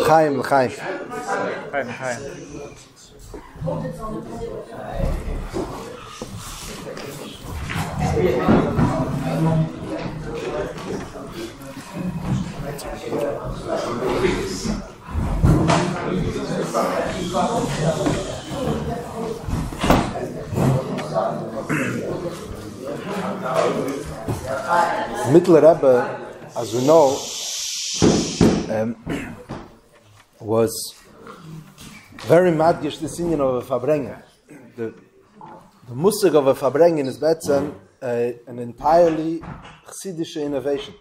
Chaim. Chaim. Mittler Rebbe, as we know, was very madgish this union of a Farbrengen. The musig of a Farbrengen is better an entirely Chassidische innovation.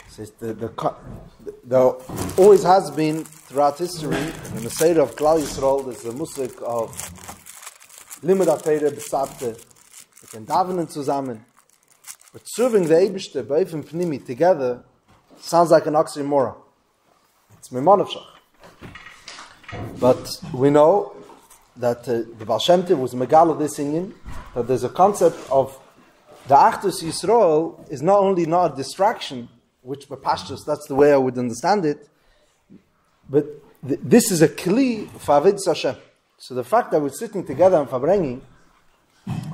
So there always has been throughout history in the Seder of Klal Yisrael. There's the musig of Limud HaTorah B'Sabte, wir können davenen zusammen. But serving the Eibishter, B'Eif and Pnimi together sounds like an oxymoron. It's Mimonavshach. But we know that the Baal Shem Tov was Megal of this Inyan, that there's a concept of the Achdus Yisrael is not only not a distraction, which by Pashtus, that's the way I would understand it, but this is a kli for Avedis Hashem. So the fact that we're sitting together and Farbrengen,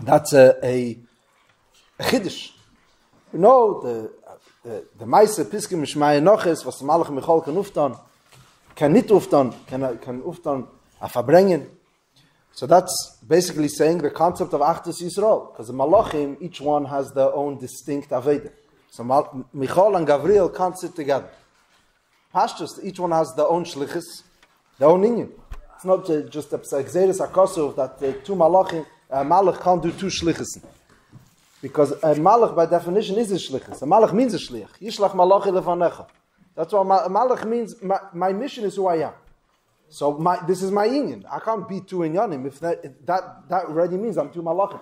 that's a chiddush. You know, the Meise Piskim Mishmai Noches, was Malach Michal can nicht uftan, can uftan a Farbrengen. So that's basically saying the concept of Achdus Yisrael, because the Malachim, each one has their own distinct Aveda. So Michal and Gabriel can't sit together. Pashtus, each one has their own shlichus, their own inyan. It's not just a Gzeres HaKosov that the two Malachim, Malach can't do two shlichus. Because a Malach by definition is a shlichus. A Malach means a shlich. Yishlach Malachi lefanecha. That's what Malach means. My mission is who I am. So this is my inyan. I can't be two inyanim. If that already means I'm two Malachim.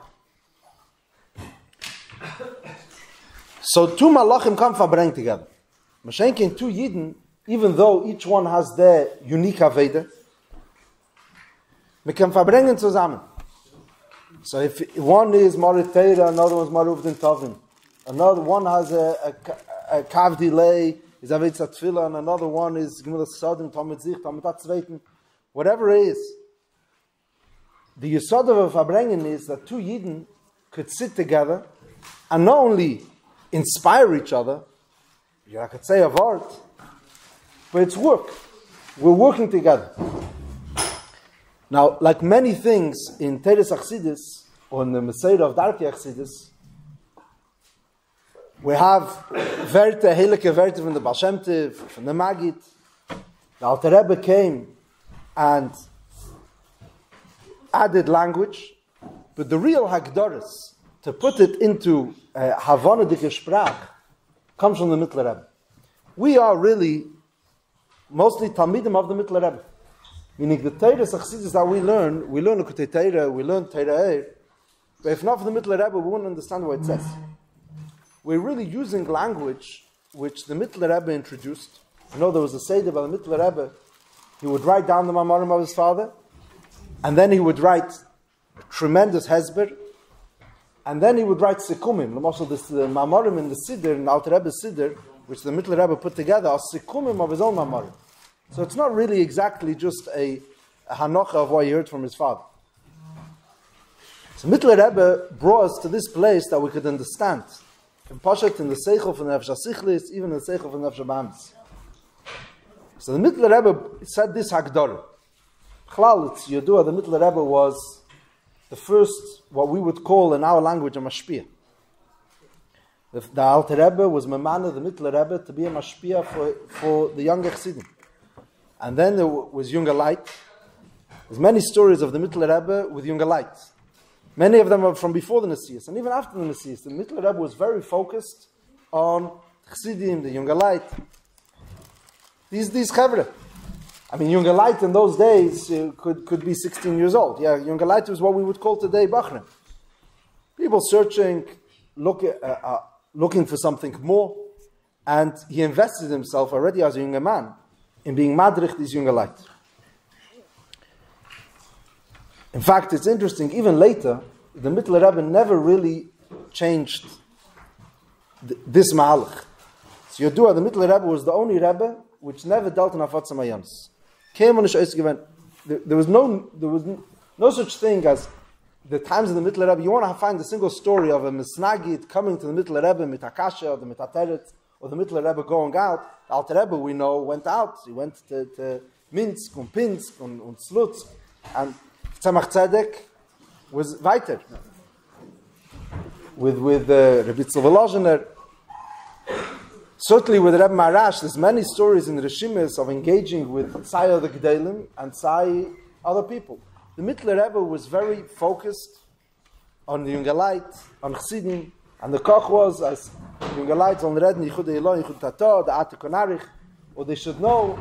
So two Malachim come Farbrengen together. Mashenkin, two Yidden, even though each one has their unique Aveda, we can Farbrengen zusammen. So if one is Morit Teira, another one is Maruf Den Tovin, another one has a Kav delay, is Avetz Tefillah, and another one is Gemilas Sodim, Talmud Zich, Talmud Atzveiten, whatever it is. The Yesod of a Farbrengen is that two Yidden could sit together and not only inspire each other, I could say of art, but it's work. We're working together. Now, like many things in Teres Achsidis, or in the Messiah of Darkei Achsidis, we have Werte, Heilige Werte from the Baal Shem Tov, from the Magid. The Alter Rebbe came and added language, but the real Hagdoris, to put it into Havonadike Sprach, comes from the Mittler Rebbe. We are really mostly Talmidim of the Mittler Rebbe. Meaning the Teres Achsidis that we learn Likutei Teira, we learn Teira, but if not for the Mittler Rebbe, we wouldn't understand what it says. We're really using language which the Mittler Rebbe introduced. You know, there was a Seder by the Mittler Rebbe. He would write down the Mamarim of his father, and then he would write a tremendous Hezber, and then he would write Sikumim. Also, the Mamarim in the Siddur, in the Alter Rebbe's Siddur, which the Mittler Rebbe put together, are Sikumim of his own Mamarim. So it's not really exactly just a hanocha of what he heard from his father. So Mittler Rebbe brought us to this place that we could understand. In Pashat, in the Seichel from Nefesh HaSichlis, even in the Seichel from Nefesh HaBamis. So the Mittler Rebbe said this Hagdorah. Chlal, it's Yodua, the Mittler Rebbe was the first, what we would call in our language, a mashpia. The Alter Rebbe was Memana, the Mittler Rebbe, to be a mashpia for the younger Chassidim. And then there was Younger Light. There's many stories of the Mittler Rebbe with Younger Light. Many of them are from before the Nesius, and even after the Nesius. The Mittler Rebbe was very focused on Chassidim, the Younger Light. These Chevre. I mean, Younger Light in those days could be 16 years old. Yeah, Younger Light was what we would call today Bachrim. People searching, looking for something more, and he invested himself already as a younger man in being madrich this Younger Light. In fact, it's interesting, even later, the Mittler Rebbe never really changed this Mahalach. So Yodua, the Mittler Rebbe was the only Rebbe which never dealt in Afatzah Mayans. There was no such thing as the times of the Mittler Rebbe. You want to find a single story of a Misnagid coming to the Mittler Rebbe, Mitakasha, or the Mitateret, or the Mittler Rebbe going out. The Alter Rebbe, we know, went out. He went to Minsk, and Pinsk, and Slutsk, and Tzemach Tzedek was weiter. With Rebbe Volozhiner. Certainly with Rebbe Marash, there's many stories in the Rishimis of engaging with Sai the Gedalim and Sai other people. The Mittler Rebbe was very focused on the Jungelite, on Chassidim, and the Koch was, as Jungelites on the Reden, Yichud Elon, Yichud Tato, the Atik Onarich, or they should know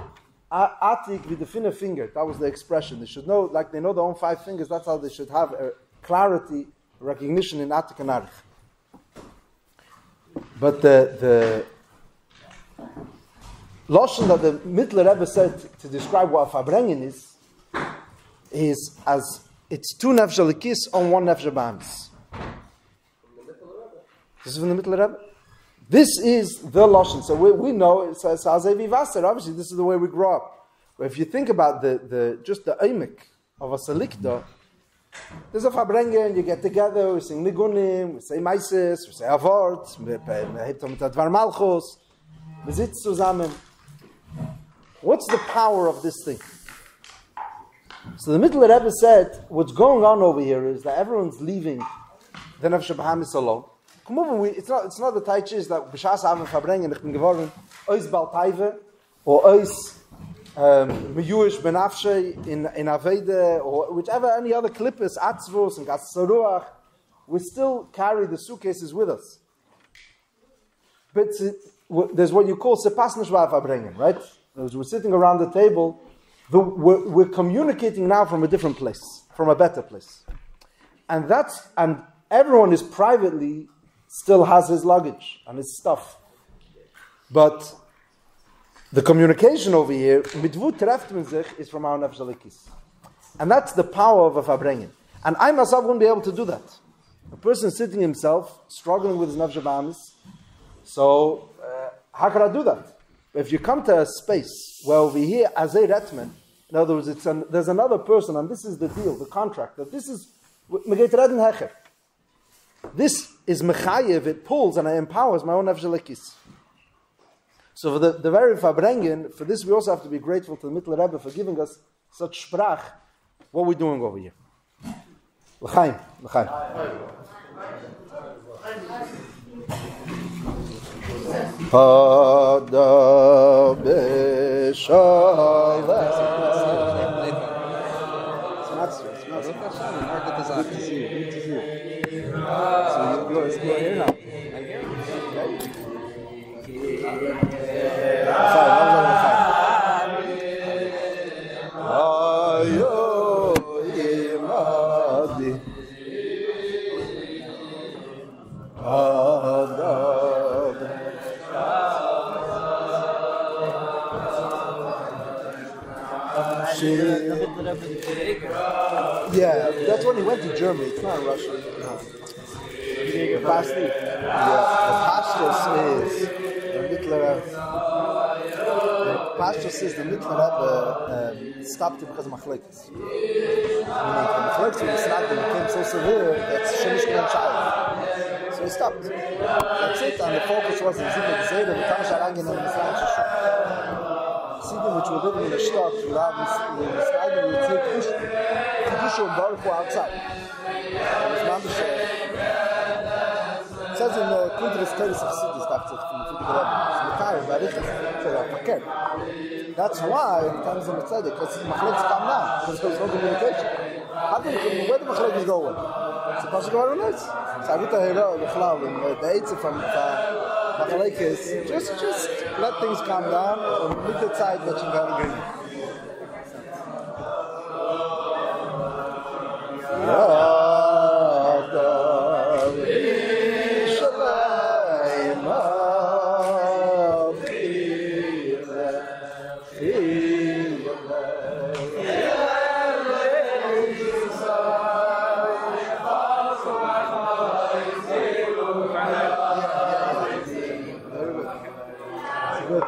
Atik with the finner finger. That was the expression. They should know, like they know their own 5 fingers, that's how they should have a clarity, recognition in Atik Onarich. But the Lashon that the Mittler Rebbe said to describe what a Farbrengen is as it's 2 Nefesh Elikis on 1 Nefesh Bahamis. This is from the Mittler Rebbe. This is the Lashon. So we know it's Azevi Vaser. Obviously, this is the way we grow up. But if you think about just the Eimek of a Salikta, there's a Farbrengen, you get together, we sing Nigunim, we say Maises, we say Avort, we hebt mit Advar Malchus, we sit zusammen. What's the power of this thing? So the Mittler Rebbe said, what's going on over here is that everyone's leaving the Nefesh Bahamis alone. Come over, it's not the Taichish that B'shas Avon Farbrengen, ich bin geworden, Ois Baltaive, or Ois Meyuish Benafshe in Aveda, or whichever any other klippus, Atzvos and Gatsaruach, we still carry the suitcases with us. But there's what you call Sepas Nishva Farbrengen, right? As we're sitting around the table, we're communicating now from a different place, from a better place. And everyone is privately still has his luggage and his stuff. But the communication over here, mitvu trefft man sich, is from our Nefesh Elikis. And that's the power of a Farbrengen. And I myself wouldn't be able to do that. A person sitting himself, struggling with his Nefesh Bahamis, so how could I do that? If you come to a space where over here, as a Retman, in other words, there's another person, and this is the deal, the contract, that this is, this is Mechayev, it pulls and it empowers my own Nefesh Elikis. So for the very Farbrengen, for this we also have to be grateful to the Mittler Rebbe for giving us such sprach, what we're doing over here. L'chaim, l'chaim. Pada b'shalem. Good to see you. Good to see you. So you're here now. Yeah, that's when he went to Germany. It's not Russia. No. The Pashtus is the Mittler Rebbe stopped it because of Machlekes. Meaning, the Machlekes with the Snagdim became so severe that Shemish couldn't child. So he stopped. That's it, and the focus was in Zimmer Zeder, the Tamash Arangin and the Messiah Shishon. Sidim, which were living in the Shtok, the Snagdim would take Kedusha and Baruch Hu outside. It says in the Kuntres Teres of Sidis, that's it, from the Fukid Rebbe. It's Mekayim, Barichas, so they're Fakir. That's why, in times of Mitzvah, because the Machlekes come now, because there was no communication. How did where the Machlekes go with? It's a Pasuk Aron Eitz. So Aguta Hero, the Chlav, and the Eitz from Machlekes, just let things calm down, and with the Zeit, let you go again. Good.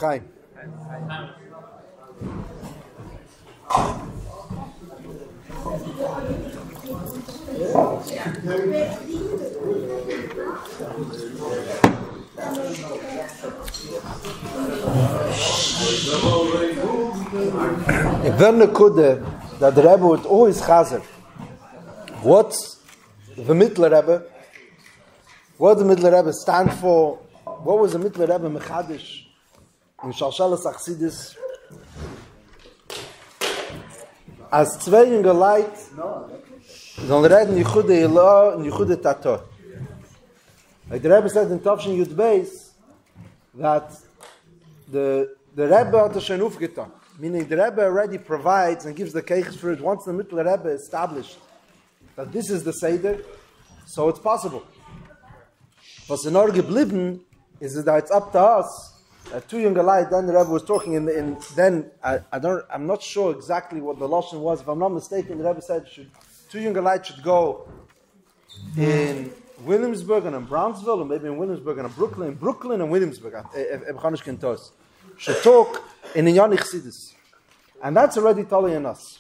Chaim. Kude that the Rebbe would always chazer. What's the Mittler Rebbe? What did the Mittler Rebbe stand for? What was the Mittler Rebbe mechadish in Shalshalas Achsidis? As zwei junge Leid sollen reden Yichude Elah und Yichude Tator. Like the Rebbe said in Tavshin Yud Beis that the Rebbe had a schon aufgetan. Meaning the Rebbe already provides and gives the keiches for it once the Mittler Rebbe established that this is the Seder, so it's possible. What's in order geblieben is that it's up to us. Two younger light. Then the Rebbe was talking I'm not sure exactly what the lashon was. If I'm not mistaken, the Rebbe said two younger light should go in Williamsburg and in Brownsville, or maybe in Williamsburg and in Brooklyn and Williamsburg. Should talk in Inyan Chassidus, and that's already telling in us.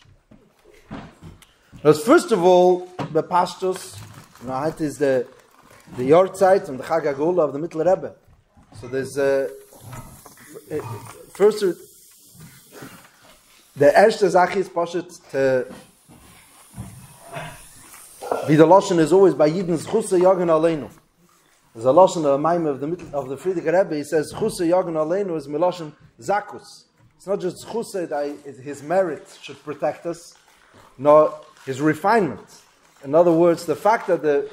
Because first of all, the pastors, it is the Yortzeit and the Chag HaGeula of the Mittler Rebbe. So there's first the erste Sache is Pashat to wie the lashon is always by Yidden Chusay Yagen Aleinu. There's a lashon of the Maim of the Friedrich Rebbe. He says Chusay Yagen Aleinu is milashon Zakus. It's not just Chusay that his merit should protect us, nor his refinement. In other words, the fact that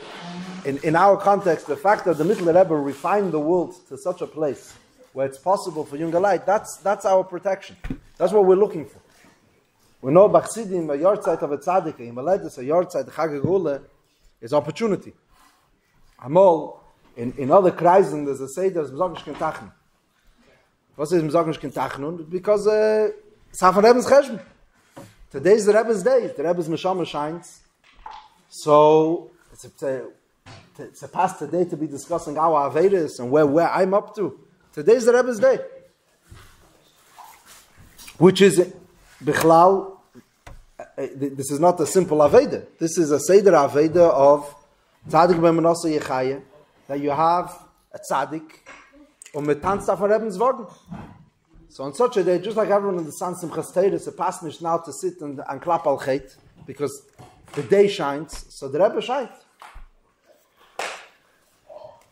in our context, the fact that the Mittler Rebbe refined the world to such a place where it's possible for younger light, that's our protection. That's what we're looking for. We know Bachsidim, a yortzeit of a tzaddik, a Maledis, a yortzeit, a Chag HaGeula, is opportunity. Amol, in other kreisen, there's a say there's Mzognish Kentachn. What is Mzognish Kentachn? Because it's half Rebbe's cheshbon. Today's the Rebbe's day. The Rebbe's neshama shines. So it's a past today to be discussing our Avedas and where I'm up to. Today's the Rebbe's day. Which is, Bichlal, this is not a simple Aveda. This is a Seder Aveda of Tzaddik ben Manasseh Yechaya, that you have a Tzaddik, und mit tanzt auf ein Rebbe's Wagen. So on such a day, just like everyone in the San Simchas Torah, it's a passage now to sit and clap al chet, because the day shines, so the Rebbe shines.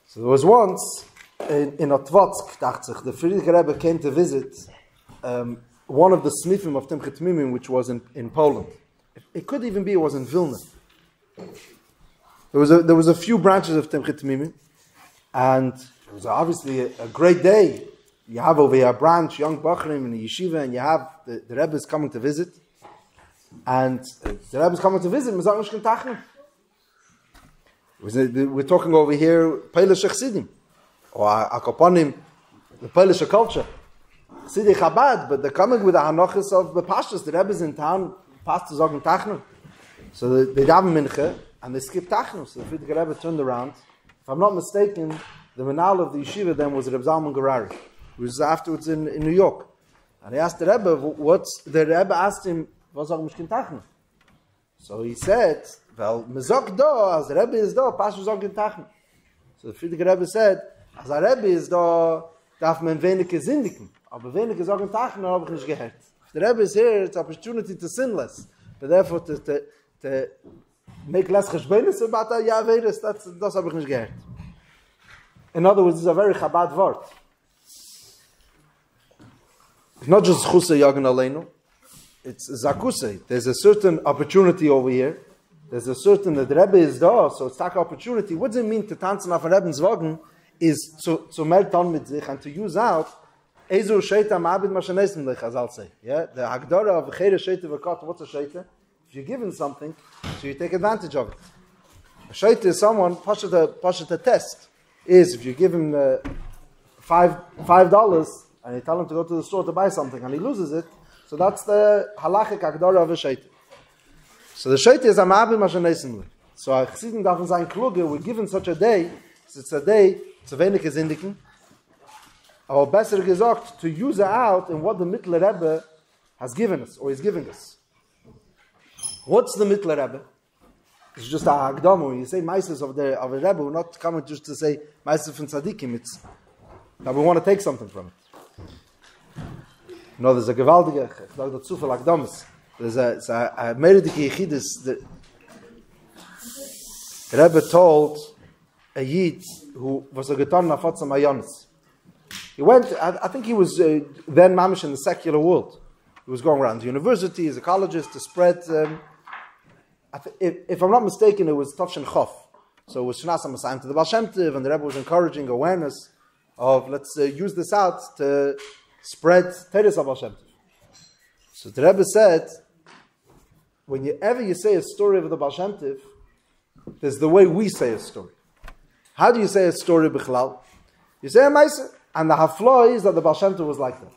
So there was once, in Otvotsk, the Friedrich Rebbe came to visit one of the snifim of Timchet Mimim, which was in Poland. It could even be it was in Vilna. There was a few branches of Timchet Mimim, and it was obviously a great day. You have over here a branch, young Bachrim in the yeshiva, and you have the Rebbe is coming to visit. And the Rebbe is coming to visit, we're talking over here, Polish Chassidim, or Akoponim, the Polish culture. Chassidi Chabad, but they're coming with the Hanochas of the Pashtas. The Rebbe is in town, pastors are in Tachnun. So they daven Mincha, and they skip Tachnun. So the Friedrich Rebbe turned around. If I'm not mistaken, the Menal of the yeshiva then was Reb Zalman Gerari, who was afterwards in New York. And he asked the Rebbe, the Rebbe asked him, was auch Mishkin Tachnun? So he said, well, Mezok do, as the Rebbe is do, Pasha Zog in Tachnun. So the Friedrich Rebbe said, as the Rebbe is do, darf man wenige sindigen. Aber wenige Zog in Tachnun habe ich nicht gehört. If the Rebbe is here, it's an opportunity to sin less. But therefore, to make less cheshbenis about that, yeah, das habe ich nicht gehört. In other words, it's a very Chabad word. It's not just Chusay Yagan Aleinu, it's Zakusay. There's a certain opportunity over here. There's a certain, the Rebbe is there, so it's that opportunity. What does it mean to tanzen auf Rebbe's Wagen? Is to melt on mit sich and to use out Ezu Sheita Ma'abid Mashanesim Lech, as I'll say. Yeah? The Hagdara of Chere Sheita V'kat, what's a Sheita? If you're given something, so you take advantage of it. A Sheita is someone, Pashat test, is if you give him $5 and you tell him to go to the store to buy something and he loses it, so that's the halachic Hagdara of a Sheita. So the Sheita is a Ma'abid Mashanesim Lech. So a Chassidim darf sein Kluge, we're given such a day, so it's a day, zu wenig is indiken, aber besser gesagt, to use it out in what the Mittler Rebbe has given us, or is giving us. What's the Mittler Rebbe? It's just a Hagdama. When you say Meises of the Rebbe, we're not coming just to say Meises from Tzadikim, it's that we want to take something from it. You know, there's a gewaltige, ich sage dazu viel Hagdamas. There's a meredike Yechidus, the Rebbe told a Yid who was a getan nafotza mayonis. He went, I think he was then mamish in the secular world. He was going around the university as a collegeist to spread, if I'm not mistaken, it was Tovshin Chof. So it was Shnas HaMasayim to the Baal Shem Tov, and the Rebbe was encouraging awareness of, let's use this out to spread Teres HaBaal Shem Tov. So the Rebbe said, whenever you say a story of the Baal Shem Tov, there's the way we say a story. How do you say a story bichlal? You say a Maisa, and the hafla is that the Baal Shem Tov was like that.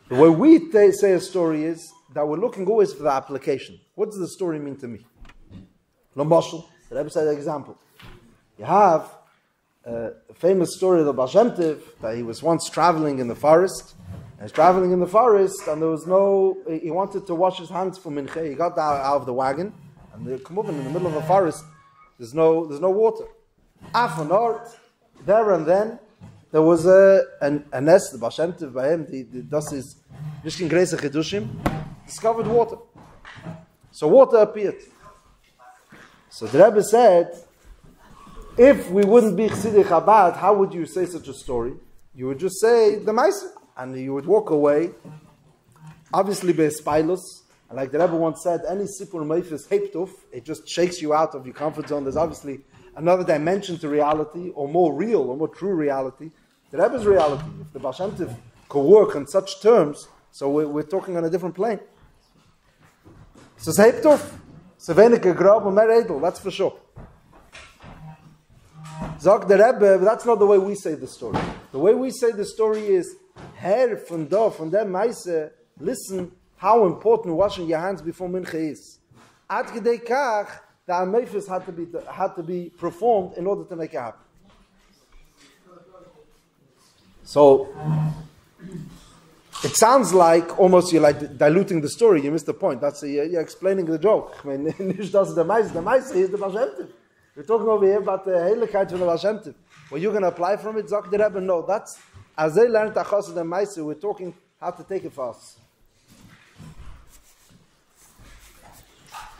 The way we say a story is that we're looking always for the application. What does the story mean to me? Lomoshel, the Rebbe said an example. You have a famous story of the Baal Shem Tov, that he was once traveling in the forest. And he's traveling in the forest, and there was he wanted to wash his hands for mincha. He got out of the wagon, and they come up in the middle of the forest. There's no water. Afanort, there and then, there was a nest, the Baal Shem Tov by him, das is Mishkin Greise Chidushim, discovered water. So water appeared. So the Rebbe said, if we wouldn't be Chassidei Chabad, how would you say such a story? You would just say the Maisa, and you would walk away, obviously be Spilus, And like the Rebbe once said, any sipur meifis heptuf, it just shakes you out of your comfort zone. There's obviously another dimension to reality, or more real, or more true reality. The Rebbe's reality. If the Baal Shem Tov could work on such terms, so we're talking on a different plane. So it's heptuf, sevenike grab and mer edel, that's for sure. Zog the Rebbe, but that's not the way we say the story. The way we say the story is, Herr von da, von dem Meise, listen how important washing your hands before Mincha is. Ad gedei kach, the Ameifis had to be performed in order to make it happen. So, it sounds like almost you're like diluting the story. You missed the point. You're explaining the joke. I mean, Nish das the Meise is the Baal Shem Tov. We're talking over here about the Heiligkeit from the Baal Shem Tov. What you're going to apply from it, Zok the Rebbe, no, that's, as they learned Achos the Meise, we're talking how to take it fast.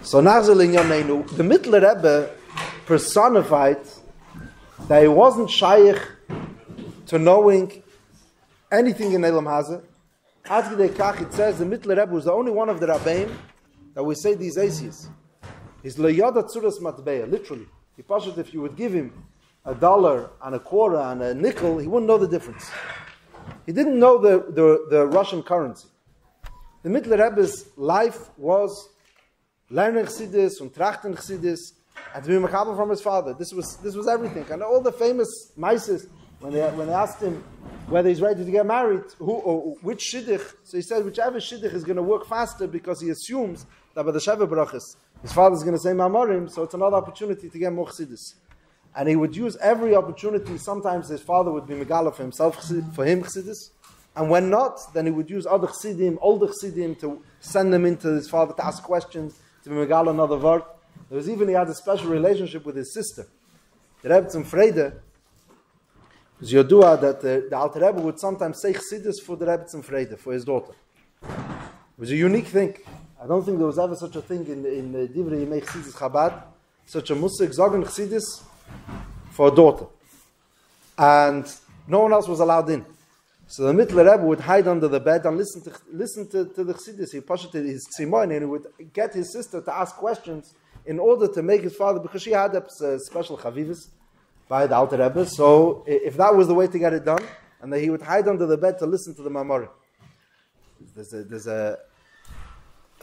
So Nazal in Yonenu, the Mittler Rebbe personified that he wasn't shaykh to knowing anything in Elam Hazeh. Ad Gedei Kach, it says the Mittler Rebbe was the only one of the Rabbeim that we say these Asias. He's Le'yada Tzuras Matbeya, literally. If you would give him $1 and a quarter and a nickel, he wouldn't know the difference. He didn't know the Russian currency. The Mittler Rebbe's life was learning Chassidus and trachten Chassidus and to be mekabel from his father. This was everything. And all the famous meises, when they asked him whether he's ready to get married, which shidduch, so he said whichever shidduch is going to work faster, because he assumes that by the Sheva Brachas his father's going to say Ma'amorim, so it's another opportunity to get more Chassidus. And he would use every opportunity. Sometimes his father would be megala for himself, for him Chassidus. And when not, then he would use other Chassidim, older Chassidim, to send them into his father to ask questions, to be megala another word. There was even, he had a special relationship with his sister. The Rebbe Tzimfrede, was Yodua that the Alter Rebbe would sometimes say Chassidus for the Rebbe Tzimfrede, for his daughter. It was a unique thing. I don't think there was ever such a thing in Divrei Yemei Chassidus Chabad, such a musik Zogen Chassidus for a daughter. And no one else was allowed in. So the Mittler Rebbe would hide under the bed and listen to the Chassidus. He pushed his tzimon and he would get his sister to ask questions in order to make his father, because she had a special chavivus by the Alter Rebbe. So if that was the way to get it done, and then he would hide under the bed to listen to the Mamorim. There's a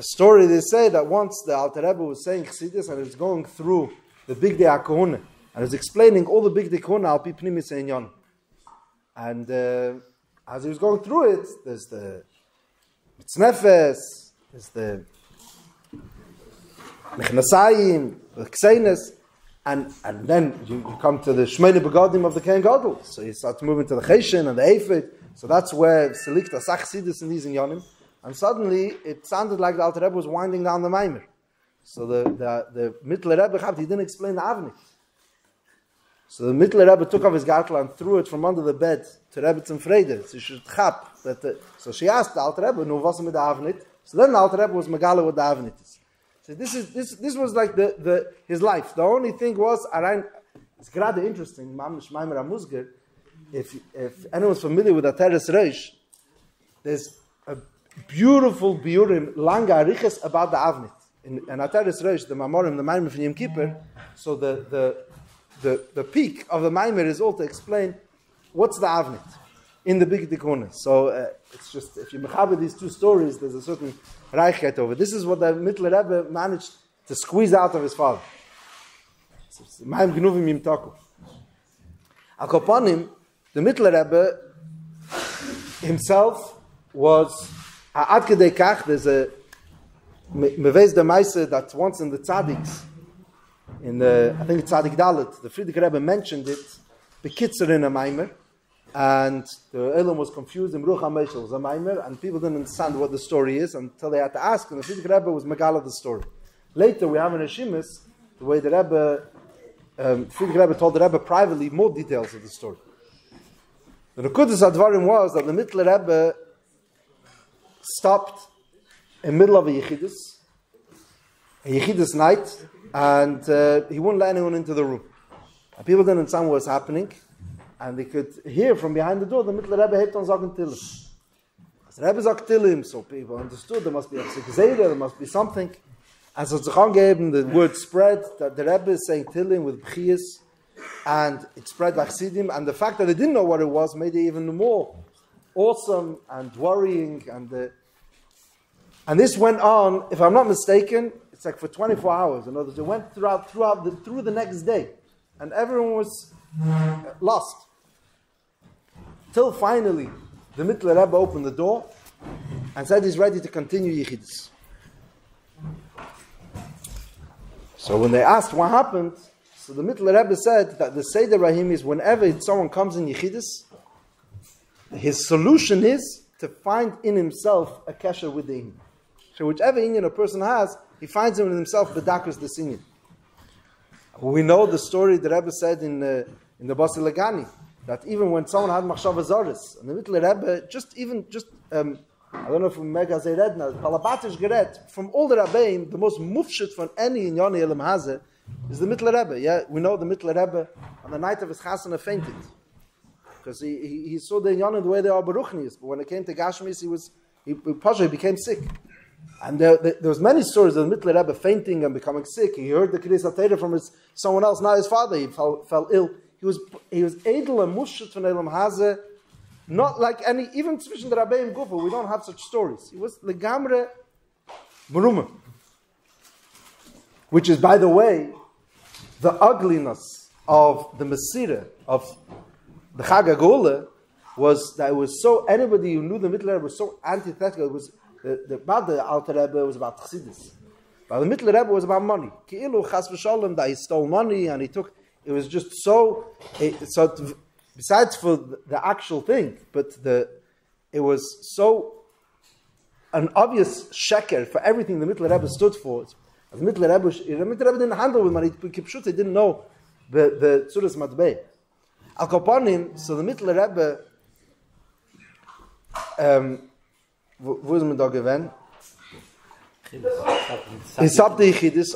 story they say that once the Alter Rebbe was saying Chassidus and he was going through the Big Day HaKahuna and he was explaining all the Big Day Kahuna al pi Pnimis Einyan. And as he was going through it, there's the Mitznefes, there's the Mechnasayim, the Kseines, and then you come to the Shmeini Begadim of the Kohen Gadol. So you start moving to the Cheshen and the Ephod. So that's where Selikta Sach Chassidus in these Inyanim. And suddenly it sounded like the Alter Rebbe was winding down the Maimer. So the Mittler Rebbe, he didn't explain the Avnik. So the Mittler Rebbe took off his gartel and threw it from under the bed to Rebbe Tzimfrede. So she chap so she asked the Alter Rebbe, "No, was mit the Avnit?" So then the Alter Rebbe was megala what the Avnit is. So this was like his life. The only thing was it's gerade interesting. Mamish Maimer Amuzger. If anyone's familiar with Ateres Reish, there's a beautiful biurim langa ariches about the Avnit. In Ateres Reish, the Mamorim, the Maimer from Yom Kippur. So the peak of the Maimer is all to explain what's the Avnit in the Big Tikkun. So it's just, if you mechaber these two stories, there's a certain reichkeit over. This is what the Mittler Rebbe managed to squeeze out of his father. Maim gnuvim yim taku. Akoponim, the Mittler Rebbe himself was ad kedei kach. There's a mevez de Meise that once in the tzaddiks, I think it's Tzadik Dalet, the Friedrich Rebbe mentioned it, bekitzer in a Maimer, and the Elam was confused, in Ruch HaMeshel was a Maimer, and people didn't understand what the story is until they had to ask, and the Friedrich Rebbe was Megala the story. Later we have in Hashimis, the way the Rebbe, Friedrich Rebbe told the Rebbe privately more details of the story. The Nekudas Advarim was that the Mittler Rebbe stopped in the middle of a Yechidus night, and he wouldn't let anyone into the room. And people didn't understand what was happening, and they could hear from behind the door the Mittler Rebbe hebt on Sagen Tillem. The Rebbe sagt Tillim, so people understood there must be a Gzeira, there must be something. And so it's angegeben, the word spread, that the Rebbe is saying Tillim with B'chiyas, and it spread like Chassidim, and the fact that they didn't know what it was made it even more awesome and worrying. And this went on, if I'm not mistaken, it's like for 24 hours. In other words, it went through the next day. And everyone was lost. Till finally, the Mittler Rebbe opened the door and said he's ready to continue Yichidus. So when they asked what happened, so the Mittler Rebbe said that the Seder Rahim is whenever someone comes in Yichidus, his solution is to find in himself a kesher with the Inyan. So whichever Inyan a person has, he finds him in himself, B'dakras the Inyan. We know the story the Rebbe said in the Basi Legani, that even when someone had Machshava Zoris, and the Mittler Rebbe, I don't know if Mega Zayredna, Palabatish Geret, from all the Rabbeim, the most mufshit from any in Yoni Elam Hazeh is the Mittler Rebbe. Yeah, we know the Mittler Rebbe on the night of his Chasana fainted. Because he saw the Inyanim the way they are Baruchnis, but when it came to Gashmis, he became sick. And there was many stories of the Mittler Rebbe fainting and becoming sick. He heard the Kriyas HaTorah from someone else, not his father. He fell ill. He was edel and mushit from Elam Hazeh, not like any, even zwischen the Rabbeim and Gufa, we don't have such stories. He was legamre meruma. Which is, by the way, the ugliness of the Mesirah, of the Chag HaGeula, was that it was so, anybody who knew the Mittler Rebbe was so antithetical. It was, about the Alter Rebbe was about Chassidus. But the Mittler Rebbe was about money. Ki'ilu chas v'sholem, that he stole money and he took, it was just so besides for the actual thing, but it was so an obvious sheker for everything the Mittler Rebbe stood for. The Mittler Rebbe didn't handle with money. He didn't know the Tzuras Matbei. Al Kapanim, so the Mittler Rebbe, wo ist man da gewesen? In Sabdi Yichidus,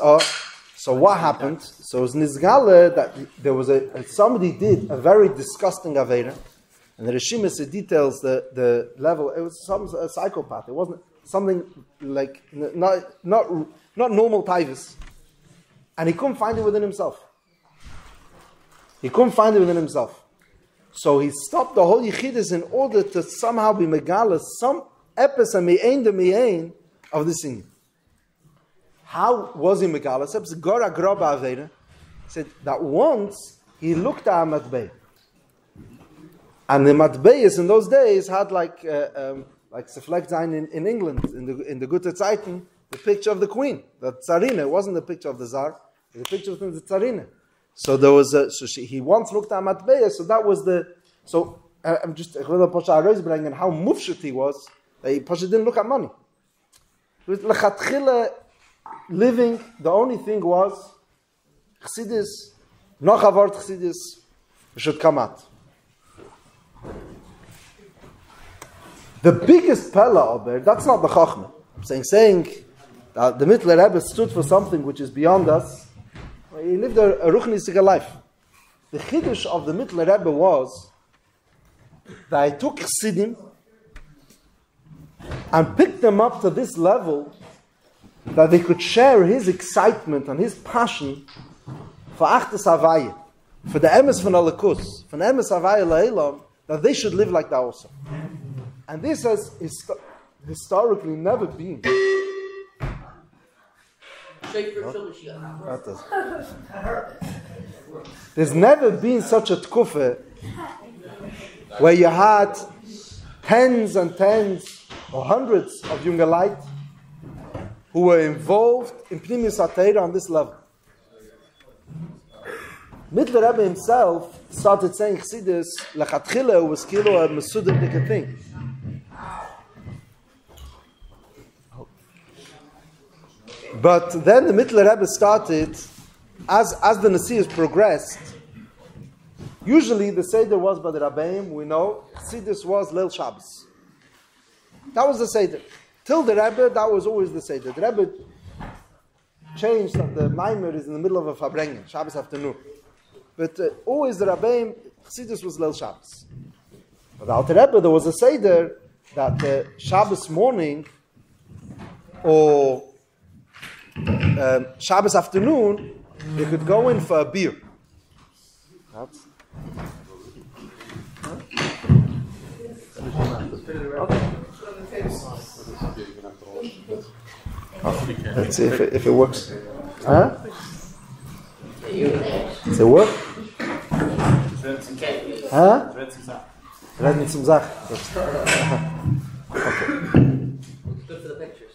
so what happened? So it was Nizgale that there was somebody did a very disgusting Aveira, and the Rishima details the level. It was a psychopath. It wasn't something like not normal typhus, and he couldn't find it within himself. So he stopped the whole Yichidus in order to somehow be Megala some epis and me'ain de me'ain of this thing. How was he Megala? Said that once he looked at a matbei, and the matbeis in those days had like Sefleckstein in England in the Gute Zeiten, the picture of the queen, the Tsarina. It wasn't the picture of the Tsar; it was the picture of the Tsarina. So there was he once looked at a matbei. So that was I'm just bringing how mufshit he was. He didn't look at money. With lechatchila living, the only thing was Chassidus, noch a word Chassidus, should come out. The biggest pella of there, that's not the Chachma. I'm saying that the Mittler Rebbe stood for something which is beyond us. He lived a ruchnistic life. The Chiddush of the Mittler Rebbe was that he took Chassidim and picked them up to this level that they could share his excitement and his passion for Achtes Havaya, for the Emes von Alakus, for the Emes Havaya La'ilam, that they should live like that also. And this has historically never been. There's never been such a tkufa where you had tens and tens or hundreds of younger light who were involved in Pnimius HaTorah on this level. Mittler Rebbe himself started saying Chassidus, lechatchila was kilo a mesudim thing. But then the Mittler Rebbe started, as the Nasias progressed, usually the Seder was by the Rabbeim, we know, Chassidus was Leil Shabbos. That was the Seder. Till the Rebbe, that was always the Seder. The Rebbe changed that the Maimer is in the middle of a Fabrengen, Shabbos afternoon. But always the Rabbeim, Chassidus was Leil Shabbos. But the Alter Rebbe, there was a Seder that Shabbos morning or Shabbos afternoon, you could go in for a beer. Let's see if it works. Huh? Does it work? Huh? Red mit zum Sach. Okay. Good for the pictures.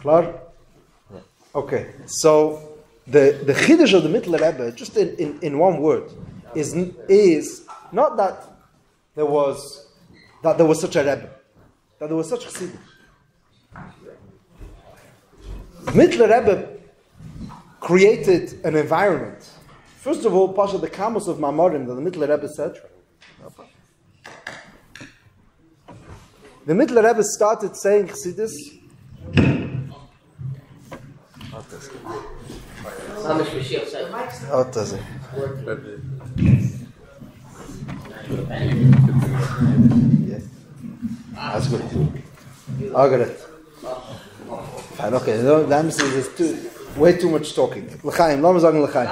Klar? Okay. So the Chiddush of the Mittler Rebbe, just in one word, is not that there was such a Rebbe, that there was such a Chassidus. Mittler Rebbe created an environment. First of all, Pasha the Kamos of Mamorim that the Mittler Rebbe said. The Mittler Rebbe started saying Chassidus. That's good. I got it. Fine, okay. That means there's way too much talking. L'chaim, lass mal sagen L'chaim.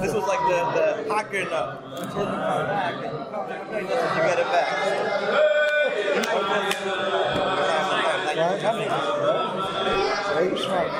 This was like the hacker note. Until you come back, and you get it back. Very smart.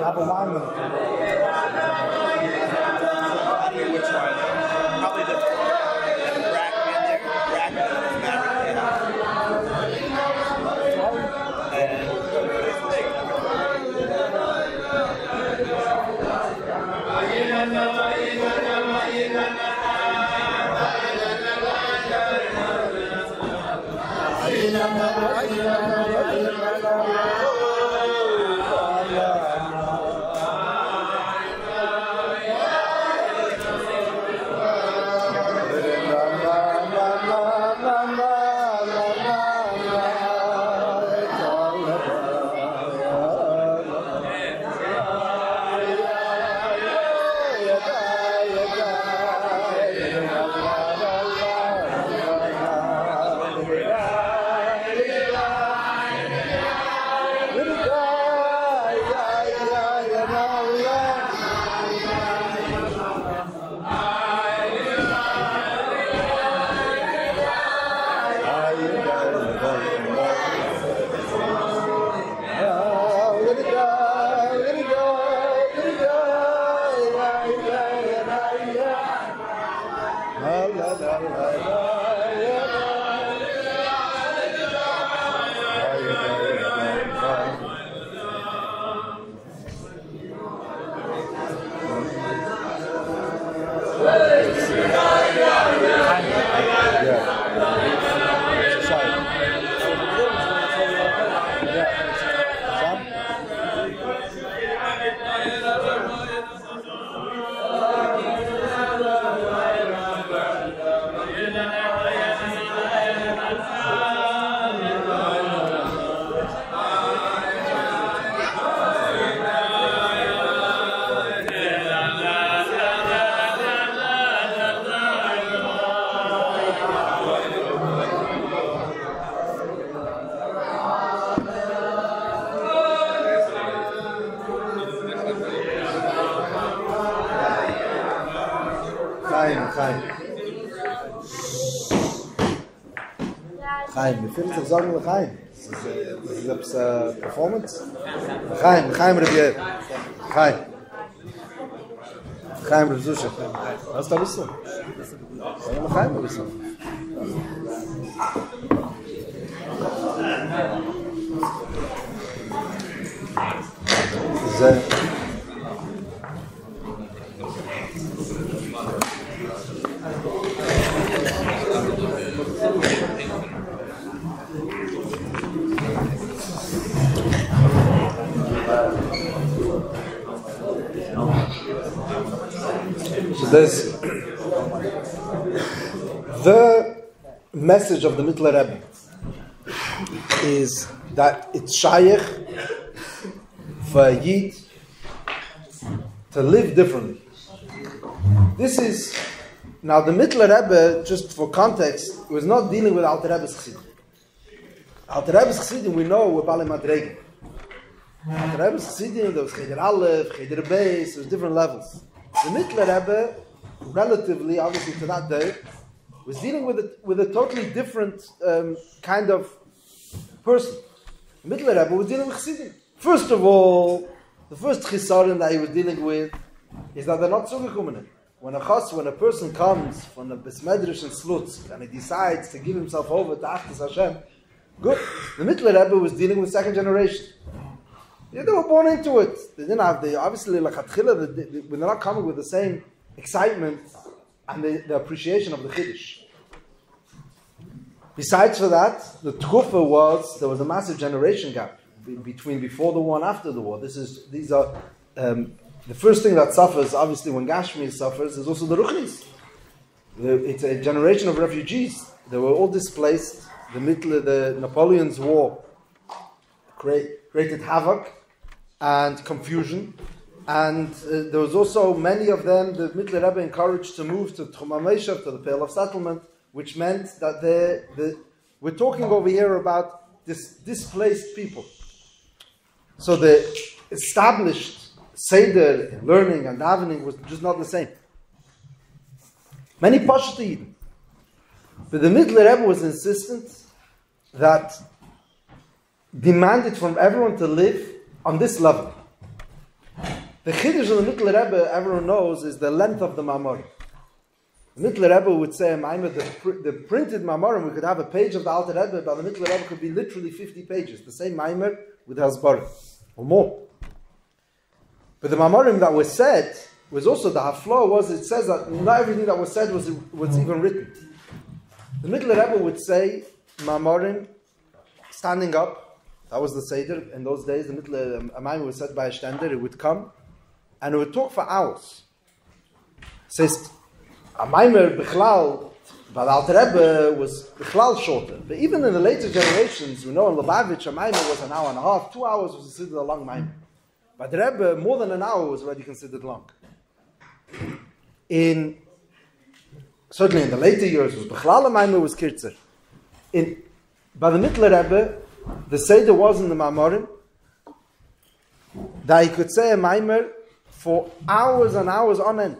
have a wine. I don't know which one. Probably the bracket in there. Bracket is Maverick. Chaim, wie viel ist das sagen, Chaim? Das ist eine Performance? Chaim, Rebier. Chaim. Chaim, Rebsusha. Was da bist du? Chaim, bist du? Sehr. There's the message of the Mittler Rebbe is that it's shaykh for a Yid to live differently. This is, now the Mittler Rebbe, just for context, was not dealing with Alter Rebbe's Chassidim. Alter Rebbe's Chassidim, we know, were Bali Madregen. Alter Rebbe's Chassidim, there was Cheder Aleph, Cheder Beis, there was different levels. The Mittler Rebbe, relatively, obviously to that day, was dealing with a totally different kind of person. The Mittler Rebbe was dealing with Chassidim. First of all, the first chisaron that he was dealing with is that they're not zugekommen. When a person comes from a Besmedrish and Slutsk and he decides to give himself over to Achdus Hashem, good. The Mittler Rebbe was dealing with second generation. Yeah, they were born into it. They didn't have obviously like when they're not coming with the same excitement and the appreciation of the Chiddush. Besides for that, the Tkufa was, there was a massive generation gap between before the war and after the war. These are the first thing that suffers, obviously when Gashmi suffers, is also the Ruchnis. It's a generation of refugees. They were all displaced. The Napoleon's war created havoc and confusion, and there was also many of them the Mittler Rebbe encouraged to move to Tchum HaMeishav, to the Pale of Settlement, which meant that we're talking over here about displaced people. So the established Seder, learning and davening was just not the same. Many Pashto Yidden. But the Mittler Rebbe was insistent that demanded from everyone to live on this level. The Chiddush of the Mittler Rebbe, everyone knows, is the length of the Mamorim. The Mittler Rebbe would say, the printed Mamorim, we could have a page of the Alter Rebbe, but the Mittler Rebbe could be literally 50 pages. The same Maimer with Hasbarim, or more. But the Mamorim that was said, was also the Haflah was, it says that not everything that was said was even written. The Mittler Rebbe would say, Mamorim, standing up, that was the Seder. In those days, the Mittler Maimer was said by a Stender, it would come, and it would talk for hours. It says, a Maimer Bichlal, but Alter Rebbe was Bichlal shorter. But even in the later generations, we know in Lubavitch, a Maimer was an hour and a half, 2 hours was considered a long Maimer. But the Rebbe, more than an hour was already considered long. Certainly in the later years, was Bichlal a Maimer was Kirtzer. By the Mittler Rebbe, the Seder was in the Mamorim, that he could say a Maimer for hours and hours on end.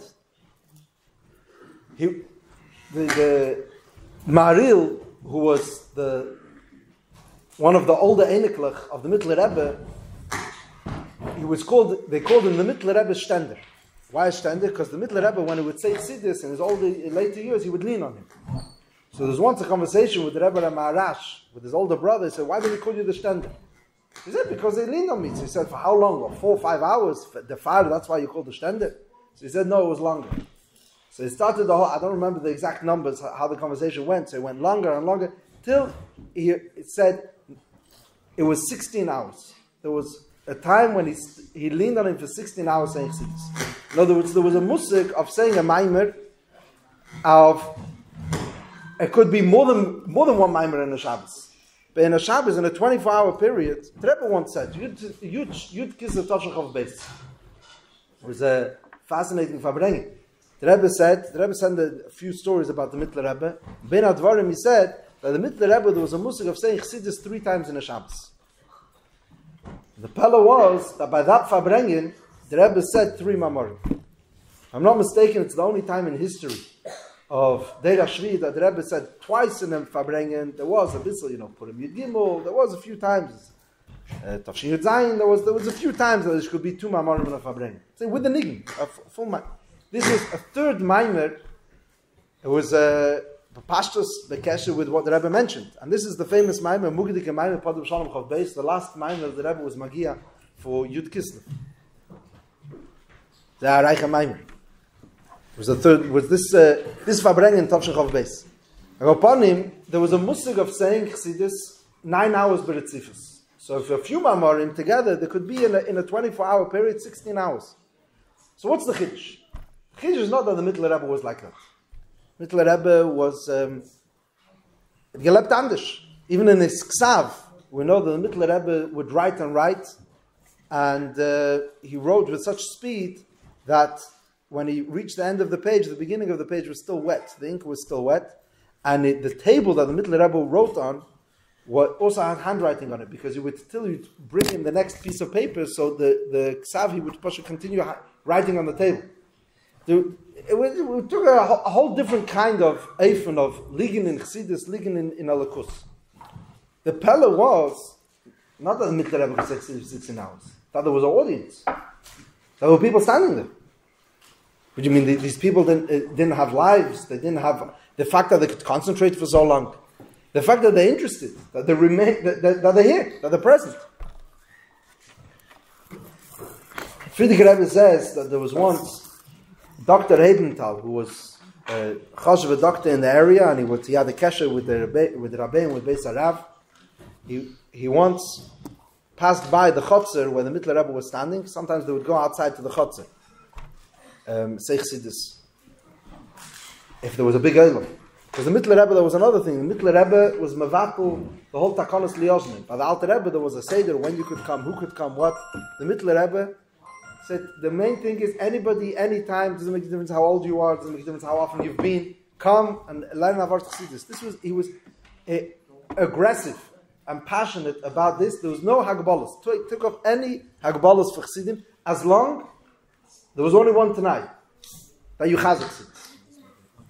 The Maril, who was one of the older Einiklach of the Mittler Rebbe, they called him the Mittler Rebbe Stender. Why Stender? Because the Mittler Rebbe, when he would say Chassidus in his later years, he would lean on him. So there was once a conversation with the Rebbe Marash, with his older brother. He said, why did he call you the Stender? He said, because they leaned on me. So he said, for how long? Well, 4 or 5 hours. The fire, that's why you called the Stender? So he said, no, it was longer. So it started I don't remember the exact numbers, how the conversation went. So it went longer and longer, till it said it was 16 hours. There was a time when he leaned on him for 16 hours saying Chassidus. In other words, there was a musik of saying a Maimer it could be more than one Maimer in a Shabbos. But in a Shabbos, in a 24-hour period, the Rebbe once said, Yud kiss the Toshach of Beis. It was a fascinating Farbrengen. The Rebbe said a few stories about the Mittler Rebbe. Ben Advarim, he said that the Mittler Rebbe, there was a musik of saying Chassidus 3 times in a Shabbos. The Pella was that by that Farbrengen, the Rebbe said 3 Mamorim. If I'm not mistaken, it's the only time in history of Deir HaShvi that the Rebbe said twice in the Farbrengen. There was a bissel, Purim Yud Gimel, there was a few times. Tafshin Yud Zayin, there was a few times that there could be 2 Mamorim in a Farbrengen. So with the Niggin, a full Maimer. This was a third Maimer. It was Pashtus Bekesher with what the Rebbe mentioned. And this is the famous Maimer, Mugdik and Maimer Padum Shalom Chav Beis. The last Maimer of the Rebbe was Magia for Yud Kislev. The Araycha Maimer. Was the third, was this Farbrengen Tavshin Chav Beis. And upon him, there was a musig of saying Chassidus 9 hours B'Retzifus. So if a few Mamorim together, there could be in a 24-hour period, 16 hours. So what's the Chiddush? The Chiddush is not that the Mittler Rebbe was like that. Mittler Rebbe was gelebt anders. Even in his Ksav, we know that the Mittler Rebbe would write and write, and he wrote with such speed that when he reached the end of the page, the beginning of the page was still wet. The ink was still wet, and the table that the Mittler Rebbe wrote on also had handwriting on it, because he would still bring him the next piece of paper, so the Ksav, he would continue writing on the table. It took a whole different kind of eifon of ligen in Chassidus, ligen in Alakus. The Pella was not that the Mittler Rebbe was 16 hours, that there was an audience. There were people standing there. What do you mean? These people didn't have lives. They didn't have the fact that they could concentrate for so long. The fact that they're interested, that they remain, that they're here, that they're present. Friedrich Rebbe says that there was once Dr. Heidenthal, who was a chashuv doctor in the area, and he had a kesher with the Rabbi and with Beis Harav. He once passed by the chotzer where the Mittler Rebbe was standing. Sometimes they would go outside to the chotzer, say Chassidus, if there was a big olam. Because the Mittler Rebbe, there was another thing. The Mittler Rebbe was mevatel the whole takonos liyozmin. By the Alter Rebbe, there was a seder when you could come, who could come, what. The Mittler Rebbe said the main thing is anybody, anytime, doesn't make a difference how old you are, doesn't make a difference how often you've been, come and learn Avar Chassidus. He was aggressive and passionate about this. There was no hagbolos. Took off any hagbolos for Chassidim, as long there was only one tonight that you chazik Chassidus.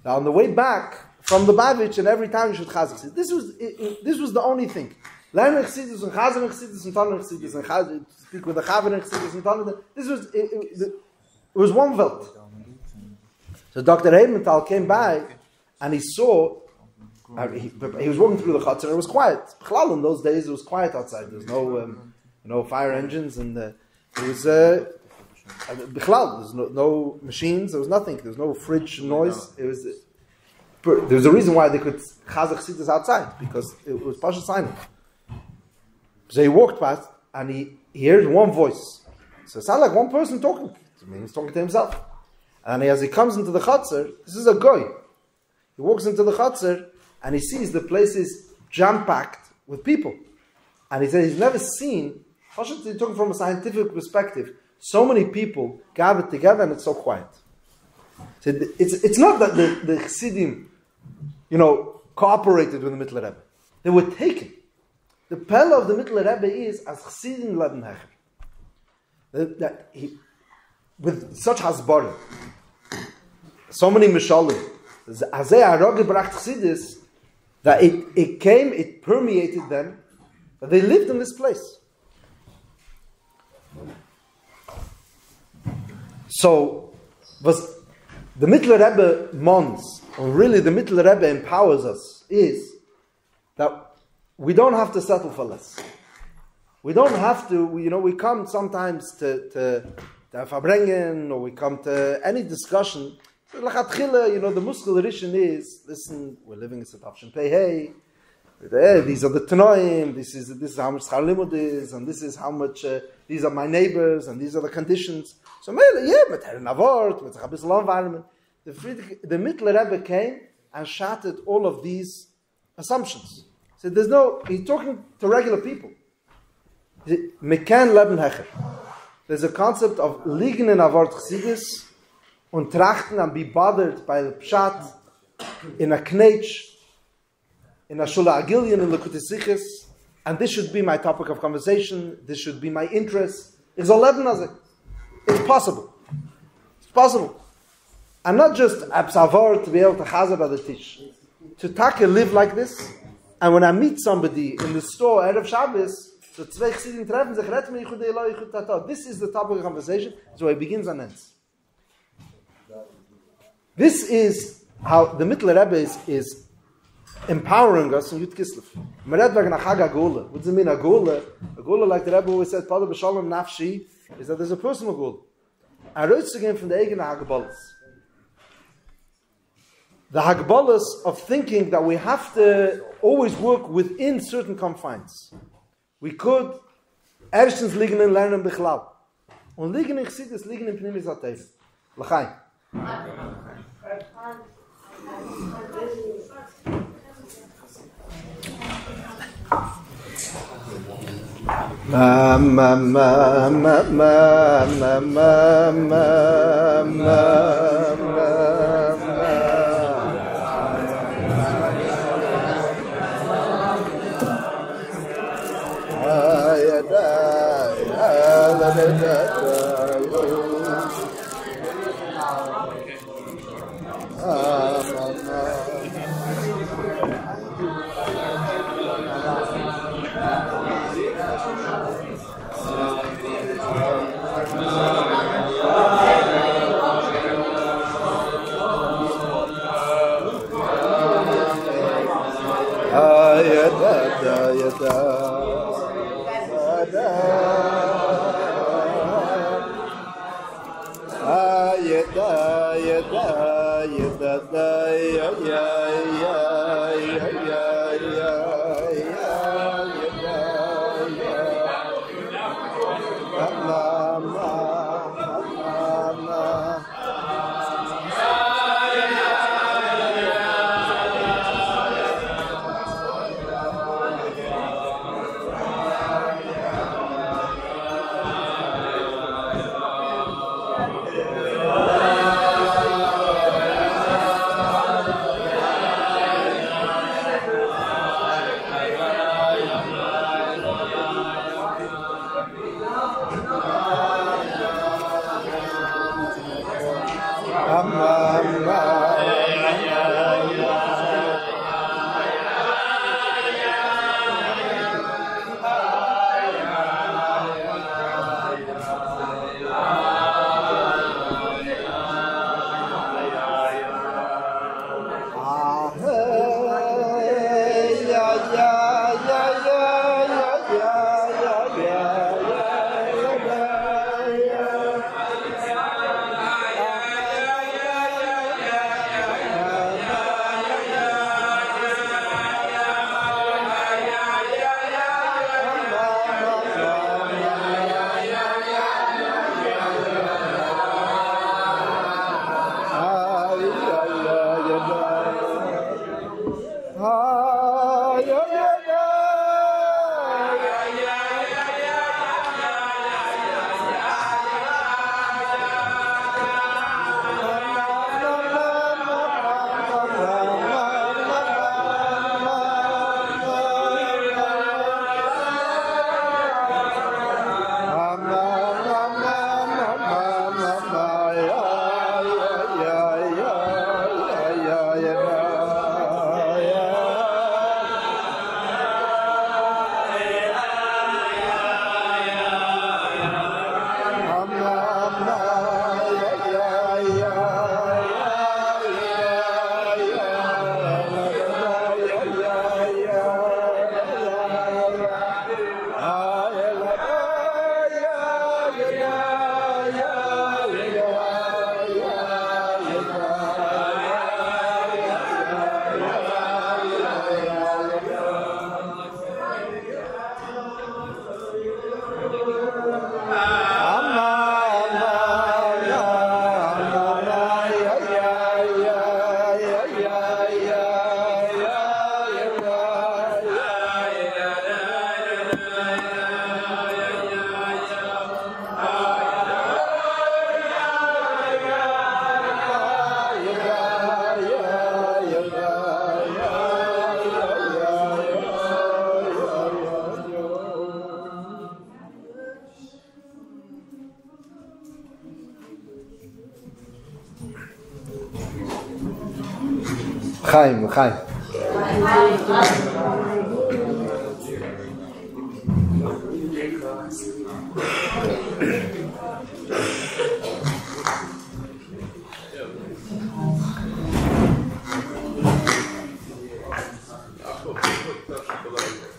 Now on the way back from the Bavitch, and every time you should chazik Chassidus. This was the only thing. Learning Chassidus and Chazer Chassidus and Tanner Chassidus and speak with the Chaver Chassidus and Tanner. This was it was one Welt. So Dr. Heimenthal came by and he saw. He was walking through the Chutzner and it was quiet. In those days, it was quiet outside. There was no fire engines and it was. There's no machines. There was nothing. There was no fridge noise. It was. There was a reason why they could Chazak Chassidus outside because it was Pasha silent. So he walked past and he heard one voice. So it sounded like one person talking. I mean, he's talking to himself. And as he comes into the Chutzner, this is a guy. He walks into the Chutzner and he sees the place is jam-packed with people. And he said he's never seen, he's talking from a scientific perspective, so many people gathered together and it's so quiet. So it's not that the Chassidim, cooperated with the Mittler Rebbe. They were taken. The Pella of the Mittler Rebbe is as Chassidim leben hecher. That he, with such hasbara, so many mishalim, Azeh Aroge Bracht Chassidus, that it permeated them, that they lived in this place. So, was the Mittler Rebbe mons, or really the Mittler Rebbe empowers us, is that we don't have to settle for less. We don't have to, we come sometimes to Verbringen, or we come to any discussion. So, the Muskal Rishon is, listen, we're living in Satavshin Pei Hey, these are the Tanoim, this is how much Schar Limud is, and this is how much, these are my neighbors, and these are the conditions. So, mit Herren Avort, mit a bisschen environment. The Mittler Rebbe came and shattered all of these assumptions. So he's talking to regular people. Mekan leben hecher. There's a concept of liegen in Avort Chassidus und trachten and be bothered by the Pshat in a Knetch, in a Shula Agilion, in Lekutei Sichos, and this should be my topic of conversation, this should be my interest. It's all leben as it. It's possible. It's possible. And not just absavar to be able to chazar at the tish. To take a live like this, and when I meet somebody in the store Erev Shabbos, so zwei Chassidim treffen sich, ret me yichud eloi yichud tata. This is the topic of conversation, so it begins and ends. This is how the Mittler Rebbe is empowering us in Yud Kislev. Mered wegen a Chag Agula. What does it mean Agula? Agula, like the Rebbe always said, Pada b'shalom nafshi, is that there's a personal goal. I wrote again from the eigene Hagbalas. The Hagbalas of thinking that we have to always work within certain confines. We could erstens liegen in lernen bichlal. Und liegen in Chassidus, liegen in Pnimis HaTev. L'chaim. Chaim.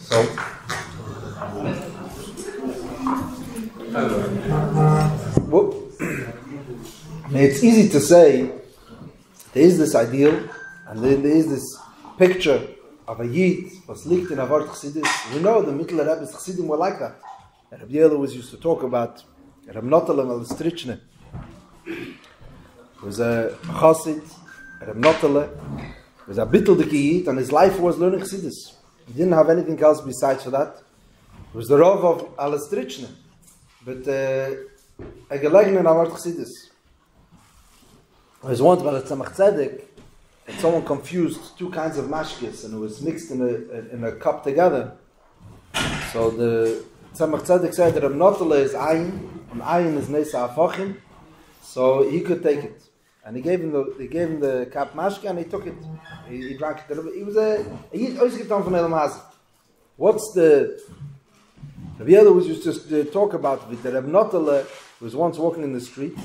So, well, it's easy to say there is this ideal and then there is this picture of a Yid was liegt in a Wort Chassidus. We know the Mittler Rebbe's Chassidim were like that. Rabbi Yela was used to talk about Reb Notel and Alistrichne. There was a Chassid, Reb Notel, was a bitteldike Yid, and his life was learning Chassidus. He didn't have anything else besides for that. It was the Rav of Alistrichne, but a gelegen in a Wort Chassidus. There was once by the Tzemach Tzedek, and someone confused two kinds of mashkes, and it was mixed in a cup together. So the Tzemach Tzedek said that Reb Notel is Ayin, and Ayin is Nesa Afachim, so he could take it. And he gave him the cup mashke, and he took it. He drank it. He was he always get on from Elam Hazeh. What's the Rabbi Yela was used to talk about it, that Reb Notel was once walking in the street,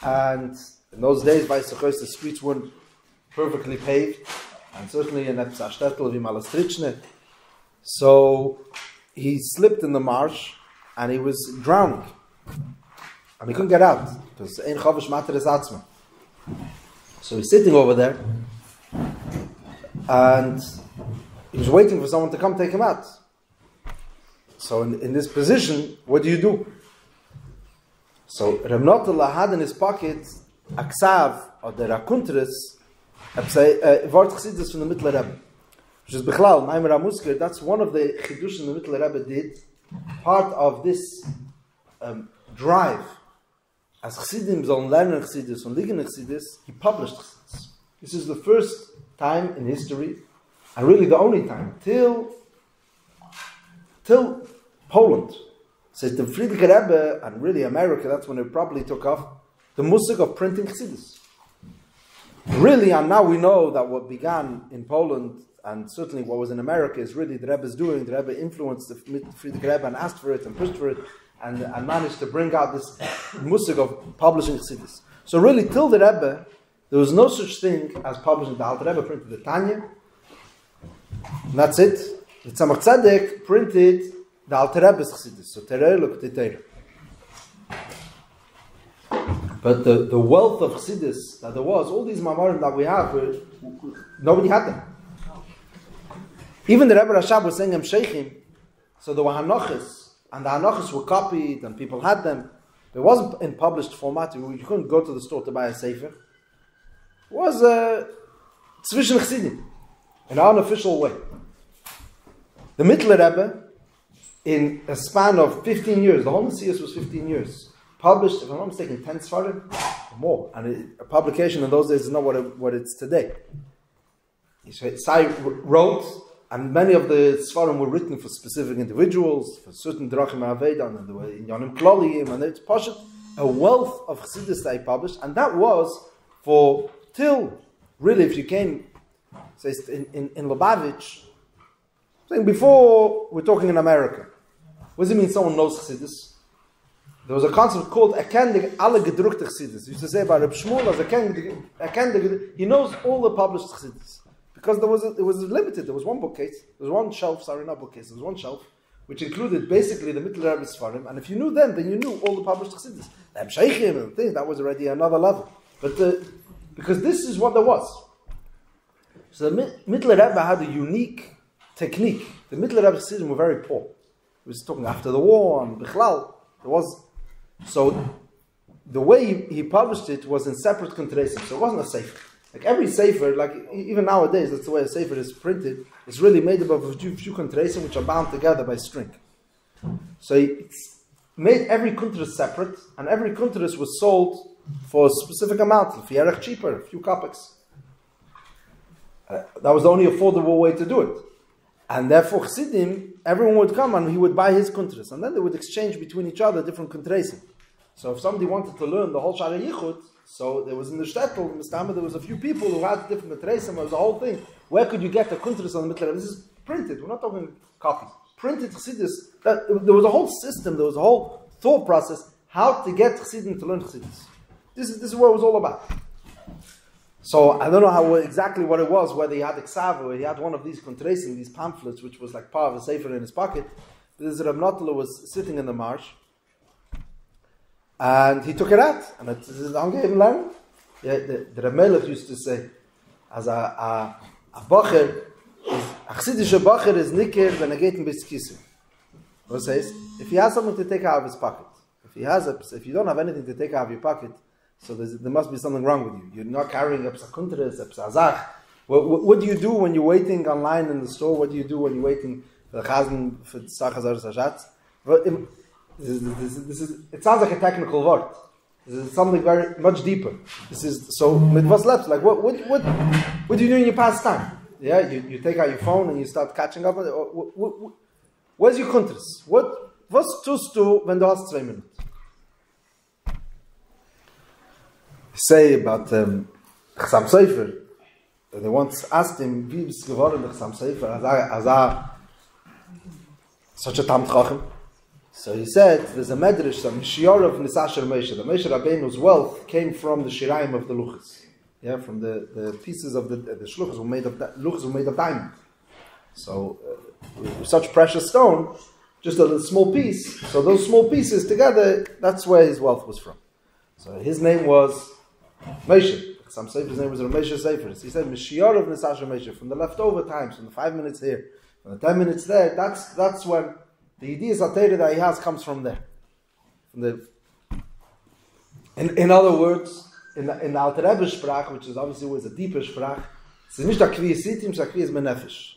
and in those days, by Sechos, the streets weren't perfectly paved, and certainly in Epsashtetl of Imalastrichne. So he slipped in the marsh, and he was drowning, and he couldn't get out because Ein Chavish Materes Atzma. So he's sitting over there, and he was waiting for someone to come take him out. So in this position, what do? So Reb Notel had in his pocket a ksav, or the rakuntres, Wort Chassidus from the Mittler Rebbe, which is Bechlal, Maimer HaMusker. That's one of the chidushim the Mittler Rebbe did, part of this drive. As Chassidim sollen lernen Chassidus and liegen Chassidus, he published Chassidus. This is the first time in history, and really the only time, till Poland. Says the Friedrich Rebbe, and really America, that's when it probably took off, the musik of printing Chassidus. Really, and now we know that what began in Poland, and certainly what was in America, is really the Rebbe's doing. The Rebbe influenced the Friedrich Rebbe and asked for it and pushed for it, and managed to bring out this musik of publishing Chassidus. So really, till the Rebbe, there was no such thing as publishing. The Alter Rebbe printed the Tanya, and that's it. The Tzemach Tzedek printed the Alter Rebbe's Chassidus, so Terei L'Kutei Torah. But the wealth of Chassidus that there was, all these Mamarim that we have, nobody had them. Even the Rebbe Rashab was saying Sheikhim, so there were Hanochis, and the Hanochis were copied, and people had them. It wasn't in published format. You couldn't go to the store to buy a Sefer. It was Tzvischen Chassidim, in an unofficial way. The Mittler Rebbe, in a span of 15 years, the whole Messias was 15 years, published, if I'm not mistaken, 10 Sfarim or more. And a publication in those days is not what it's today. Sai wrote, and many of the Sfarim were written for specific individuals, for certain Drachim HaAvedan, and they were in Yonim Kloliyim, and it's Pashat, a wealth of Chassidus that he published, and that was for till, really, if you came, say, in Lubavitch, saying before we're talking in America, what does it mean someone knows Chassidus? There was a concept called Akendig alle gedruckte Chassidus. Used to say about Reb Shmuel as Akendig, he knows all the published Chassidus. Because it was limited. There was one bookcase, there was one shelf, not bookcase, there was one shelf, which included basically the Mittler Rebbe Sfarim, and if you knew them, then you knew all the published Chassidus. The Sheikhim and things, that was already another level. But because this is what there was. So the Mittler Rebbe had a unique technique. The Mittler Rebbe Chassidim were very poor. He was talking after the war, and Bichlal, there was. So the way he published it was in separate contrasim, so it wasn't a sefer. Like every sefer, like even nowadays, that's the way a sefer is printed. It's really made up of a few contrasim which are bound together by string. So he made every contras separate, and every contras was sold for a specific amount, if you cheaper, a few kopecks. That was the only affordable way to do it. And therefore, Chassidim, everyone would come and he would buy his contras, and then they would exchange between each other different contrasim. So if somebody wanted to learn the whole Shara Yichud, so there was in the shtetl, in the Stama, there was a few people who had different matresim. It was a whole thing. Where could you get the kuntras on the Mitler? This is printed. We're not talking copies. Printed Chassidus. There was a whole system. There was a whole thought process how to get Chassidim to learn Chassidus. This is what it was all about. So I don't know exactly what it was. Whether he had Iksav or he had one of these kuntresim, these pamphlets, which was like part of a sefer in his pocket. This Reb Notala was sitting in the marsh. And he took it out, and it is angeheben lernen. Yeah, the Reb Melech used to say, as a bacher, a chassidische bacher is nicker when geht bis kisse. What says? If he has something to take out of his pocket, if you don't have anything to take out of your pocket, so there must be something wrong with you. You're not carrying a psakuntres, a psazach. What do you do when you're waiting online in the store? What do you do when you're waiting for the chazan for tzachazar sajatz? It sounds like a technical word. This is something very much deeper. This is so mitvas leps. Like what do you do in your pastime? Yeah, you take out your phone and you start catching up. Where's your kuntras? Was tust du wenn du hast 2 Minuten? Say about Chassam Sofer. They once asked him, wie ist geworden der Chassam Sofer? Such a Tam Chacham. So he said, there's a medrash, a Mishior of Nisasher Moshe. The Moshe Rabbeinu's wealth came from the Shiraim of the Luchas. Yeah, from the pieces of the Shluchas were made of diamond. So, with such precious stone, just a little small piece. So those small pieces together, that's where his wealth was from. So his name was Moshe. Some say his name was Moshe Sefer. He said, Mishior of Nisasher Moshe, from the leftover times, from the 5 minutes here, from the 10 minutes there, that's when the idea that he has comes from there. In other words, in the Alter Rebbe Sprach, which is obviously always a deeper Sprach, it's not a Kviyas Sitim, it's a Kviyas Benefesh.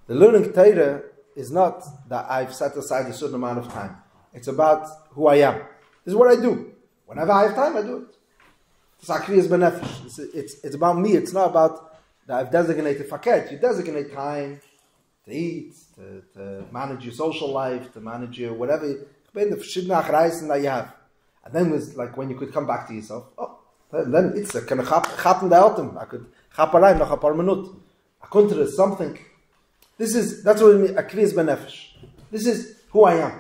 The learning Torah is not that I've set aside a certain amount of time. It's about who I am. This is what I do. Whenever I have time, I do it. It's a Kviyas Benefesh. It's about me. It's not about that I've designated Faket. You designate time to eat, to manage your social life, to manage your whatever, the verschiedene reisen that you have. And then it's like when you could come back to yourself, then it's a kind of chappen the autumn. I could chaparai noch a paar minut. A kunter is something. That's what it means, a kviyas benefesh. This is who I am.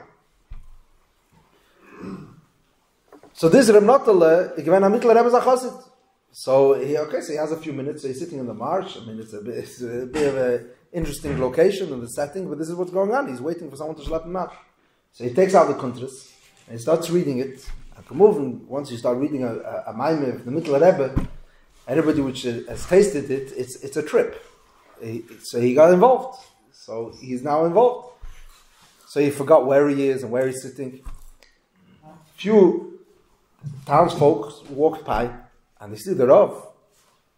So this Reb Notala, ik ben a mittel Rebbe Zachosid. So he has a few minutes, so he's sitting in the marsh. I mean, it's a bit of a interesting location and the setting, but this is what's going on. He's waiting for someone to schlep him out. So he takes out the kuntras and he starts reading it. Once you start reading a maime of the Mittel Rebbe, everybody which has tasted it, it's a trip. So he got involved. So he's now involved. So he forgot where he is and where he's sitting. Few townsfolk walked by and they see the Rav.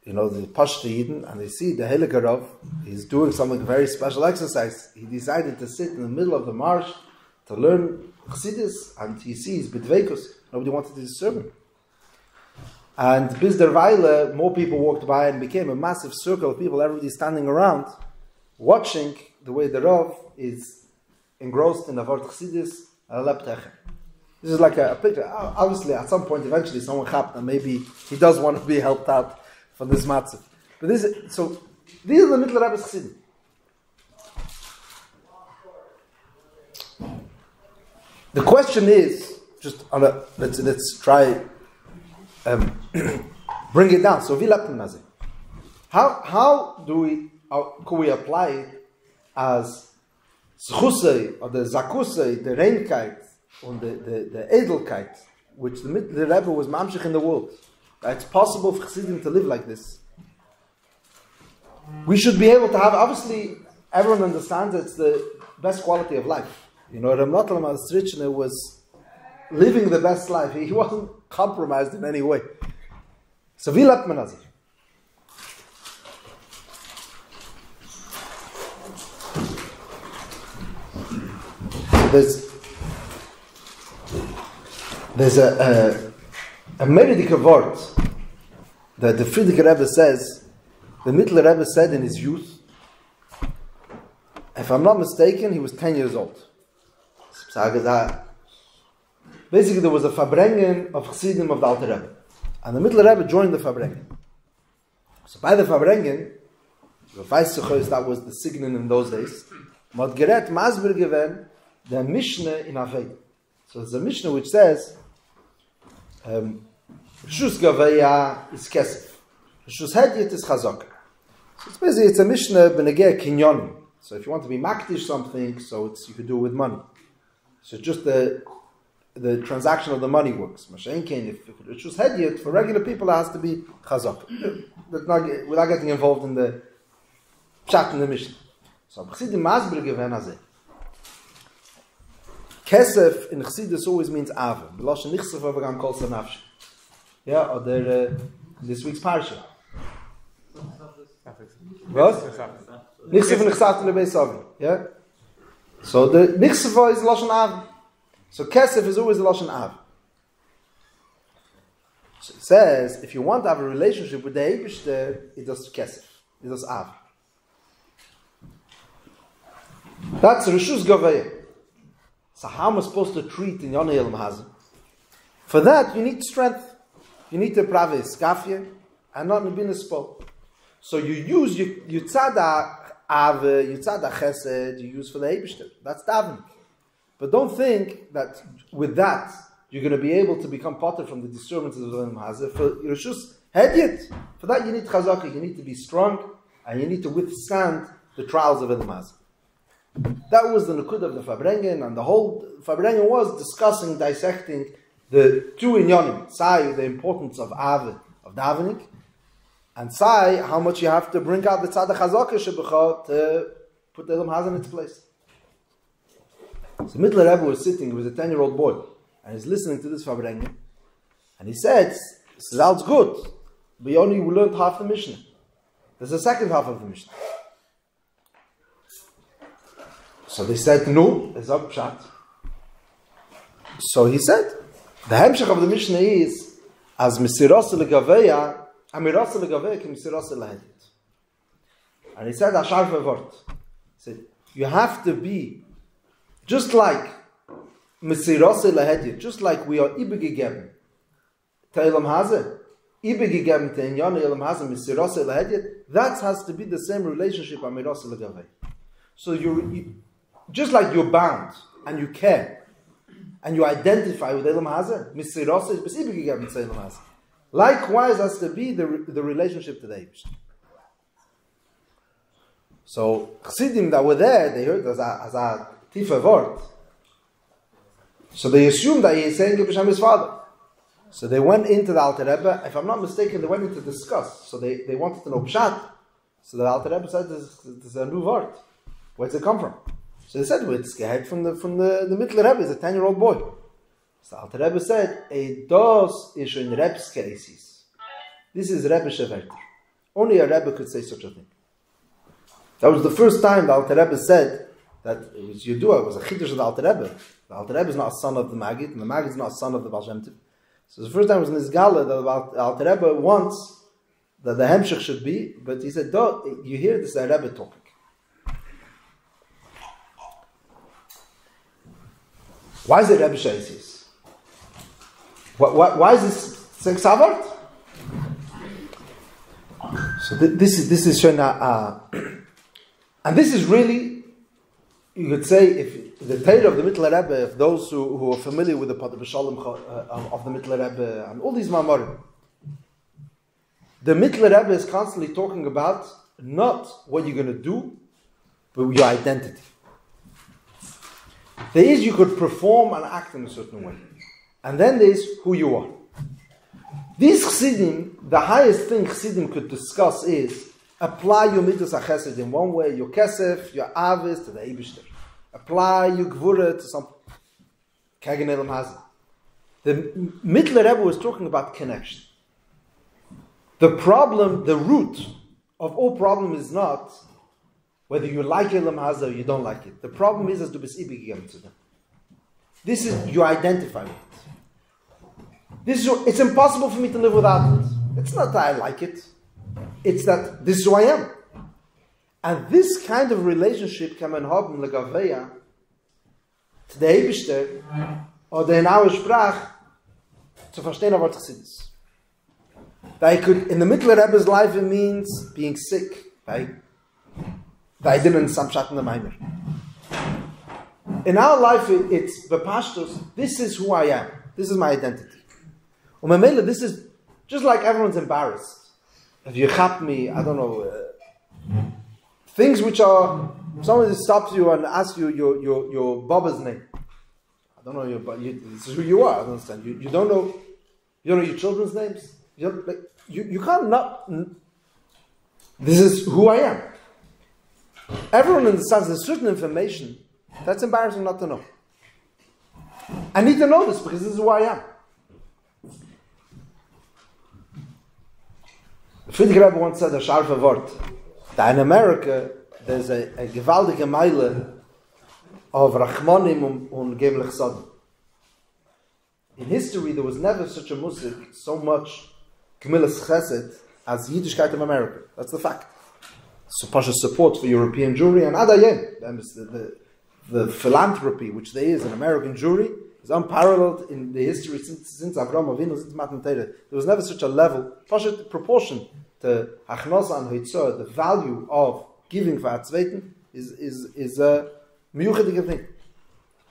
The Pashto Yidden, and they see the Heilige Rav, he's doing something very special exercise. He decided to sit in the middle of the marsh to learn Chassidus, and he sees Bidveikus. Nobody wanted to disturb him. And bis der Weile, more people walked by and became a massive circle of people, everybody standing around, watching the way the Rav is engrossed in the word Chassidus, This is like a picture. Obviously, at some point, eventually, someone happened, and maybe he does want to be helped out from this matzah. But these are the Mittel Rebbe's Chassidim. The question is, let's try bring it down. So how could we apply it as Zchusei or the Zakusei, the Reinkeit, and the Edelkeit, which the Rebbe was mamshich in the world? It's possible for Chassidim to live like this. We should be able to have, obviously, everyone understands it's the best quality of life. Reb Notala Strichner was living the best life. He wasn't compromised in any way. So, wie lebt man also? There's a medical word that the Frierdiker Rebbe says, the Mittel Rebbe said in his youth, if I'm not mistaken, he was 10 years old. basically there was a Farbrengen of Chassidim of the Alter Rebbe. And the Mittler Rebbe joined the Farbrengen. So by the Farbrengen, that was the signin in those days, Mod Geret Masber given the Mishnah in Aved. So there's a Mishnah which says, Rishus Gaveya is Kesef. Rishus Hedyet is Chazaka. So it's basically, it's a Mishnah Benegeh Kinyonim. So if you want to be makdish something, so you could do it with money. So just the transaction of the money works. Mashain Kain, if Rishus Hedyet, for regular people, it has to be Chazaka. Without getting involved in the chat in the Mishnah. So Chassidim Masber given Hazeh. Kesef in Chassidus always means Ava. B'loshen Nichsef Avagam Kol Sanafsh. Yeah, or this week's parsha. What? Nichsef and Nichsaf to the Beis Avi. Yeah? So the Nichsef is Loshen Ava. So Kesef is always the Loshen Ava. So it says, if you want to have a relationship with the Eibishter, it does Kesef. It does Ava. That's Rishus Gaveya. So how am I supposed to treat in Yonah Elam Hazim? For that, you need strength. You need to prave skafia and not nebina spol. So you use Yutzada Ave, Yutzada Chesed, you use for the Eibishter. That's davening. But don't think that with that, you're going to be able to become potter from the disturbances of Elam Hazim. For Rishus Hedyet, for that you need Chazaka, you need to be strong, and you need to withstand the trials of Elam Hazim. That was the Nukud of the Farbrengen, and the whole Farbrengen was discussing, dissecting the two inyanim. Sai, the importance of Ave, of davening, and Sai, how much you have to bring out the Tzadach Hazaka Shebecha to put the Elam Hazim in its place. So Mittler Rebbe was sitting, he was a 10-year-old boy, and he's listening to this Farbrengen, and he said, sounds good, but you only learned half the Mishnah. There's a second half of the Mishnah. So they said, no, it's not pshat. So he said, the hemshech of the Mishnah is, as Mesiros Legaveya, Amiros Legaveya ki Mesiros Lehedit. And he said, Ashar Vevort. He said, you have to be, just like Mesiros Lehedit, just like we are ibegegeben, to Elam Hazeh, ibegegeben to Inyan Elam Hazeh, Mesiros Lehedit, that has to be the same relationship, Amiros Legaveya. So you just like you're bound and you care and you identify with Elam Hazeh, likewise has to be the relationship to the Eibush. So Chassidim that were there, they heard as a tifa word. So they assumed that he is saying B'Shem his father. So they went into the Alter Rebbe. If I'm not mistaken, they went in to discuss. So they wanted to know Pshat. So the Alter Rebbe said, "There's a new word. Where does it come from?" So they said, well, it's gehed from the Mittler Rebbe, is a 10-year-old boy. So Alter Rebbe said, dos is in Rebbe's cases. This is Rebbe Sheverter. Only a Rebbe could say such a thing. That was the first time the Alter Rebbe said that it was Yedua, it was a chiddush of the Alter Rebbe. The Alter Rebbe is not a son of the Maggid, and the Maggid is not a son of the Baal Shem Tov. So the first time it was in his Gala that the Alter Rebbe wants that the Hemshech should be, but he said, you hear this a Rebbe talking. Why is it Rebbe Shaisis? Why is this saying Savart? So this is Shana, and this is really, you could say, if the Torah of the Mittler Rebbe, if those who are familiar with the Pater B'Shalom of the Mittler Rebbe and all these Ma'amarim, the Mittler Rebbe is constantly talking about not what you're going to do, but your identity. There is you could perform and act in a certain way. And then there is who you are. These Chassidim, the highest thing Chassidim could discuss is apply your midas HaChesed in one way, your Kesef, your Avis to the Eibishter. Apply your Gvura to some Kagan Elam Hazeh. The Mittler Rebbe was talking about connection. The problem, the root of all problem is not whether you like Elam Hazeh or you don't like it. The problem is as du bist ibegegeben zu dem. This is, you identify with it. It's impossible for me to live without it. It's not that I like it. It's that this is who I am. And this kind of relationship can man haben legaveya to the Eibishter oder in our Sprach zu verstehen, was Chassidus. In the middle of Rebbe's life, it means being sick. They didn't some shot in the minor. In our life, it's Bepashtos. This is who I am. This is my identity. Umamela, this is just like everyone's embarrassed. If you chap me, I don't know, things which are, someone stops you and asks you your Baba's name. I don't know this is who you are. I don't understand. You don't know your children's names. You can't not. This is who I am. Everyone understands there's certain information that's embarrassing not to know. I need to know this because this is who I am. Friedrich Rebbe once said a sharp word that in America there's a gewaltige Meile of Rachmanim und Gemlich Sodom. In history there was never such a music, so much Gemilas Chesed as Yiddishkeit of America. That's the fact. Supposed support for European Jewry and Adayem. The philanthropy which there is in American Jewry is unparalleled in the history since Avraham Avinu, since Matan Torah. There was never such a level, proportion to Hachnosa and Hitzor, the value of giving for Atzveiten is a miyuchadige thing.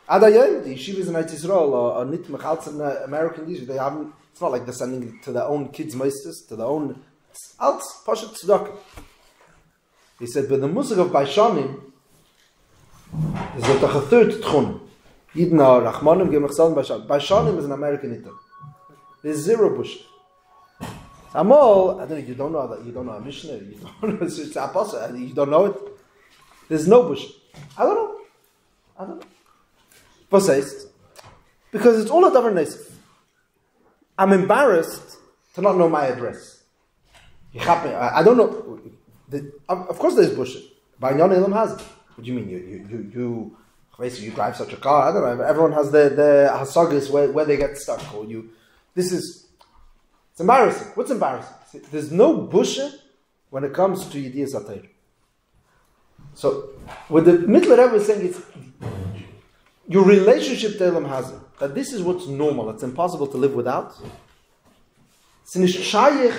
Adayem, the yeshivas in Eretz Yisrael are nit mechalz in American yeshivas. They haven't. It's not like they're sending to their own kids' meisters, to their own. It's Pashat Tzedakah. He said, but the music of Baishanim is a third tchun. Yidna Rachmanim Gemachsal Baishanim. Baishanim is an American item. There's zero bush. Amol, I don't know. You don't know that. You don't know a Mishnah. You don't know it's apostle. You don't know it. There's no bush. I don't know. What says? Because it's all a different nesif. I'm embarrassed to not know my address. I don't know. Of course, there's bullshit. Banyan Elam has it. What do you mean? You drive such a car? I don't know. Everyone has their hasagas where they get stuck. Or it's embarrassing. What's embarrassing? There's no bullshit when it comes to Yediyas Atayr. So, what the Mittler Rebbe is saying is your relationship to Elam has it. That this is what's normal. It's impossible to live without. It's nicht shayich.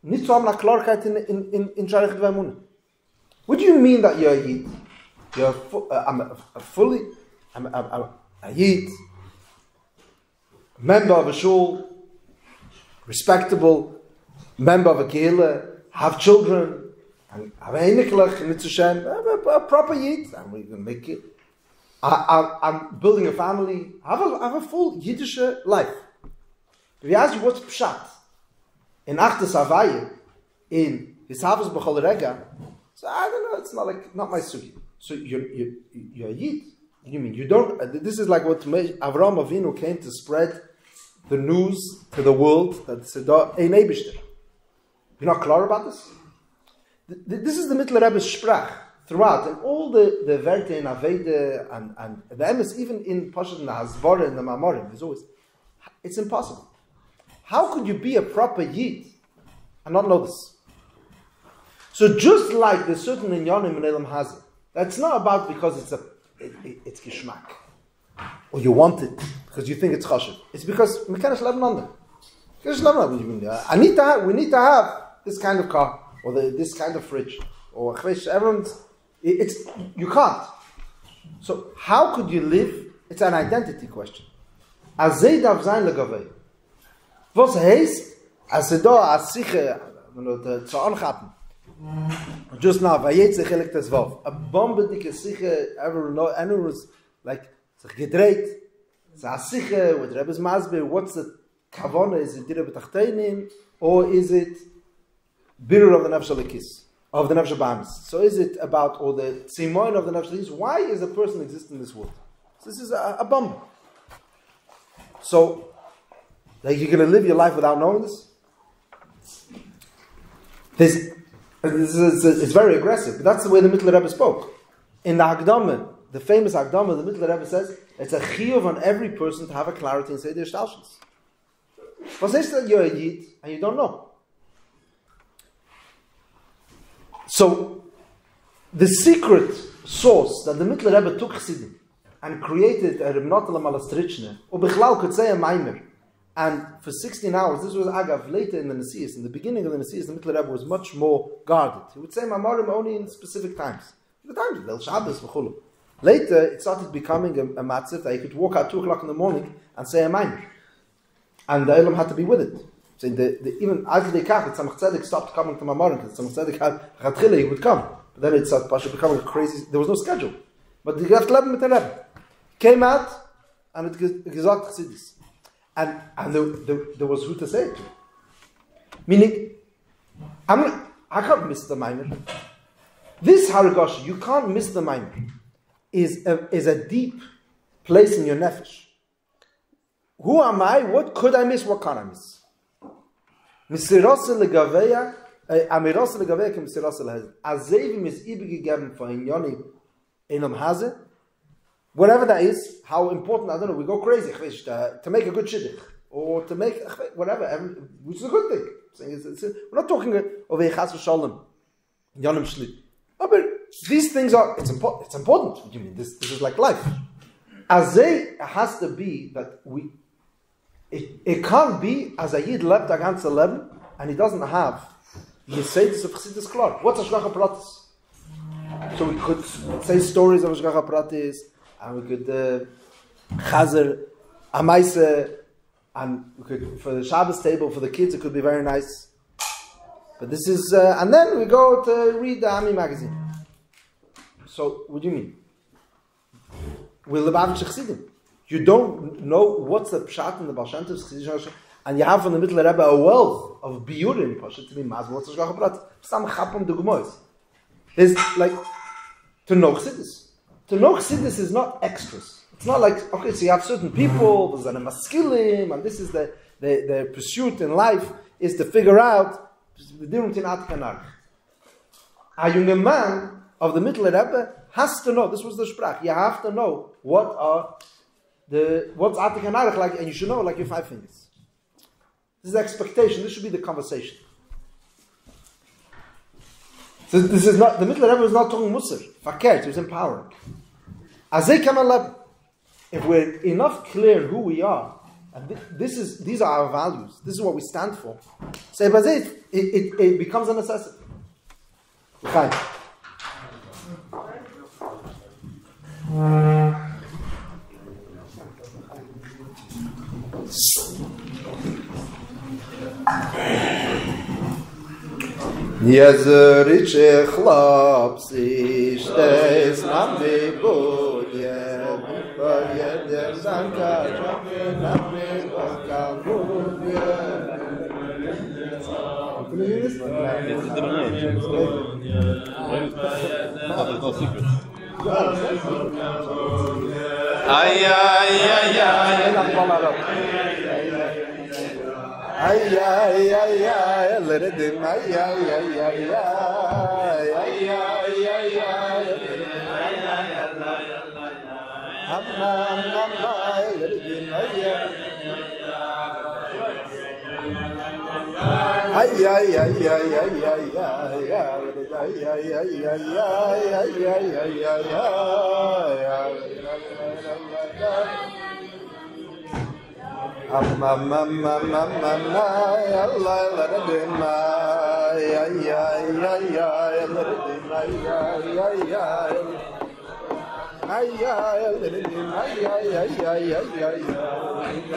Nicht zu haben eine Klarkeit in Sharech Dveimunah. What do you mean that you're a Yid? I'm a Yid, member of a shul, respectable, member of a kehillah, have children, I'm a proper Yid, and we're going to make it. I'm building a family. I have a full Yiddish life. If you ask you what's pshat in Achtes Havaya, in Hisavos B'chol Rega, so I don't know. It's not my sugi. So you're a Yid. You mean you don't? This is like what Avraham Avinu came to spread the news to the world that Sedar ein Eibishter. You're not clear about this. This is the Mittler Rebbe's sprach. Throughout, and all the Verte in Aveda and the Emes, even in Pashat and the Hasvara and the Mamorim, there's always, it's impossible. How could you be a proper Yid and not know this? So just like there's certain inyanim in Elam Hazeh, that's not about because it's Gishmak, or you want it because you think it's chashiv. It's because Mekanesh Lebanon. We need to have this kind of car or this kind of fridge or everyone's. You can't. So how could you live? It's an identity question. Azay darf sein legavei. Was heißt, als da asiche, zu angaben. Just now, vayetze chelik tesvav. A bombe dike siche, anyone was like, sich gedreht. It's asiche, with Rebbe's Masber, what's the kavana? Is it dire betachtenim? Or is it birur of the nefesh alikis? Of the Nefesh Bahamis. So is it about, or the Tzimoin of the Nefesh Bahamis? Why is a person exist in this world? So this is a bomb. So, like you're going to live your life without knowing this? It's very aggressive, but that's the way the Mittler Rebbe spoke. In the Hagdama, the famous Hagdama, the Mittler Rebbe says, it's a chiyuv on every person to have a clarity and say their shtalshus. What says that you're a Yid and you don't know? So, the secret source that the Mittler Rebbe took Chassidim and created a Rebnotala Malastrichne, or Bichlal could say a Maimer. And for 16 hours, this was Agav, later in the Nesias, in the beginning of the Nesias, the Mittler Rebbe was much more guarded. He would say Mamarim only in specific times. The times, Del Shabbos, V'chulu. Later, it started becoming a matzah that you could walk out 2 o'clock in the morning and say a Maimer. And the Elam had to be with it. So even after they came, Tzemach Tzedek stopped coming to Mamarim, because Tzemach Tzedek had Chatchile, he would come. But then it started becoming a crazy, there was no schedule. But the Gef Leben mit Rebbe came out, and it gesagt Chassidus. And there was who to say it to. Meaning, I can't miss the Maimer. This Haragosh, you can't miss the Maimer, is a deep place in your nefesh. Who am I? What could I miss? What can't I miss? Misirose legaveya, amirose legaveya ke misirose lehazen. Azevim is ibegegeben for inyoni enam haze. Whatever that is, how important, I don't know, we go crazy to make a good shidduch, or to make whatever, which is a good thing. We're not talking over Chas v'Shalom, Yonim Shlit. But these things are, it's important. What do you mean? This is like life. Azay has to be that it can't be as a Yid lebt a ganze Leben, and he doesn't have the Yesodis of Chassidus Klar. What's Hashgacha Pratis? So we could say stories of Hashgacha Pratis, and we could Chazer, Amaise, and we could, for the Shabbos table, for the kids, it could be very nice. But this is, and then we go to read the Ami magazine. So, what do you mean? We're Lubavitch Chassidim. You don't know what's the Pshat in the Baal Shem Tov's Chassidim, and you have from the Mittler Rebbe a wealth of Biurim, Pashat to be Maz, what's the Shgach Prat? Some Chapam Dugmois. There's like, to know Chassidus. To know Chassidus is not extras. It's not like, okay, so you have certain people, there's an maskilim, and this is the pursuit in life, is to figure out the difference in Atik and Arch. A young man of the Mittler Rebbe has to know, this was the Sprach, you have to know what's Atik and Arch like, and you should know like your 5 fingers. This is the expectation, this should be the conversation. So this is not, the Mittler Rebbe was not talking Musar, Fakert, he was empowering. Azay Kamal Leb, if we're enough clear who we are, and these are our values, this is what we stand for, so it becomes a necessity. Okay. Yezrich chlaps ishtes nam bebudye vayeder zanka nam bebudye. Ay ay ay ay ay ay ay, let it in. Ay ay ay ay ay ay ay ay. Amma let it in. Ay ay ay ay ay ay ay ay ay ay ay ay ay. Amma mamma mamma Allah let it in my ay ay ay ay let it in my ay ay ay ay let it in ay ay ay ay ay ay ay ay let it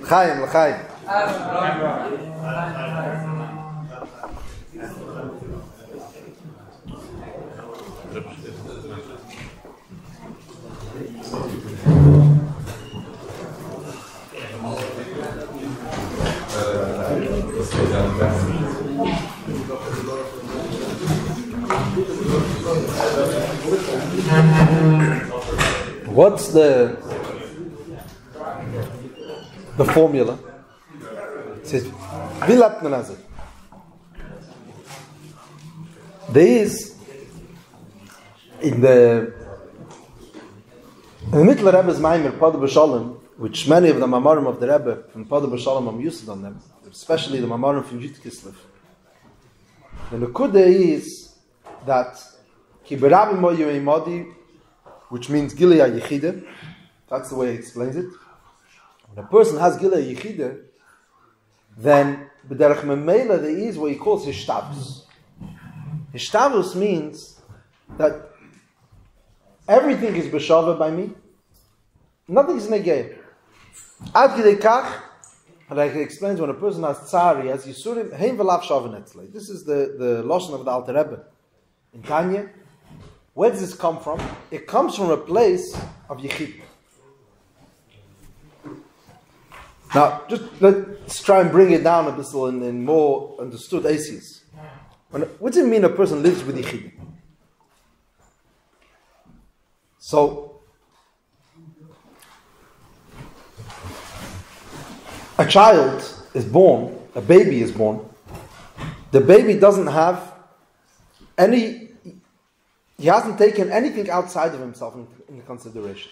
Chaim. What's the formula? It says, Vilat Nanazir. There is in the Mittler Rebbe's Maimer, Pada B'Shalom, which many of the Mamarim of the Rebbe from Pada B'Shalom are used on them, especially the Mamarim from Yud Kislev. The Nekuda is that Ki B'Rabim Mo Yemei Modi, which means Gilei HaYechide. That's the way he explains it. When a person has Gilei HaYechide, then B'derech Memela there is what he calls Hishtavus. Hishtavus means that everything is B'Shava by me. Nothing is Negei. Ad Gidei Kach, like he explains, when a person has Tsar, he has Yisurim, Hein V'lav Shavanetz. This is the Lashon of the Alter Rebbe in Tanya. Where does this come from? It comes from a place of Yechid. Now, just let's try and bring it down a bit in more understood ACs. What does it mean a person lives with Yechid? So, a child is born, a baby is born. The baby doesn't have he hasn't taken anything outside of himself into consideration.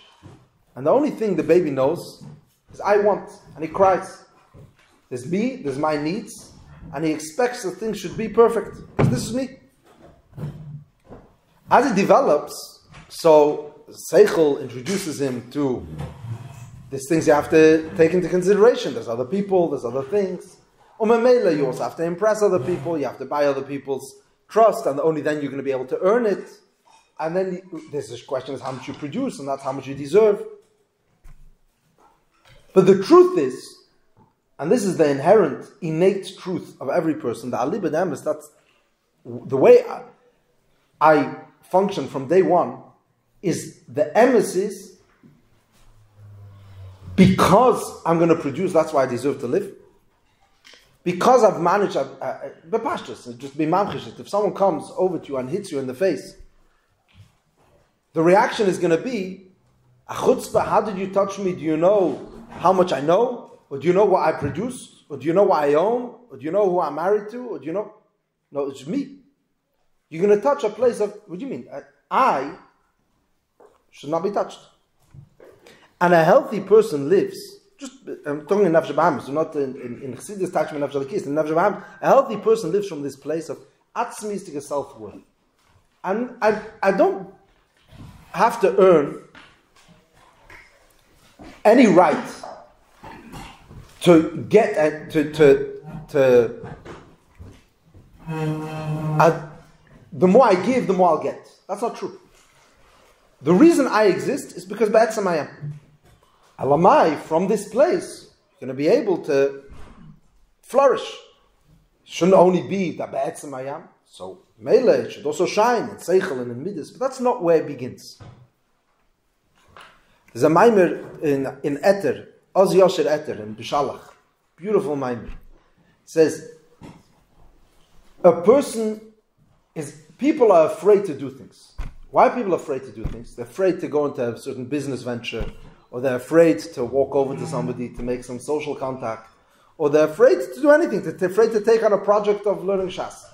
And the only thing the baby knows is, I want. And he cries. There's me, there's my needs, and he expects that things should be perfect. Because this is me. As he develops, so Seichel introduces him to these things you have to take into consideration. There's other people, there's other things. Umemela, you also have to impress other people, you have to buy other people's trust, and only then you're going to be able to earn it. And then there's this question is how much you produce, and that's how much you deserve. But the truth is, and this is the inherent, innate truth of every person, the Ali ben Emes, that's the way I function from day one, is the Emes is, because I'm going to produce, that's why I deserve to live. Because I've managed, just be mamchish. If someone comes over to you and hits you in the face, the reaction is going to be, a chutzpah, how did you touch me? Do you know how much I know? Or do you know what I produce? Or do you know what I own? Or do you know who I'm married to? Or do you know? No, it's me. You're going to touch a place of, what do you mean? I should not be touched. And a healthy person lives, I'm talking in Nefesh Bahamas, so not in Chassidus attachment Nefesh Elokis, in Nefesh Bahamas, a healthy person lives from this place of atzmistic self-worth. And I don't have to earn any right to get the more I give, the more I'll get. That's not true. The reason I exist is because Ba'etzem I am. Alamai, from this place, you're going to be able to flourish. It shouldn't only be that Ba'etzem I am. So, Mele, it should also shine in Seichel and in Midas. But that's not where it begins. There's a Maimer in Eter, Oz Yosher Eter, in Bishalach. Beautiful Maimer. It says, people are afraid to do things. Why are people afraid to do things? They're afraid to go into a certain business venture, or they're afraid to walk over to somebody to make some social contact, or they're afraid to do anything. They're afraid to take on a project of learning Shas.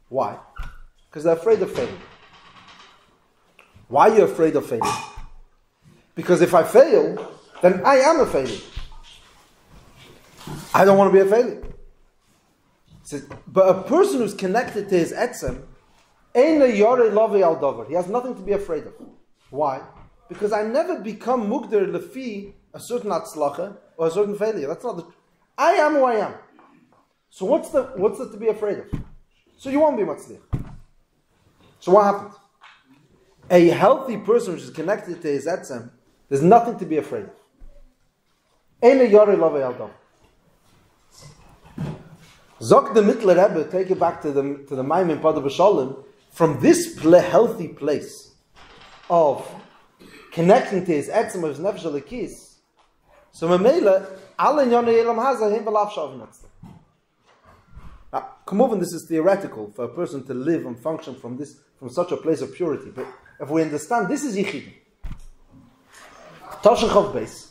Why? Because they're afraid of failing. Why are you afraid of failing? Because if I fail, then I am a failure. I don't want to be a failure. But a person who's connected to his etzem, he has nothing to be afraid of. Why? Because I never become mugder lefi a certain atzlacha or a certain failure. That's not the. I am who I am. So what's there to be afraid of? So you won't be matzliach. So what happened? A healthy person which is connected to his etzem, there's nothing to be afraid of. Zok the Mittler Rebbe, take it back to the Maim in Pada B'Sholem, from this healthy place of connecting to his etzem of his nefesh alekis. So Mamela, alle yonei elam haza him v'lav shavim etzem. Now, come over, this is theoretical for a person to live and function from such a place of purity. But if we understand, this is Yichid. Toshen Chov Beis.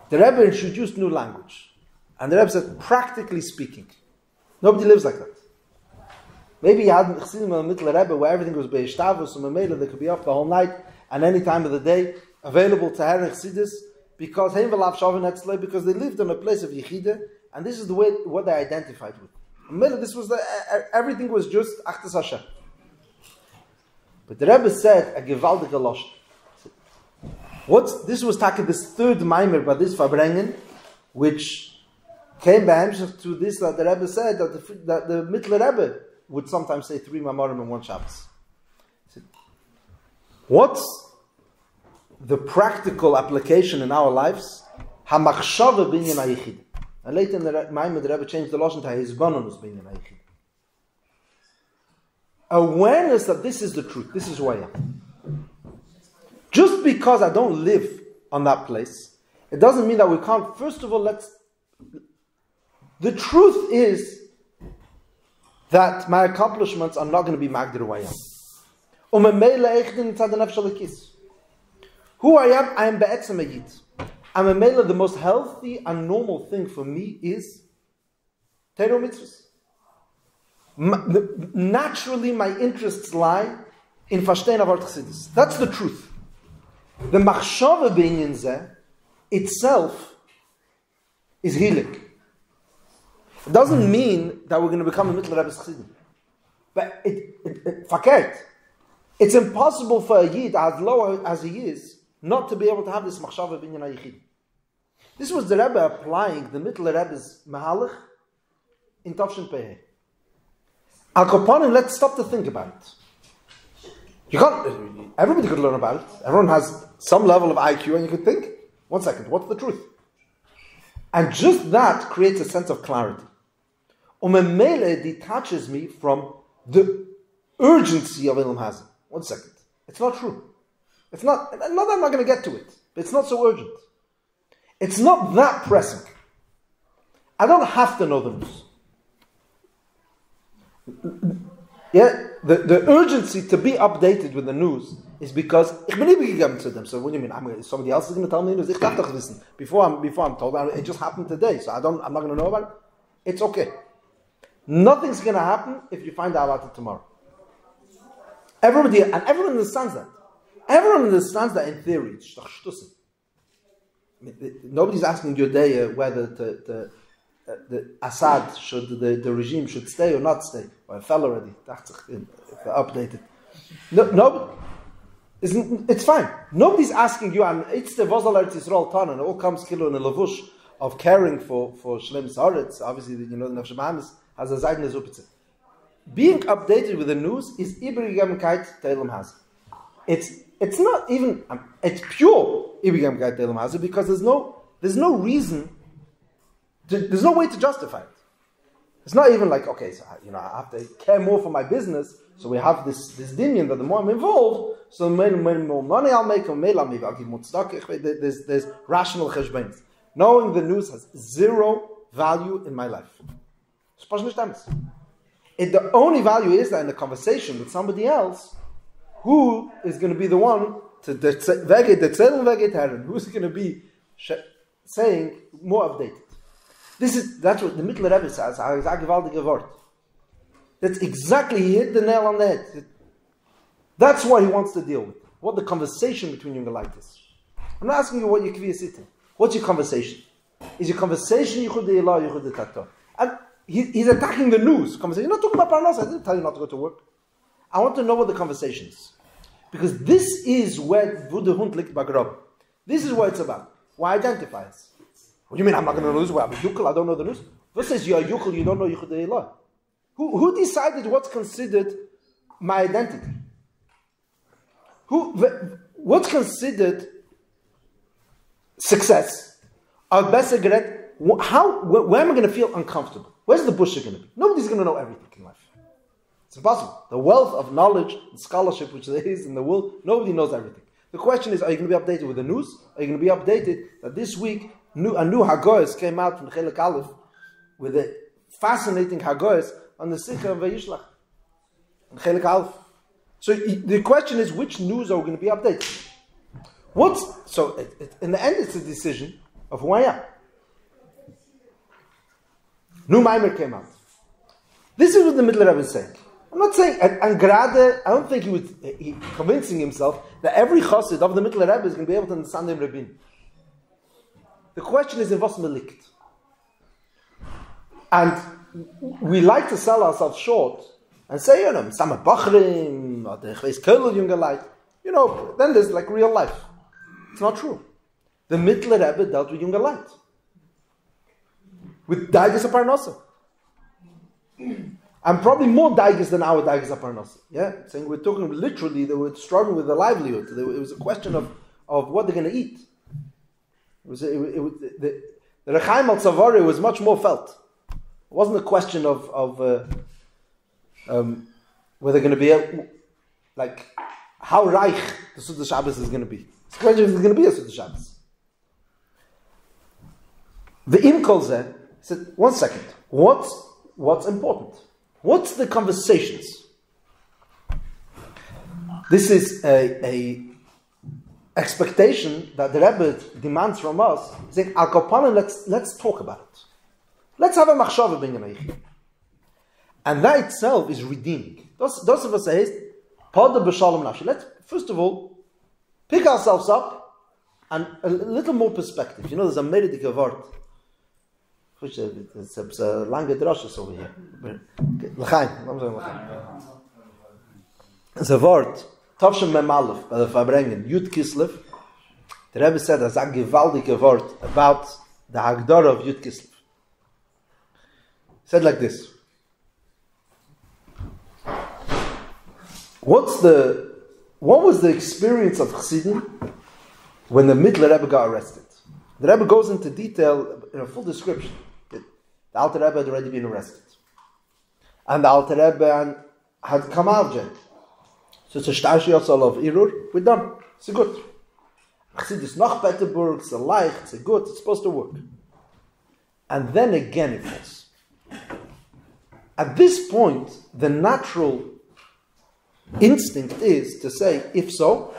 The Rebbe introduced new language. And the Rebbe said, practically speaking, nobody lives like that. Maybe you had Chassidim in the middle of Rebbe where everything was Be'eshtavus, so Mamela, they could be up the whole night and any time of the day available to Herren Chassidus because they lived in a place of Yechida, and this is the way what they identified with. Mamela, this was everything was just Achtas Hashem. But the Rebbe said a gewaldige Lashon. This was taken this third Maimer by this Verbrengen, which came by to this that the Rebbe said that the Mittler Rebbe would sometimes say 3 Mamorim in one Shabbos. What's the practical application in our lives? Hamachshava binyan hayichid. And later in the Maimer, the Rebbe changed the Lashon to Hizbanonus binyan hayichid. Awareness that this is the truth. This is who I am. Just because I don't live on that place, it doesn't mean that we can't. First of all, the truth is that my accomplishments are not going to be magdir who I am. Who I am be'etzem a yid. I'm a mela. The most healthy and normal thing for me is Torah mitzvahs. Naturally, my interests lie in Verstehen Avart Chassidus. That's the truth. The machshava b'inyan zeh itself is healing. It doesn't mean that we're going to become a Mittler Rebbe's Chassidim. But fakert. It's impossible for a Yid, as low as he is, not to be able to have this machshava b'inyan hayichid. This was the Rebbe applying the Mittler Rebbe's mahalach in Tavshin Peh. Al Kaponim, let's stop to think about it. You can't. Everybody could learn about it. Everyone has some level of IQ, and you could think, 1 second, what's the truth? And just that creates a sense of clarity. Umemele detaches me from the urgency of Ilm Hazim. 1 second. It's not true. It's not that I'm not going to get to it, but it's not so urgent. It's not that pressing. I don't have to know the news. Yeah, the urgency to be updated with the news is because ich bin nicht gegeben to them. So what do you mean? Somebody else is going to tell me the news. Ich darf doch wissen before I'm told. It just happened today, so I'm not going to know about it. It's okay. Nothing's going to happen if you find out about it tomorrow. Everyone understands that. Everyone understands that in theory. It's doch shtussig. Nobody's asking you today whether the Assad the regime should stay or not stay. Well, it fell already. If they updated. No, it's fine. Nobody's asking you, and it's the Vosal Eretz Yisrael Tan, and it all comes kilo in the levush of caring for Shlem Saretz. Obviously, the Nefesh Bahamas has a Zaydne Zupitze. Being updated with the news is Ibrigemkeit Telem Haz. It's not even, it's pure Ibrigemkeit Telem Haz because there's no reason, there's no way to justify it. It's not even like, okay, so I have to care more for my business, so we have this dimion that the more I'm involved, so the more money I'll make, I'll give more tzedakah. There's rational cheshbonos. Knowing the news has zero value in my life. The only value is that in a conversation with somebody else, who is going to be the one to who's going to be saying more updated. That's what the Mittler Rebbe says. That's exactly, he hit the nail on the head. That's what he wants to deal with. What the conversation between you and the light is. I'm not asking you what your kvi is sitting. What's your conversation? Is your conversation Yichud Elah, Yichud Tato? And he's attacking the news. Conversation. You're not talking about Parnas. I didn't tell you not to go to work. I want to know what the conversation is. Because this is where Vude Hund liegt bagrob. This is what it's about. Why identify us? What do you mean I'm not going to know the news? Well, I'm a Yukul, I don't know the news. What says you're a Yukul, you don't know Yichud Elah? Who decided what's considered my identity? What's considered success? Where am I going to feel uncomfortable? Where's the bush going to be? Nobody's going to know everything in life. It's impossible. The wealth of knowledge and scholarship which there is in the world, nobody knows everything. The question is, are you going to be updated with the news? Are you going to be updated that this week a new Hagoyes came out from Chelek Aleph with a fascinating Hagoyes on the Sikha of Vayishlach and Chelek Aleph. So the question is, which news are we going to be updated? In the end, it's a decision of who I am. New Maimer came out. This is what the Mittler Rebbe is saying. I'm not saying, and Grade, I don't think he convincing himself that every chassid of the Mittler Rebbe is going to be able to understand the Rabbin. The question is in was melikt. And we like to sell ourselves short and say, Sama Bachrim, or the Chveis Kölel Jungerleit, then there's like real life. It's not true. The Mittler Rebbe dealt with Jungerleit. With Daigas of Parnasa. And probably more Daigas than our Daigas of Parnasa. Yeah? Saying we're talking literally, they were struggling with their livelihood. It was a question of what they're going to eat. The Rechaim al Tzavari was much more felt. It wasn't a question of whether they're going to be like how reich the Suda Shabbos is going to be. It's a question if it's going to be a Suda Shabbos. The Im Kolzeh said, 1 second, what's important? What's the conversations? This is a expectation that the Rebbe demands from us, saying, Al Kapana, let's talk about it. Let's have a machshava ben Yemeichi. And that itself is redeeming. Those of us say, Pada b'shalom nafshi. Let's, first of all, pick ourselves up and a little more perspective. There's a Meredith word. It's a lange drashes over here. L'chaim. It's a word. Tavshem Mem Aleph, by the Farbrengen, Yud Kislev. The Rebbe said as a gewaldige word about the Hagdara of Yud Kislev. He said like this. What was the experience of Chassidim when the Mittler Rebbe got arrested? The Rebbe goes into detail in a full description. The Alter Rebbe had already been arrested. And the Alter Rebbe had come out of jail. So it's a Shtarshi Yotzal of Irur, we're done. It's a good. Chassidus noch Peterburg, it's a leicht, it's a good, it's supposed to work. And then again it falls. At this point, the natural instinct is to say, if so,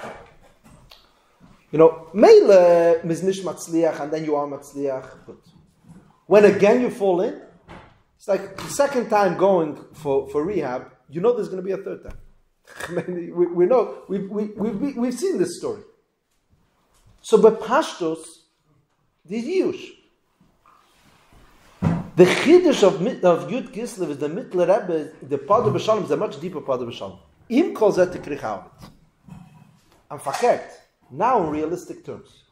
Meile miznish matzliach, and then you are matzliach. But when again you fall in, it's like the second time going for rehab, there's going to be a third time. we know, we've seen this story. So, by Pashtos, this Yush. The Chiddush of Yud Kislev is the Mittler Rebbe, the Pada B'Shalom is a much deeper Pada B'Shalom. Im kol zeh tikrich ha'avet. I'm fakert. Now in realistic terms.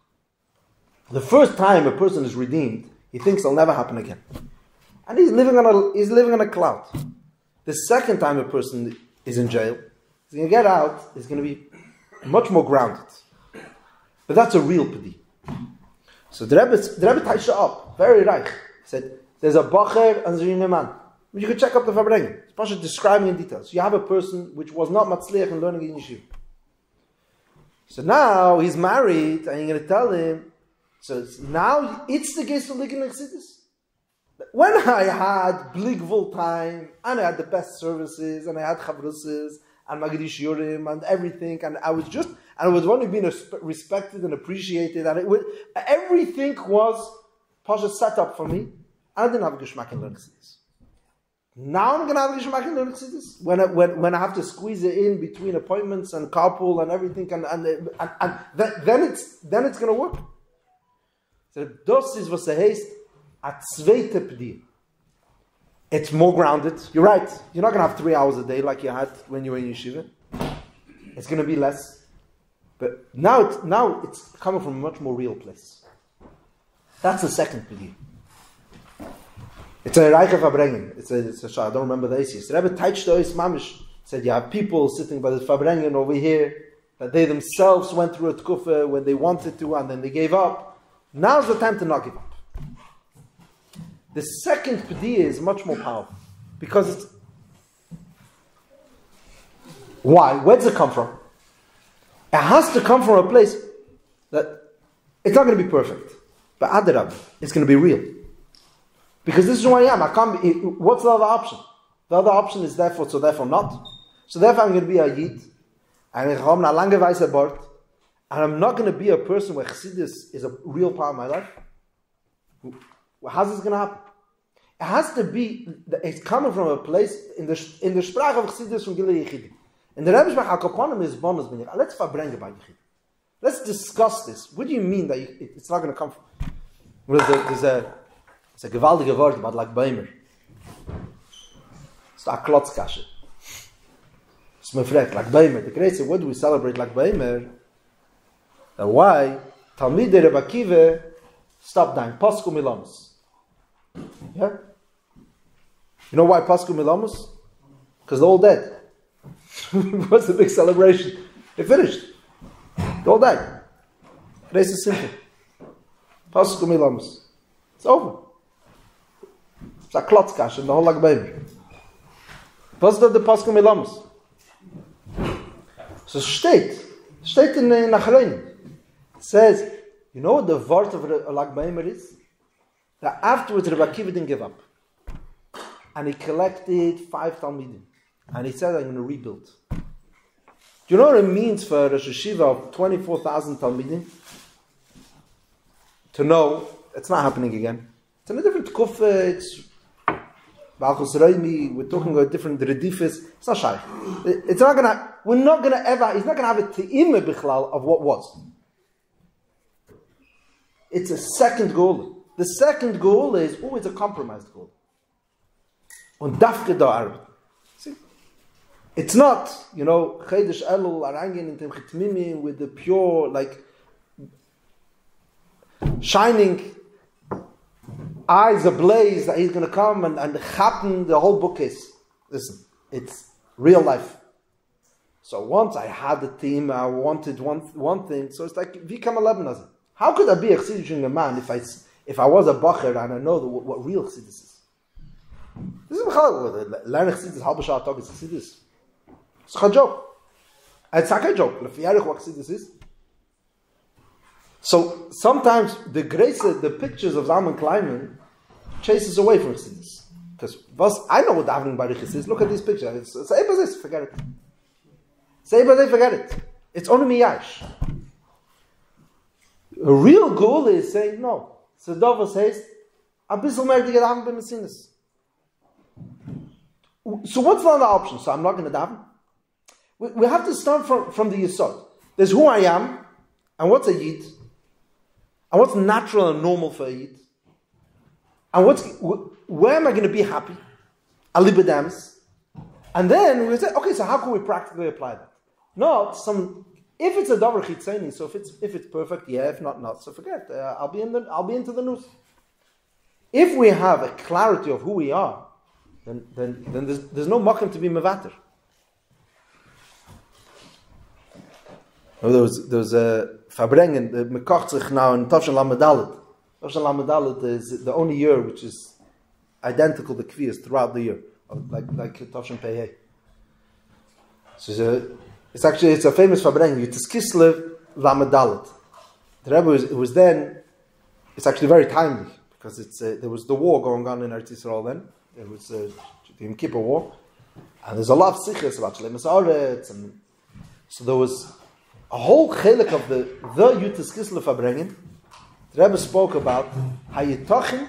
The first time a person is redeemed, he thinks it'll never happen again. And he's living on a cloud. The second time a person is in jail, he's going to get out, he's going to be much more grounded. But that's a real pedi. So the Rebbe ties it up, very right. He said, there's a bacher and there's a young man. You can check up the Farbrengen. It's Pasha describing in details. You have a person which was not matzliach in learning in yeshiva. So now he's married, and you're going to tell him. So now it's the case of Ligon Chassidus. When I had bligvul time, and I had the best services, and I had chavruses, and Magadish Yurim, and everything, and I was only being respected and appreciated, and everything was Pasha set up for me. I didn't have a Geshmak in Learning Chassidus. Now I'm going to have a Geshmak in Learning Chassidus. When I have to squeeze it in between appointments and carpool and everything, and then it's going to work. So das is was heißt a zweite Pediah. It's more grounded. You're right. You're not going to have 3 hours a day like you had when you were in yeshiva. It's going to be less. But now it's coming from a much more real place. That's the second Pediah. It's a Reiche Verbrengen. It's a I don't remember the ACS. The Rebbe Teitchte Ois Mamish said, you have people sitting by the Verbrengen over here, that they themselves went through a tkufa when they wanted to, and then they gave up. Now's the time to not give up. The second Pediah is much more powerful. Because it's... Why? Where does it come from? It has to come from a place that it's not going to be perfect. But Adarab, it's going to be real. Because this is who I am. I can't be, what's the other option? The other option is therefore not. So therefore I'm going to be a Yid. And I'm not going to be a person where Chassidus is a real part of my life. How's this going to happen? It has to be, it's coming from a place, in the Sprach of Chassidus from Gilei Yechidim. In the Rebbe Shmach HaKaponim is bonus. Let's verbrengen by Yechid. Let's discuss this. What do you mean that it's not going to come from? It's a gewaltige word about Lag Baimer. It's a klotzkashe. It's my friend, Lag Baimer. The great say, what do we celebrate Lag Baimer? And why? Talmidei Rebbe Akiva stopped dying. Pasku Milamos. Yeah? You know why Pasku Milamos? Because they're all dead. What's the big celebration? They finished. They all died. Grace is simple. Pasku Milamos. It's over. It's a klotzkash in the whole Lag Baimer. What's the Pasku Milamos? So steht in Nachrein. It says, you know what the word of Lag Baimer is? That afterwards Rebbe Akiva didn't give up. And he collected 5 Talmidim. And he said, I'm going to rebuild. Do you know what it means for a Rosh Yeshiva of 24,000 Talmidim? To know it's not happening again. It's in a different kufa, it's Balchus Reimi, we're talking about different redifis. It's not shy. It's not gonna, we're not gonna ever, he's not gonna have a te'ime bichlal of what was. It's a second goal. The second goal is always a compromised goal. Und dafke da arbeit. See? It's not, Chedesh Elul, Arangin, in Tem Chitmimi, with the pure, shining eyes ablaze that he's going to come and chappen the whole book is. Listen, it's real life. So once I had the team, I wanted one thing. So it's like, wie kann man leben lassen? How could I be a Chassidish young man if I was a bacher and I know what real Chassidus is? This is learning Chassidus, halbe Shah talk is Chassidus. It's a joke. It's not a joke. What Chassidus is. So sometimes the pictures of Zalman Kleiman chases away from Chassidus. Because I know what davening by Chassidus is. Look at these pictures. It's forget it. Say, but they forget it. It's only miyash. A real goal is saying, no. So Dover says, a bissel mehr die Gedanken beim Sinnes. So what's the other option? So I'm not going to daven? We have to start from the Yisod. There's who I am, and what's a Yid, and what's natural and normal for a Yid, and where am I going to be happy? Alibadams. And then we say, okay, so how can we practically apply that? Not if it's a davar chitzeni, so if it's perfect, yeah. If not, so forget. I'll be into the news. If we have a clarity of who we are, then there's no makom to be mevater. There was a Fabrengen, the mekocht sich now in Tavshan Lamedalet. Tavshan Lamedalet is the only year which is identical to Kviyas throughout the year, like Tavshan Pei. So it's a famous Fabrengen. It's Kislev Lamedalet. The Rebbe was then. It's actually very timely because there was the war going on in Eretz Yisrael then. There was the Yom Kippur War, and there's a lot of sichos about Shleimus Haaretz, and so there was a whole chelik of the Yutas Kislev Fabrengen. The Rebbe spoke about Hayitachin,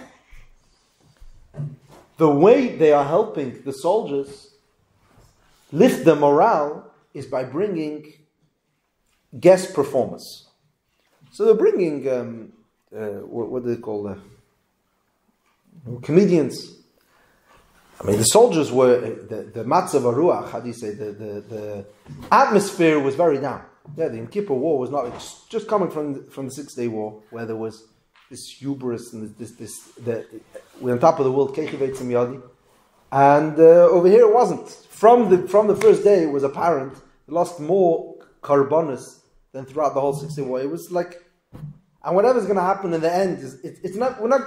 the way they are helping the soldiers lift the morale is by bringing guest performers. So they're bringing what do they call comedians. I mean, the soldiers were the matzav haruach. How do you say the atmosphere was very down. Yeah, the Yom Kippur War was not just coming from the 6 Day War, where there was this hubris and we're on top of the world, kechivet yadi, and over here it wasn't. From the first day, it was apparent they lost more karbonis than throughout the whole 6 Day War. It was like, and whatever's going to happen in the end it's not. We're not,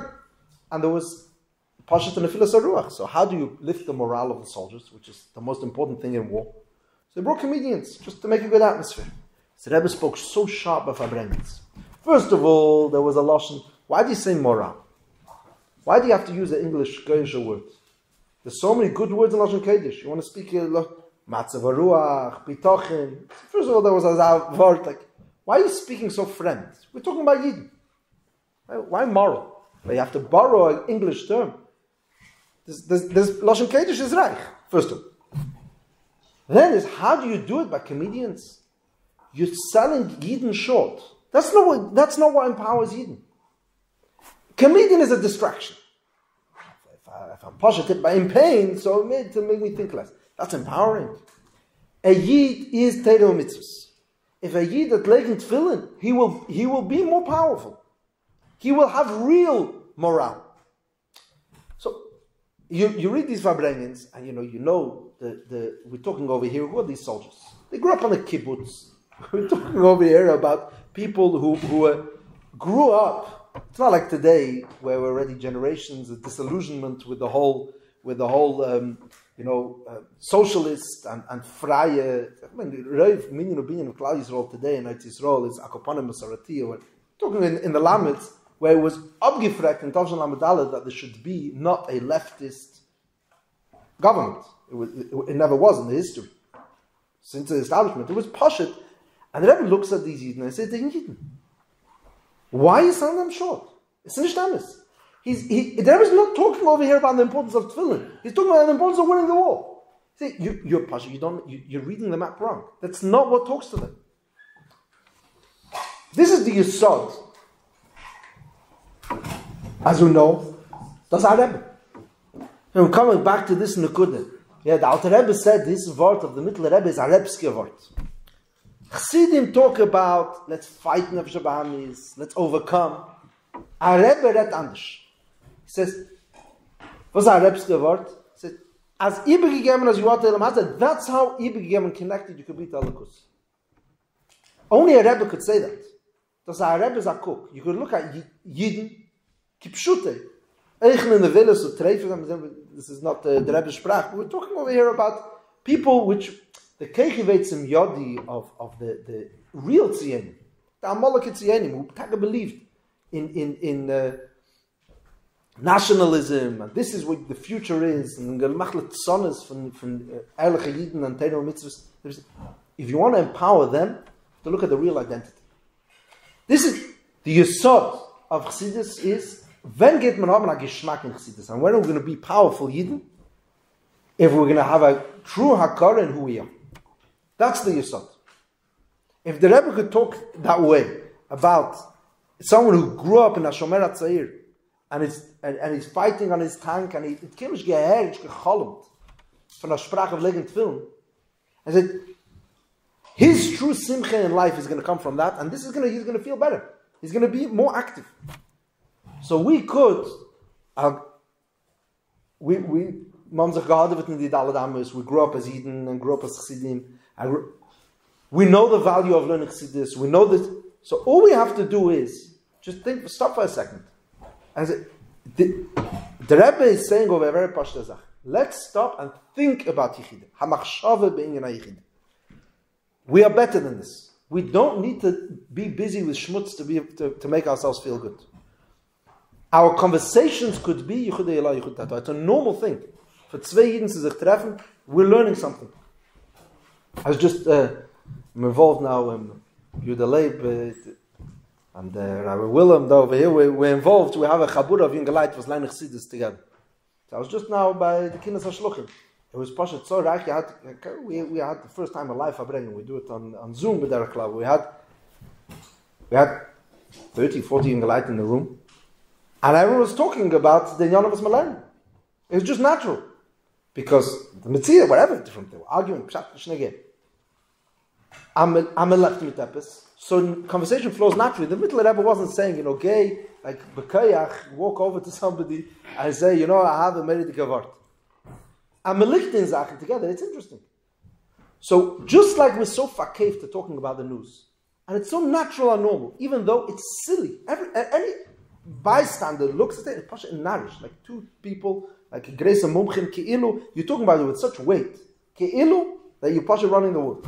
and there was pashat and nefilas haruach. So how do you lift the morale of the soldiers, which is the most important thing in war? So they brought comedians just to make a good atmosphere. So Rebbe spoke so sharp of Fabrengens. First of all, there was a lashon. Why do you say morale? Why do you have to use the English Goyish word? There's so many good words in Lashon Kodesh. You want to speak matzav haruach, bitochin. First of all, there was a word like, why are you speaking so French? We're talking about Yidden. Why moral? Well, you have to borrow an English term. There's Lashon Kodesh is reich. First of all. Then is, how do you do it by comedians? You're selling Yidden short. That's not what empowers Yidden. Comedian is a distraction. If I'm positive, but in pain, so to make me think less. That's empowering. A Yid is Teiro Mitzvahs. If a Yid at Leichen Tefillin, he will be more powerful. He will have real morale. So you read these Fabrengens, and you know we're talking over here. Who are these soldiers? They grew up on a kibbutz. We're talking over here about people who grew up. It's not like today where we're already generations of disillusionment with the whole socialist and freie. I mean, Rav Minyan opinion of Klal Yisrael today in Eretz Yisrael is Akopanim Masarati. We're talking in the Lametz where it was abgefrekt in Tavshan Lamed Aleph that there should be not a leftist government. It never was in the history since the establishment. It was Pashit, and the Rebbe looks at these Yidden and says, "They're Yidden. Why are you selling them short? It's nicht anders." The Rebbe is not talking over here about the importance of tefillin. He's talking about the importance of winning the war. See, you're Pasha. You're reading the map wrong. That's not what talks to them. This is the Yisod. As you know, that's our Rebbe. And we're coming back to this Nekudah. Yeah, the Alter Rebbe said this word of the Mittler Rebbe is a Rebske word. Chassidim talk about, let's fight Nefesh Bahamis, let's overcome. A Rebbe redt anders. He says, what's a Rebske word? He says, as übergegeben as you are to Elam Hazeh, that's how übergegeben connected you could be to Elikus. Only a Rebbe could say that. That's a Rebbe is a cook. You could look at Yidden, Kipshute, Eichen in the village, so Treifel, this is not the Rebbe Sprach, we're talking over here about people which, the Kechivetzim Yodi of the real Tzienim, the Amalek Tzienim, who kind of believed in nationalism, and this is what the future is, and Gemachlet Tzonis from Ehrliche Yidden and Teiro Mitzvahs. if you want to empower them, to look at the real identity. This is the yesod of Chassidus is, when geht man haben a Geschmack in Chassidus? And when are we going to be powerful Yidden? If we're going to have a true hakara in who we are. That's the yesod. If the Rebbe could talk that way about someone who grew up in a Shomer HaTzair and he's fighting on his tank and it kills geherrich gecholmt von der Sprache of Legend Film, and said his true simcha in life is going to come from that, and he's going to feel better. He's going to be more active. So we could, we grew up as Eden and grew up as Chassidim. We know the value of learning Chassidus. We know that. So all we have to do is just stop for a second. The Rebbe is saying over a very pashta zach. Let's stop and think about Yichid. Hamachshava being a Yichid. We are better than this. We don't need to be busy with schmutz to make ourselves feel good. Our conversations could be Yichud Elah, Yichud Tato. It's a normal thing. For zwei Yidden to sich treffen, we're learning something. I was just I'm involved now in Yuda Leib and Rabbi Willem over here. We're involved. We have a chabura of Young Light was learning Chassidus together. So I was just now by the Kinnas HaShluchim. It was Pashat so reich. We had the first time a live Fabrengen. We do it on Zoom with our club. We had 30, 40 Young Light in the room. And everyone was talking about the Yonovas Malarim. It was just natural. Because the Metzia, whatever, different, they were arguing, Pshat Shnege. I'm left with Epis. So conversation flows naturally. The middle Rebbe wasn't saying, gay, like Bekayach, walk over to somebody and say, I have a Merid Gavart. I'm lichtin Sachen together. It's interesting. So just like we're so fakef to talking about the news, and it's so natural and normal, even though it's silly. Any bystander looks at it and pasha in narish, like two people, like Grace and Mumchin, Ke'ilu, you're talking about it with such weight. Ke'ilu, that you pasha running the world.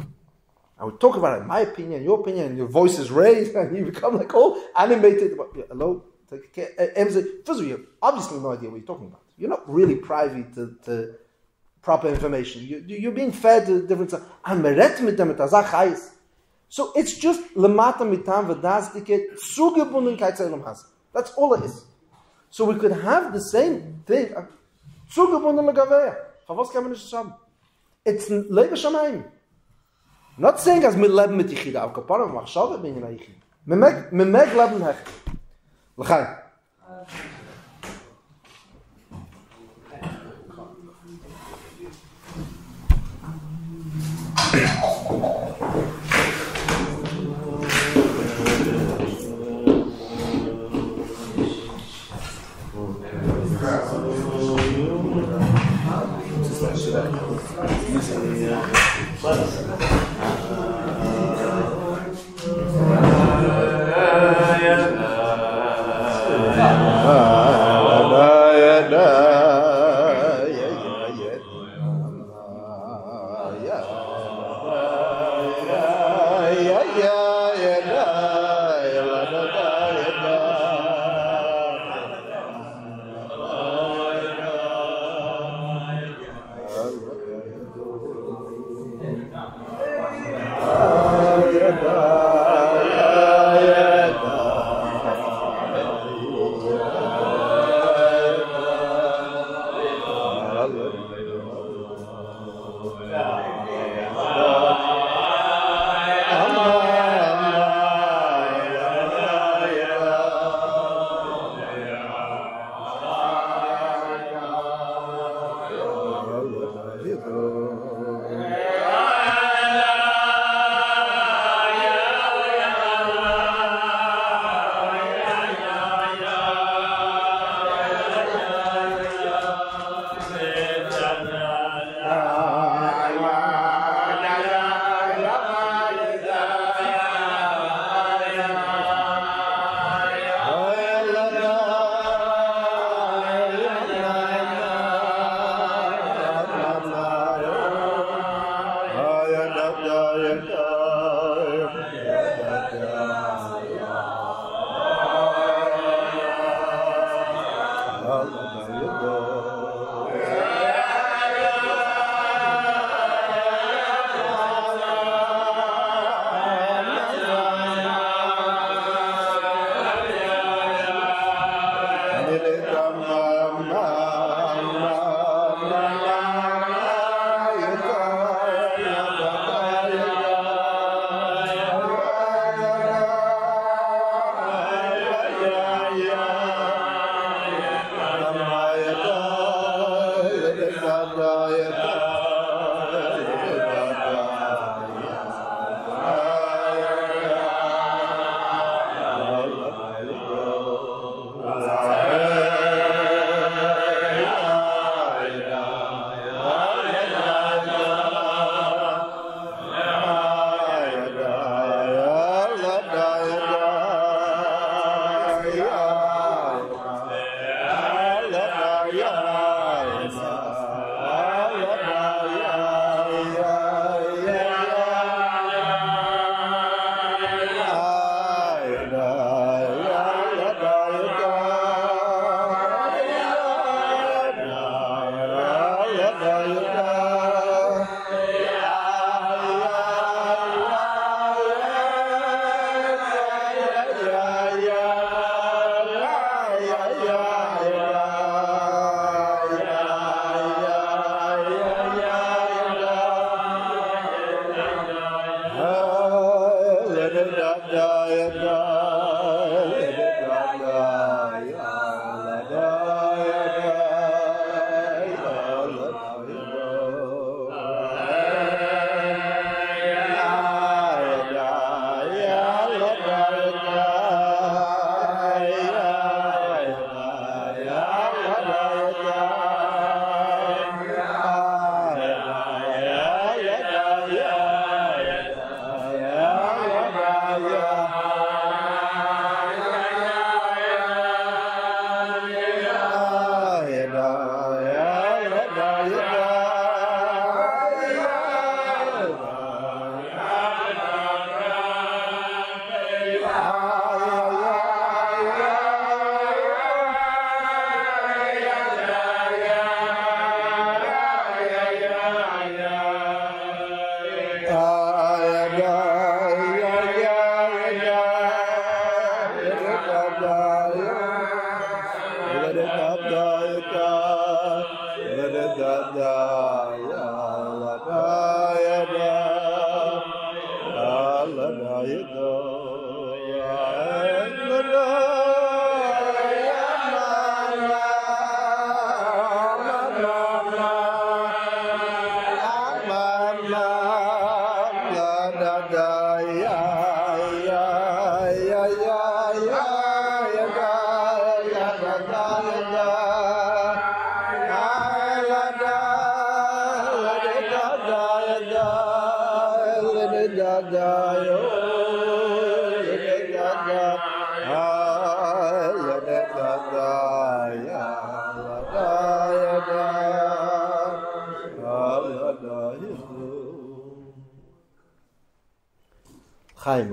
I would talk about it, my opinion, your opinion, and your voice is raised, and you become like all animated. Hello? First of all, you have obviously no idea what you're talking about. You're not really privy to proper information. You're being fed to different stuff. So it's just lemata mitam v'dazdike zugebundenkeit zeilem has. That's all it is. So we could have the same thing. Zugebunden legaveya. Favos kann man nicht haben. It's lebe shamayim. Not saying as mit leben mit Yichida, aber kaparam machshava bin in Yichida. Me meg leben hech. L'chaim.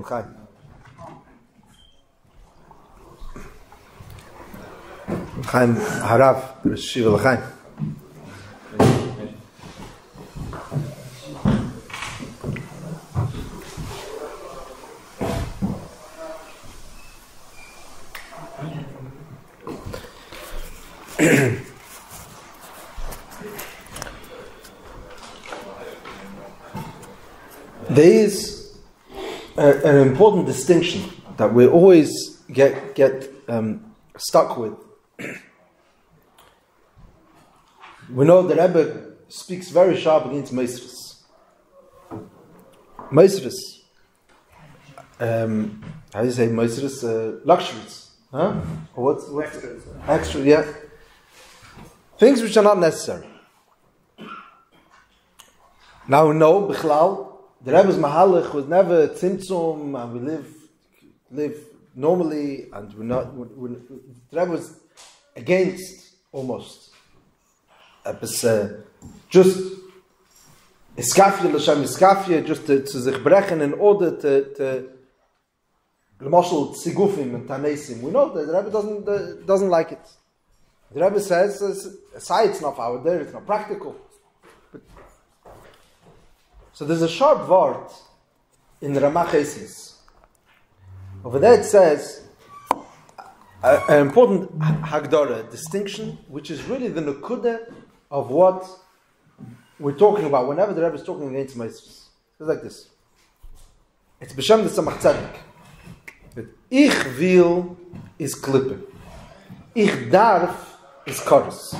Chaim. Chaim Harav, Shiva L'Chaim. There is an important distinction that we always get stuck with. We know the Rebbe speaks very sharp against Meisris. Meisris. How do you say Meisris? Luxuries. Huh? Or what's extra? Yeah. Things which are not necessary. Now we know, Bichlal, the Rebbe's Mahalach was never tzimtzum, and we live normally, and the Rebbe was against almost. Just iskafia l'shem iskafia, just to sich brechen in order to l'moshel tzigufim and tanesim. We know that the Rebbe doesn't like it. The Rebbe says, it's not our day, it's not practical. So there's a sharp word in the Ramach Esis. Over there it says an important Hagdara, distinction, which is really the Nukudah of what we're talking about whenever the Rebbe is talking against Meisris. It's like this. It's B'Shem the Samach Tzadik. But Ich will is Klippe. Ich darf is Koros.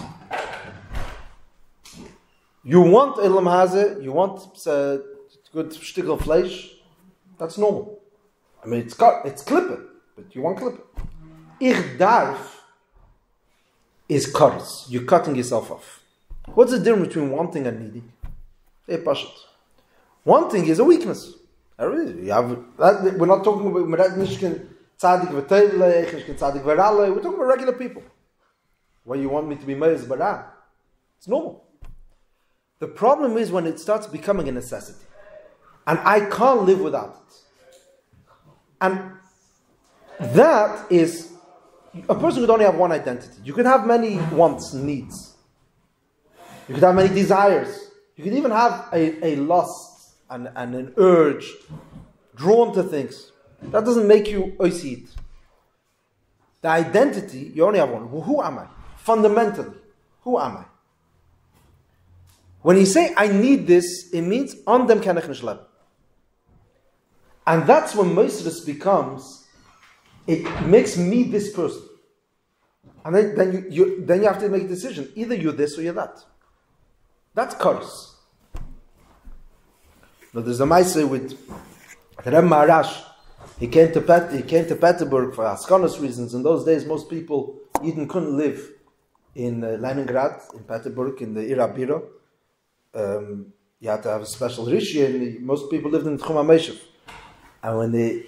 You want Elam Hazeh, you want a good shtickle of flesh, that's normal. I mean, it's Klippe, but you want Klippe. Ich darf is Koros. You're cutting yourself off. What's the difference between wanting and needing? Wanting is a weakness. We're not talking about tzaddik v'teilech, tzaddik v'raleh. We're talking about regular people. When you want me to be meiz bara, it's normal. The problem is when it starts becoming a necessity. And I can't live without it. And that is a person could only have one identity. You could have many wants and needs. You could have many desires. You could even have a lust and an urge drawn to things. That doesn't make you oisid. The identity, you only have one. Who am I? Fundamentally, who am I? When you say, I need this, it means, on dem kann ich nicht leben. And that's when Meisris becomes, it makes me this person. And then you have to make a decision. Either you're this or you're that. That's curse. Now there's a Maaseh with the Rebbe Maharash. He came to Peterburg for Haskanos reasons. In those days, most people even couldn't live in Leningrad, in Peterburg, in the Irabira. You had to have a special rishi, and most people lived in Tchum HaMeshev. And when he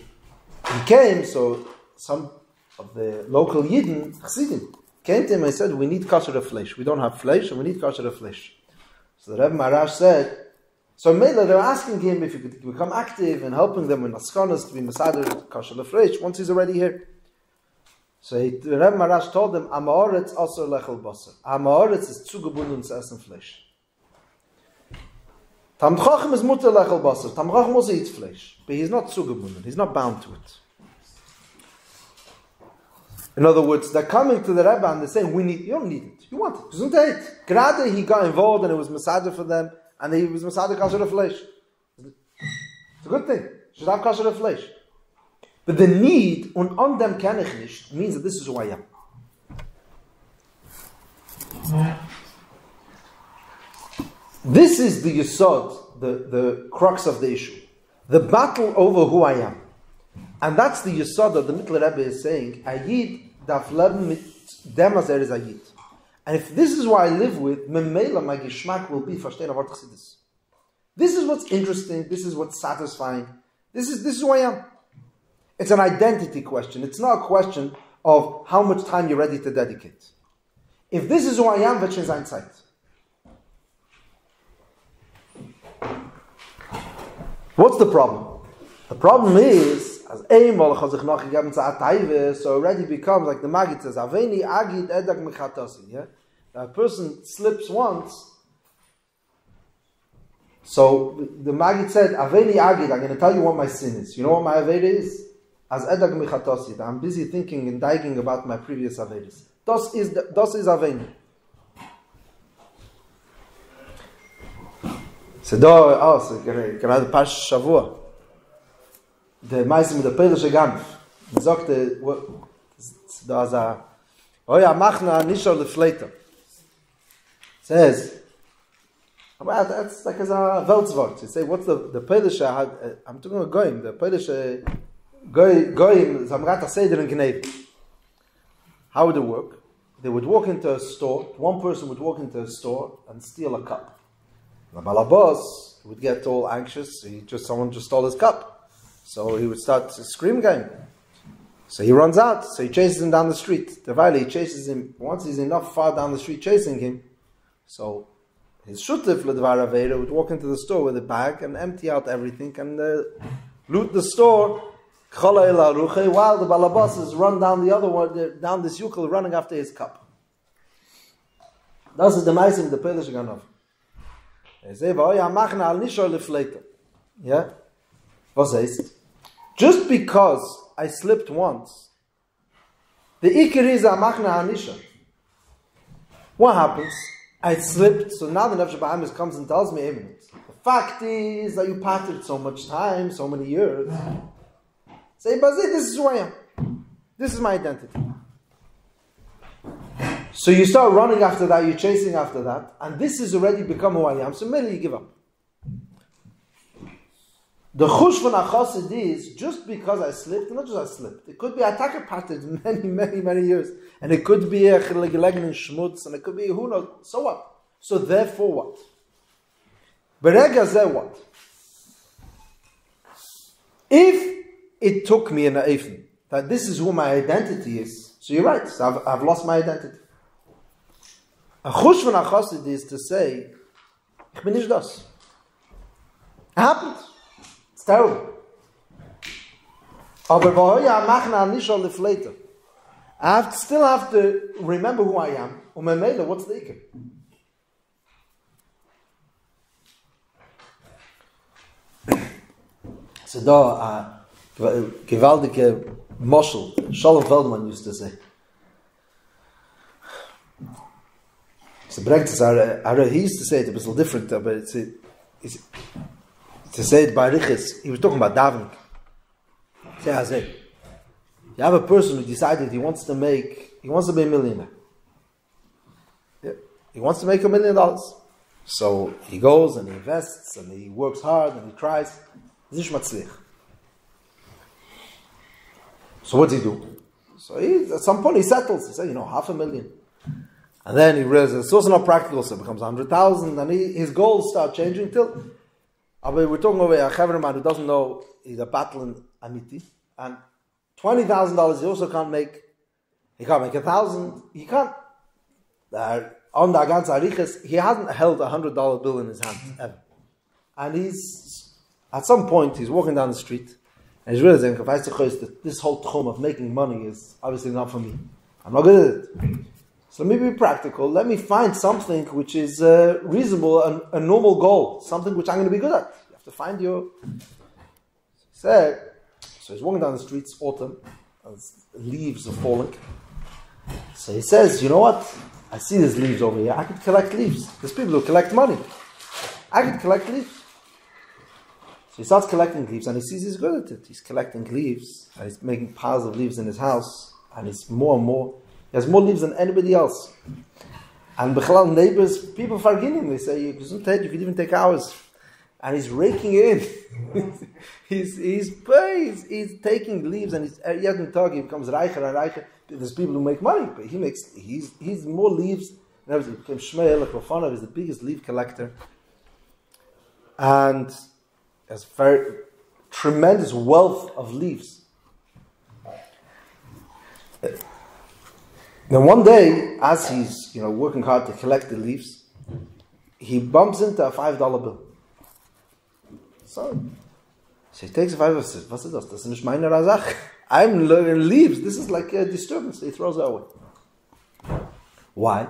came, so some of the local Yidden, Chassidim, came to him and said, we need kosher flesh. We don't have flesh, and we need kosher flesh. So the Rebbe Maharash said, so Mela, they were asking him if he could become active and helping them in Askanas to be Masader kosher flesh once he's already here. So the Rebbe Maharash told them, Amaoretz asur lechel basar. Amaoretz is zugebunden zu essen flesh. Tam Chacham is mutter lechel basar. Tam Chacham also eats flesh, but he's not zugebunden. He's not bound to it. In other words, they're coming to the Rebbe and they're saying, you don't need it. You want it. Gesundheit. Gerade he got involved and it was Masader for them, and he was Masader kosher flesh. It's a good thing. Should have kosher flesh. But the need, und on dem kenne ich nicht, means that this is who I am. This is the yesod, the crux of the issue. The battle over who I am. And that's the yesod that the Mittler Rebbe is saying, a Yid darf leben mit dem, as is a Yid. And if this is what I live with, memela, my geschmack will be verstehen what Chassidus. This is what's interesting, this is what's satisfying, this is who I am. It's an identity question. It's not a question of how much time you're ready to dedicate. If this is who I am, wird schon sein Zeit. What's the problem? The problem is, as einmal has sich noch gegeben zu Atayve, so already becomes like the Maggid says, Aveni agid edag mechatasi. Yeah, a person slips once. So the Maggid said, Aveni agid. I'm going to tell you what my sin is. You know what my aveda is? As edag mechatasi. I'm busy thinking and digging about my previous avedas. Das is Aveni. So gerade Pasch Shavua. Der Meister mit der Pelische Ganf. Man sagte, da ist ja, machna nicht schon Lefleiter. Says, but that's like as a Weltswort. You say, what's the Pelische, I'm talking about Goyim, the Pelische, Goyim, Zamrat Seder and Gnei. How would it work? They would walk into a store, one person would walk into a store and steal a cup. The balabos would get all anxious. Someone just stole his cup, so he would start screaming at him. So he runs out. So he chases him down the street. The Valley chases him. Once he's enough far down the street chasing him, so his shutif ledvar aveda would walk into the store with a bag and empty out everything and loot the store. While the balabosses run down the other one, down this yukal, running after his cup. Das ist der Meisim, der Pelische Ganov. Yeah? Was heißt? Just because I slipped once, the ikir is a machna hanisha. What happens? I slipped, so now the Nefesh Bahamis comes and tells me, the fact is that you patted so much time, so many years. Say, but this is who I am. This is my identity. So you start running after that, you're chasing after that, and this has already become who I am, so maybe you give up. The chush von Achosid is, just because I slipped, not just I slipped, it could be I parted many years, and it could be a gelegen in schmutz, and it could be who knows, so what? So therefore what? Berega zeh what? If it took me in the Eifen, that this is who my identity is, so you're right, so I've lost my identity. A chush von Achosid is to say, ich bin nicht das. It happened. It's terrible. Aber I still have to remember who I am. What's the ikar? So da, gewaltige Moschel, Shalom Feldman used to say. So he used to say it a little different, but it's to say it by Riches, he was talking about davening. Say, you have a person who decided he wants to be a millionaire. Yeah. He wants to make $1 million. So he goes and he invests and he works hard and he tries. So what does he do? So at some point he settles. He says, $500,000. And then he realizes it's also not practical, so it becomes 100,000. And his goals start changing till. We're talking about a chaver who doesn't know he's a battling amiti, and $20,000 he also can't make. He can't make 1,000. He can't. On the ganze ariches, he hasn't held $100 bill in his hand ever, and he's at some point he's walking down the street and he's realizing that this whole tchum of making money is obviously not for me. I'm not good at it. So let me be practical. Let me find something which is reasonable, a normal goal, something which I'm going to be good at. You have to find your. So he's walking down the streets, autumn, leaves are falling. So he says, you know what? I see these leaves over here. I could collect leaves. There's people who collect money. I could collect leaves. So he starts collecting leaves, and he sees he's good at it. He's collecting leaves, and he's making piles of leaves in his house, and he's more and more. He has more leaves than anybody else. And Bechalal neighbors, people forgive him. They say, you could even take hours. And he's raking in. he's taking leaves, and he's he becomes reicher and reicher. There's people who make money, but he's more leaves. He became Shmuel Kofanov, he's the biggest leaf collector. And has very tremendous wealth of leaves. Now one day, as he's working hard to collect the leaves, he bumps into a $5 bill. So he takes a $5 and says, "What's das? Das ist nicht meine Sache. I'm learning leaves. This is like a disturbance." He throws it away. Why?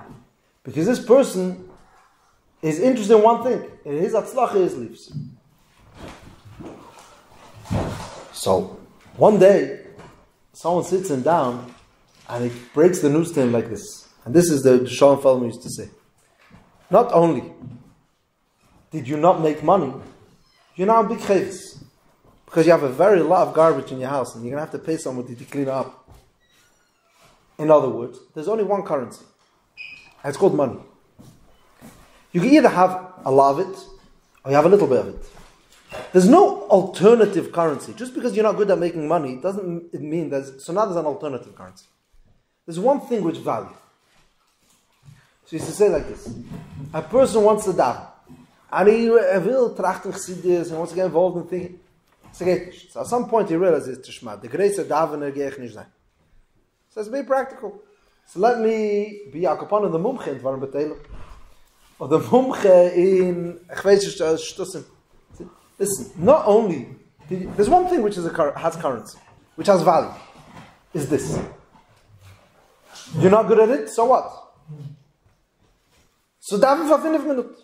Because this person is interested in one thing. And his atzlacha is leaves. So one day, someone sits him down and he breaks the news to him like this. And this is the Shalom Feldman used to say. Not only did you not make money, you're now in big chavis. Because you have a very lot of garbage in your house and you're going to have to pay somebody to clean it up. In other words, there's only one currency. And it's called money. You can either have a lot of it or you have a little bit of it. There's no alternative currency. Just because you're not good at making money doesn't mean so now there's an alternative currency. There's one thing which value. So he used to say like this. A person wants to daven. And he will trachten chassidus and wants to get involved in things. So at some point he realizes, the greatest davener gehe ich nicht sein. So it's very practical. So let me be a kapan the mumche in Dvarim B'Teilem. Or the mumche in Shtusim. Listen, not only, there's one thing which has currency, which has value, is this. You're not good at it, so what? So daven for 5 minutes.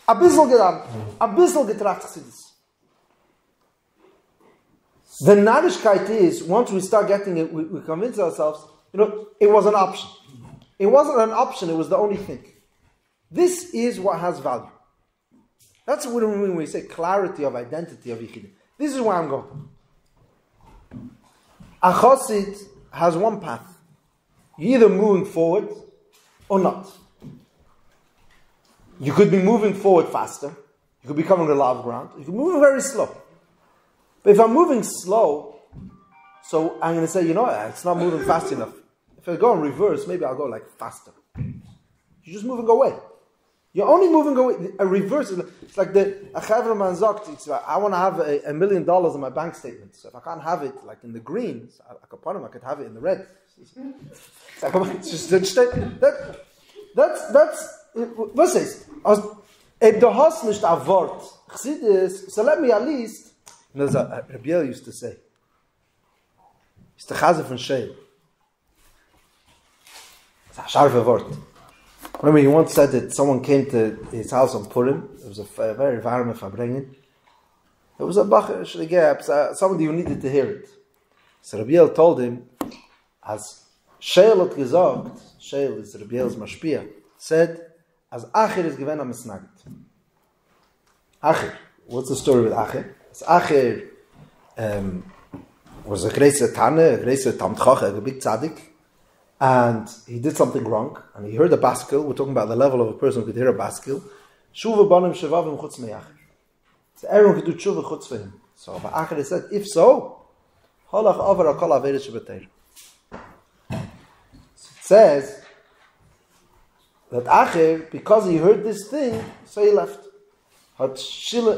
A bissel gedaven, a bissel getracht chassidus. The narishkeit is, once we start getting it, we convince ourselves, it was an option. It wasn't an option, it was the only thing. This is what has value. That's what we mean when we say clarity of identity of Yichida. This is where I'm going. A chassid has one path. You're either moving forward or not. You could be moving forward faster. You could be coming to live ground. You could be moving very slow. But if I'm moving slow, so I'm going to say, it's not moving fast enough. If I go in reverse, maybe I'll go like faster. You're just moving away. You're only moving away. A reverse, it's like the Achavra man sagt, I want to have $1 million in my bank statement. So if I can't have it like in the green, I could have it in the red. That's was ist? If the house nicht a word, so let me at least. As Rabbi used to say, it's the chazif and sheil. It's a sharp word. Remember, he once said that someone came to his house on Purim. It was a very warme Verbringen. It was a bacher shlegeb, somebody who needed to hear it. So Rabbi told him, as Sheil had gesagt, Sheil is Rabbi's mashpia, said, as Acher is given a misnagit. Acher, what's the story with Acher? As Acher was a great Tanne, a great Tamtchach, a big tzaddik, and he did something wrong, and he heard a baskil. We're talking about the level of a person who could hear a baskil. Shuva banim shevavim chutz me'acher. So everyone could do tshuva chutz for him. So Acher said, if so, holach over a kol averet shebeteir. It says that Acher, because he heard this thing, so he left. Hat Sheil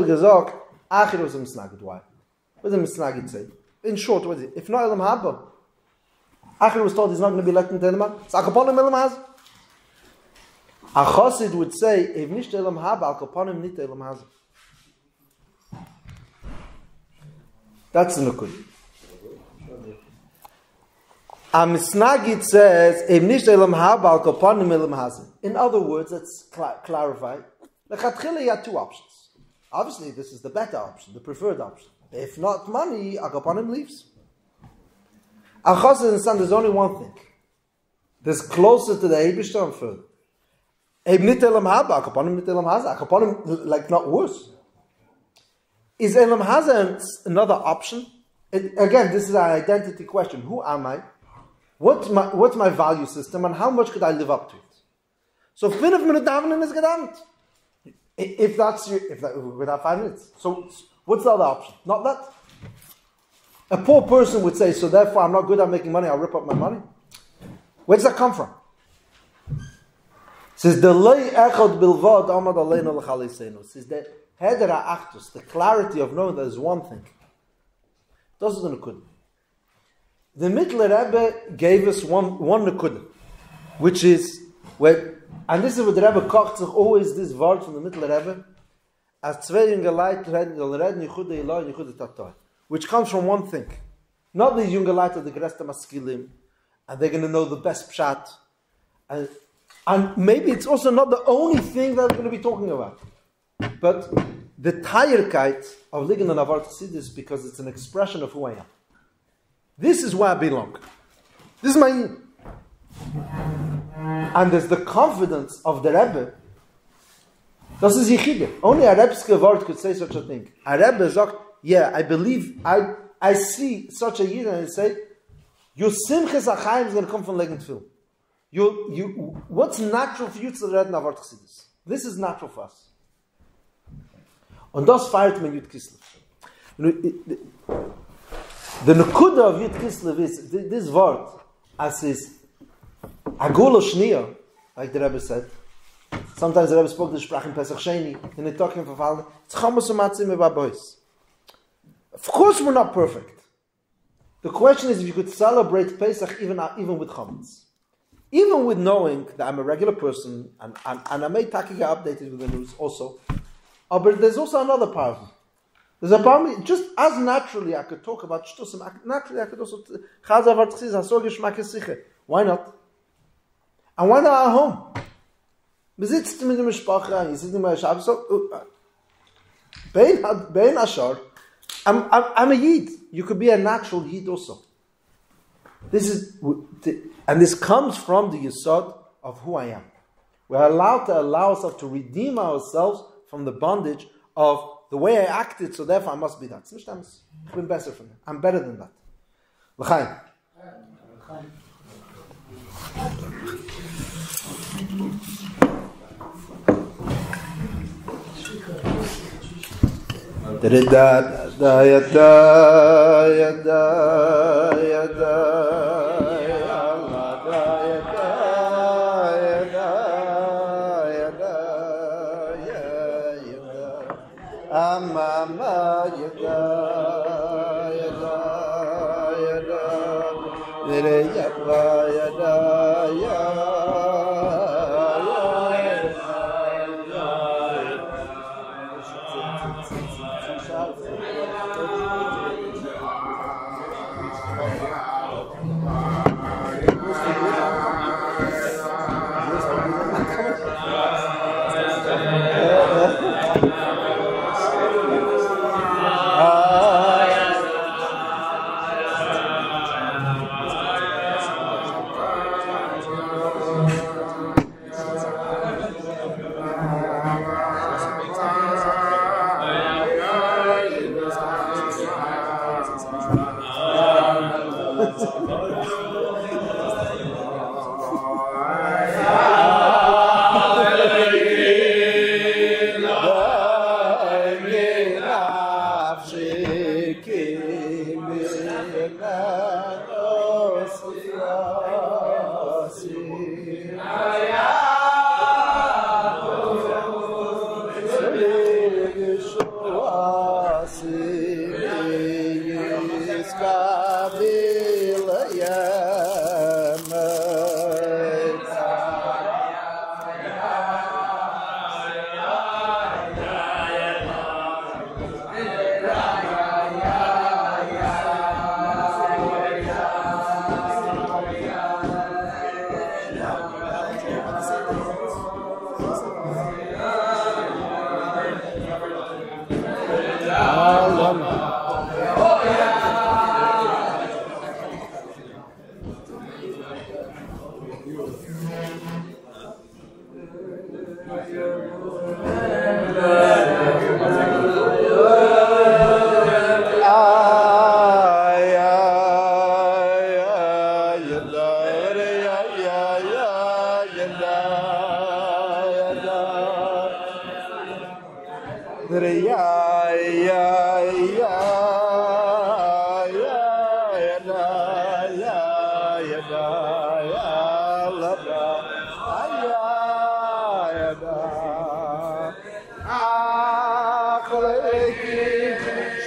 gesagt, Acher was a misnagid. Why? What does a misnagid say? In short, what is it? If not Elam Haba, Acher was told he's not going to be let into Elam Haba. It's Akaponim Elam Haba. A chassid would say, if nicht Elam Haba, Akaponim nit Elam Haba. That's the nukud. A misnagid says, if nicht Elam Haba, Akaponim Elam Haba. In other words, let's clarify. Lechatchila, you had 2 options. Obviously, this is the better option, the preferred option. If not money, Akaponim leaves. A chassid understand there's only one thing. There's closer to the Eibishter and further. Eib nit elam haba, Akaponim nit elam haza. Akaponim, like, not worse. Is Elam Haza another option? Again, this is an identity question. Who am I? What's my value system, and how much could I live up to it? So 5 minutes davening is gedammt. If without 5 minutes. So what's the other option? Not that. A poor person would say, so therefore I'm not good at making money, I'll rip up my money. Where does that come from? It says the lei echad bilvad amad aleinu l'chalisenu. It says the heder ha'achtus, the clarity of knowing that there's one thing. Das ist eine Nekuda. The Mittler Rebbe gave us one Nekuda, which is where, and this is what the Rebbe kocht sich always this word from the Mittler Rebbe, as zwei junge Leute reden Yichuda Eloi, Yichuda Tatoi, which comes from one thing. Not the junge Leute of the Geresta Maskilim, and they're going to know the best pshat, and maybe it's also not the only thing that we're going to be talking about, but the tiredkeit of Ligan and Avar Chassidus, because it's an expression of who I am. This is where I belong. This is my in. And there's the confidence of the Rebbe. Das ist Yichide. Only a Rebbe's word could say such a thing. A Rebbe sagt, yeah, I believe, I see such a Yid, and I say, your Simches Achayim is going to come from Ligan Tfil. What's natural for you to read in Avar Chassidus? This is natural for us. Und das feiert man Yud Kislev. The Nekuda of Yud Kislev is this word, as is Agula Shniya, like the Rebbe said. Sometimes the Rebbe spoke the Sprach in Pesach Sheni, in the talking for Fallen. It's Chamas Umatzim Evabois. Of course, we're not perfect. The question is if you could celebrate Pesach even with Chametz. Even with knowing that I'm a regular person, and I may take get updated with the news also. But there's also another part of me. There's a part of me, just as naturally I could talk about Shtusim, naturally I could also why not? And why not at home? You sit mit der Mishpacha, you sit in my shop, so Bein Ashar, I'm a Yid. You could be a natural Yid also. And this comes from the Yesod of who I am. We're allowed to allow ourselves to redeem ourselves from the bondage of the way I acted, so therefore I must be that. I'm better from that. I'm better than that. L'chaim.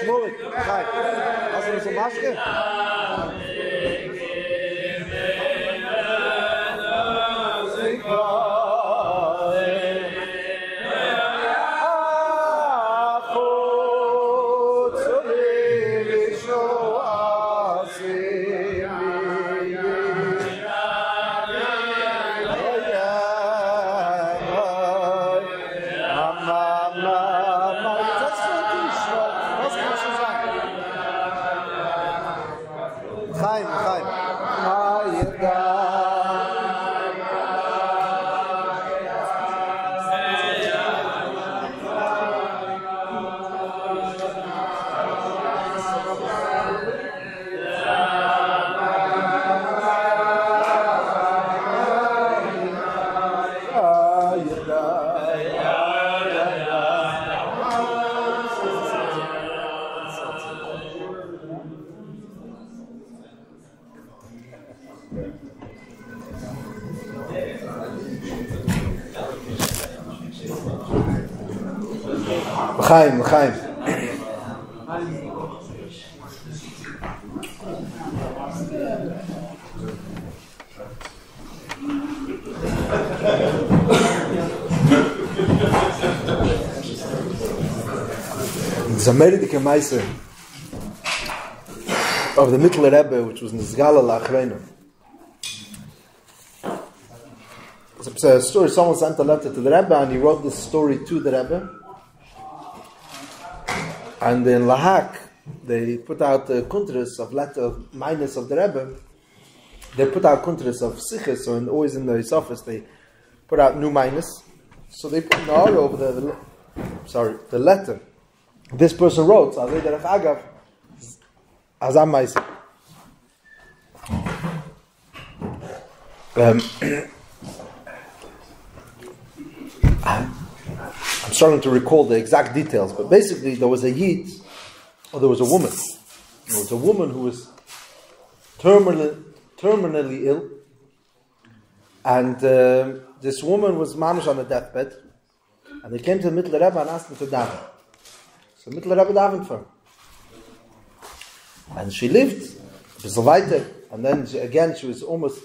Shmulik, Chai, hast du so Maske? Chaim. Chaim. The American Meiser of the Mittler Rebbe, which was Nizgala La'achreinu. It's a story. Someone sent a letter to the Rebbe, and he wrote this story to the Rebbe. And in Lahak, they put out kuntras of letter minus of the Rebbe. They put out kuntras of siches, so always in the office they put out new minus. So they put Nahar over the letter. This person wrote, Azay Derech Agav, Azam Maisa. I'm starting to recall the exact details, but basically there was a Yid, or there was a woman. There was a woman who was terminally ill, and this woman was mamish on a deathbed, and they came to the Mittler Rebbe and asked him to daven. So Mittler Rebbe davened for her. And she lived, and then she was almost,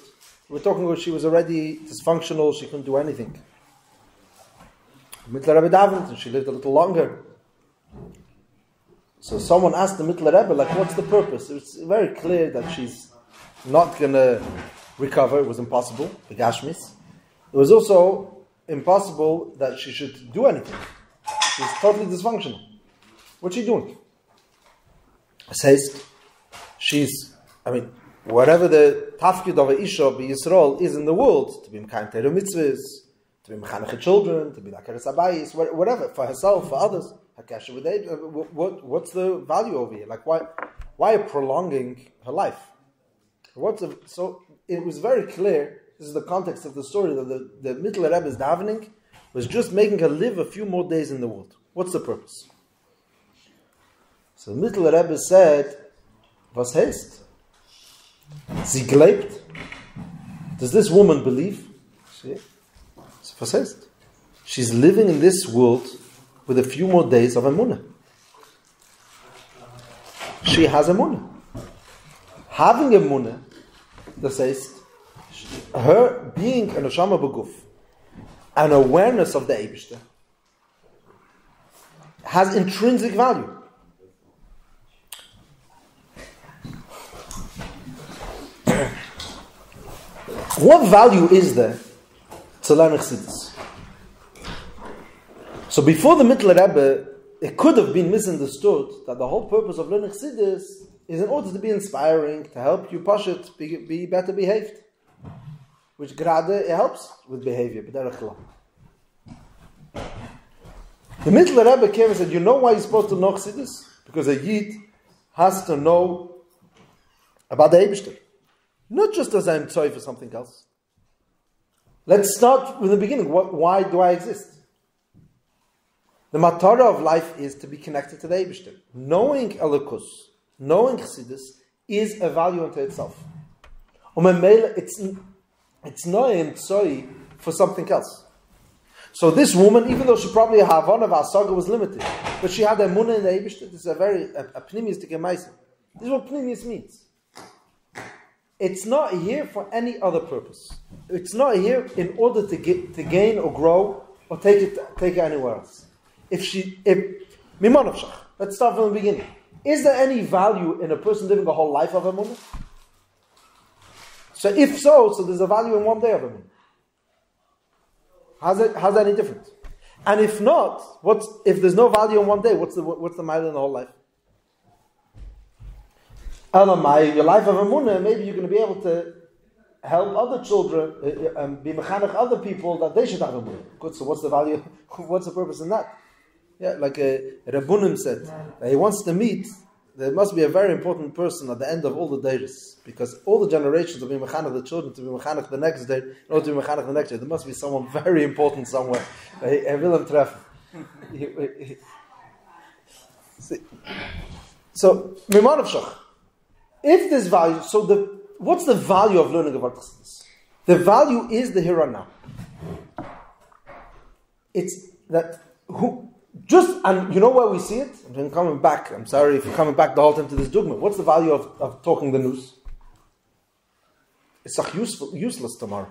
we're talking about she was already dysfunctional, she couldn't do anything. Mittler Rebbe davened, and she lived a little longer. So someone asked the Mittler Rebbe, what's the purpose? It's very clear that she's not going to recover. It was impossible, the Gashmis. It was also impossible that she should do anything. She's totally dysfunctional. What's she doing? It says, whatever the tafkid of a Isha, Yisrael, is in the world, to be Mekayim Torah mitzvahs, to be mechanech children, to be lakeres abayis, whatever, for herself, for others, hakasha with it. What's the value over here? Why prolonging her life? So it was very clear. This is the context of the story that the Mittler Rebbe's davening was just making her live a few more days in the world. What's the purpose? So the Mittler Rebbe said, "Was heißt? Sie glaubt. Does this woman believe? Was heißt? She's living in this world with a few more days of emunah. She has emunah. Having emunah, das heißt, her being an Oshama Beguf, an awareness of the Eibishter, has intrinsic value. What value is there to learn Chassidus? So before the Mittler Rebbe, it could have been misunderstood that the whole purpose of learning Chassidus is in order to be inspiring, to help you Pashut be better behaved. Which grade it helps with behavior. The Mittler Rebbe came and said, you know why you're supposed to know Chassidus? Because a Yid has to know about the Eibishter. Not just as I'm sorry for something else. Let's start with the beginning. Why do I exist? The matara of life is to be connected to the Eibishter. Knowing Elokus, knowing Chassidus, is a value unto itself. It's not in tzoi for something else. So this woman, even though she probably had Havana of Asaga was limited, but she had a munah in the Eibishter. This is a pnimius tikemaisa. This is what pnimius means. It's not here for any other purpose. It's not here in order to gain or grow or take it anywhere else. Let's start from the beginning. Is there any value in a person living a whole life of a munah? So if so there's a value in one day of a munah. How's that any different? And if not, if there's no value in one day? What's the mile in the whole life? Your life of a munah, maybe you're going to be able to help other children and be mechanech other people that they should have a munah. Good. So what's the value? What's the purpose in that? Yeah, like Rabbunim said, that he wants to meet. There must be a very important person at the end of all the days, because all the generations of being mechanech the children to be mechanech the next day, in order to be mechanech the next day, there must be someone very important somewhere. He will him treffen. So, Miman of Shach. If this value, what's the value of learning about Chassidus? The value is the here and now. It's that and you know where we see it? I'm coming back. I'm sorry if you're coming back the whole time to this dogma. What's the value of talking the news? It's useless tomorrow.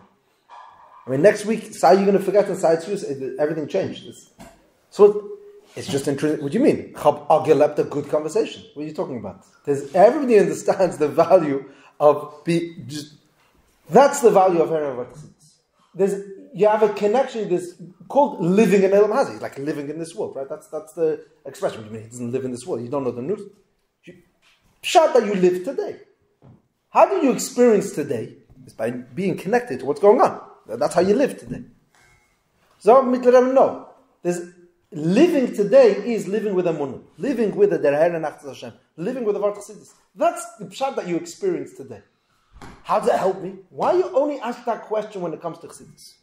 I mean, next week, say you're going to forget and say it's useless. Everything changed. It's just interesting. What do you mean? A good conversation. What are you talking about? Everybody understands the value of that's the value of hearing about Chassidus. You have a connection. This called living in Elam Hazi. It's like living in this world, right? That's the expression. What do you mean he doesn't live in this world? You don't know the news. Shout that you live today. How do you experience today? It's by being connected to what's going on. That's how you live today. So no. Living today is living with a munah, living with the derher and achtas Hashem, living with the Vart Chassidus. That's the pshat that you experience today. How does it help me? Why you only ask that question when it comes to Chassidus?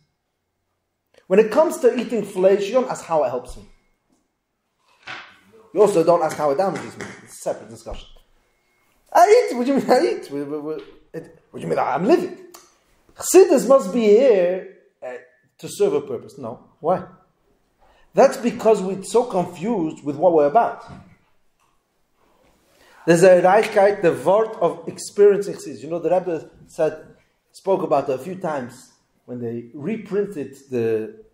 When it comes to eating flesh, you don't ask how it helps me. You also don't ask how it damages me. It's a separate discussion. I eat. What do you mean I eat? What do you mean I'm living? Chassidus must be here to serve a purpose. No. Why? That's because we're so confused with what we're about. There's a Reichkeit, the word of experiencing Chassidus. You know, the Rebbe spoke about it a few times when they reprinted the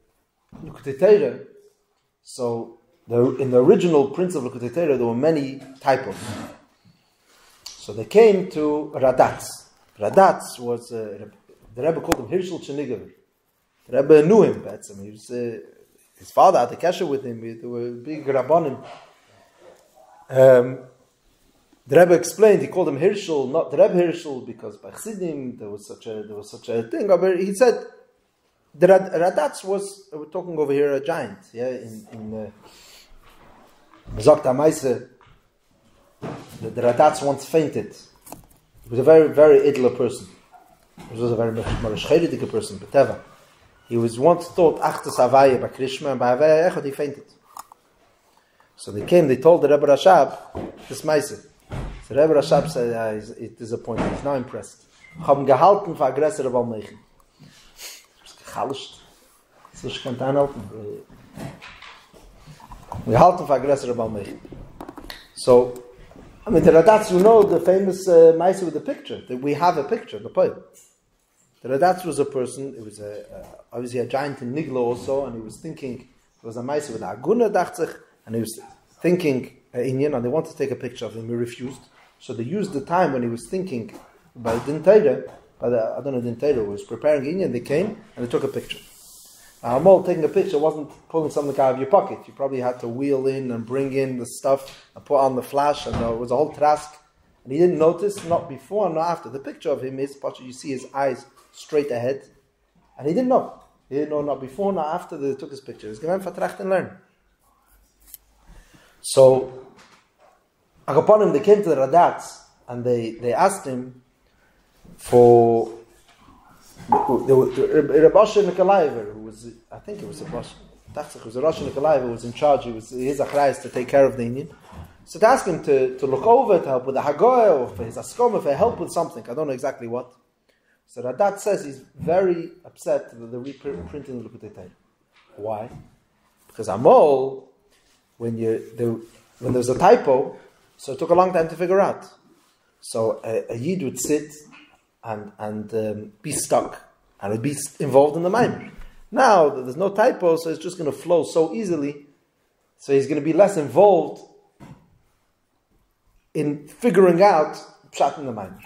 Likutei Torah. So, in the original prints of Likutei Torah, there were many typos. So they came to Radatz. Radatz was, the Rebbe called him Hirschel Chenigever. The Rebbe knew him, he was... his father had a kasher with him. They were big rabbanim. The Rebbe explained. He called him Hirschel, not the Rebbe Hirschel, because by Chassidim there was such a thing. But he said the Radatz was. We're talking over here a giant. Yeah, in Zokt HaMaaseh, the Radatz once fainted. He was a very very idler person. He was a very marashcheridige person, Beteva. He was once taught Achtas Havaya by Krishma, and by Havaya Echad he fainted. So they told the Rebbe Rashab this Maaseh. So Rebbe Rashab said, he's disappointed, he's not impressed. Ich habe ihn gehalten für Aggressor Baal Meichen. Ich habe gehalten. So ich kann anhalten. Gehalten für Aggressor Baal Meichen. So, I mean, the Radatz, you know the famous Maaseh with the picture. That we have a picture, the poem. The Radatz was a person, it was obviously a giant in Nigla also, and he was thinking, it was a Maaseh with Aguna Dachzich, and he was thinking Inyan, and they wanted to take a picture of him, he refused. So they used the time when he was thinking by Din Torah, Din Torah was preparing Inyan, they came, and they took a picture. Now, Amol taking a picture wasn't pulling something out of your pocket. You probably had to wheel in and bring in the stuff, and put on the flash, and it was a whole task. And he didn't notice, not before, not after. The picture of him is, you see his eyes straight ahead. And he didn't know. He didn't know not before, not after they took his picture. He was going for tracht and learn. So, upon him, they came to the Radatz, and they asked him for Rabbi Asher Nikolaever, who was, I think it was a Bosch. It was a Rosh Nikolaev who was in charge. His achrayus to take care of the Indian. So to ask him to look over, to help with the Hagoy, or for his Askoma, for help with something. I don't know exactly what. So Radat says he's very upset that they're reprinting the Likutei Torah. Why? Because Amol, when there's a typo, so it took a long time to figure out. So a Yid would sit and be stuck, and would be involved in the Maimer. Now that there's no typo, so it's just going to flow so easily, so he's going to be less involved in figuring out Pshat in the Maimer.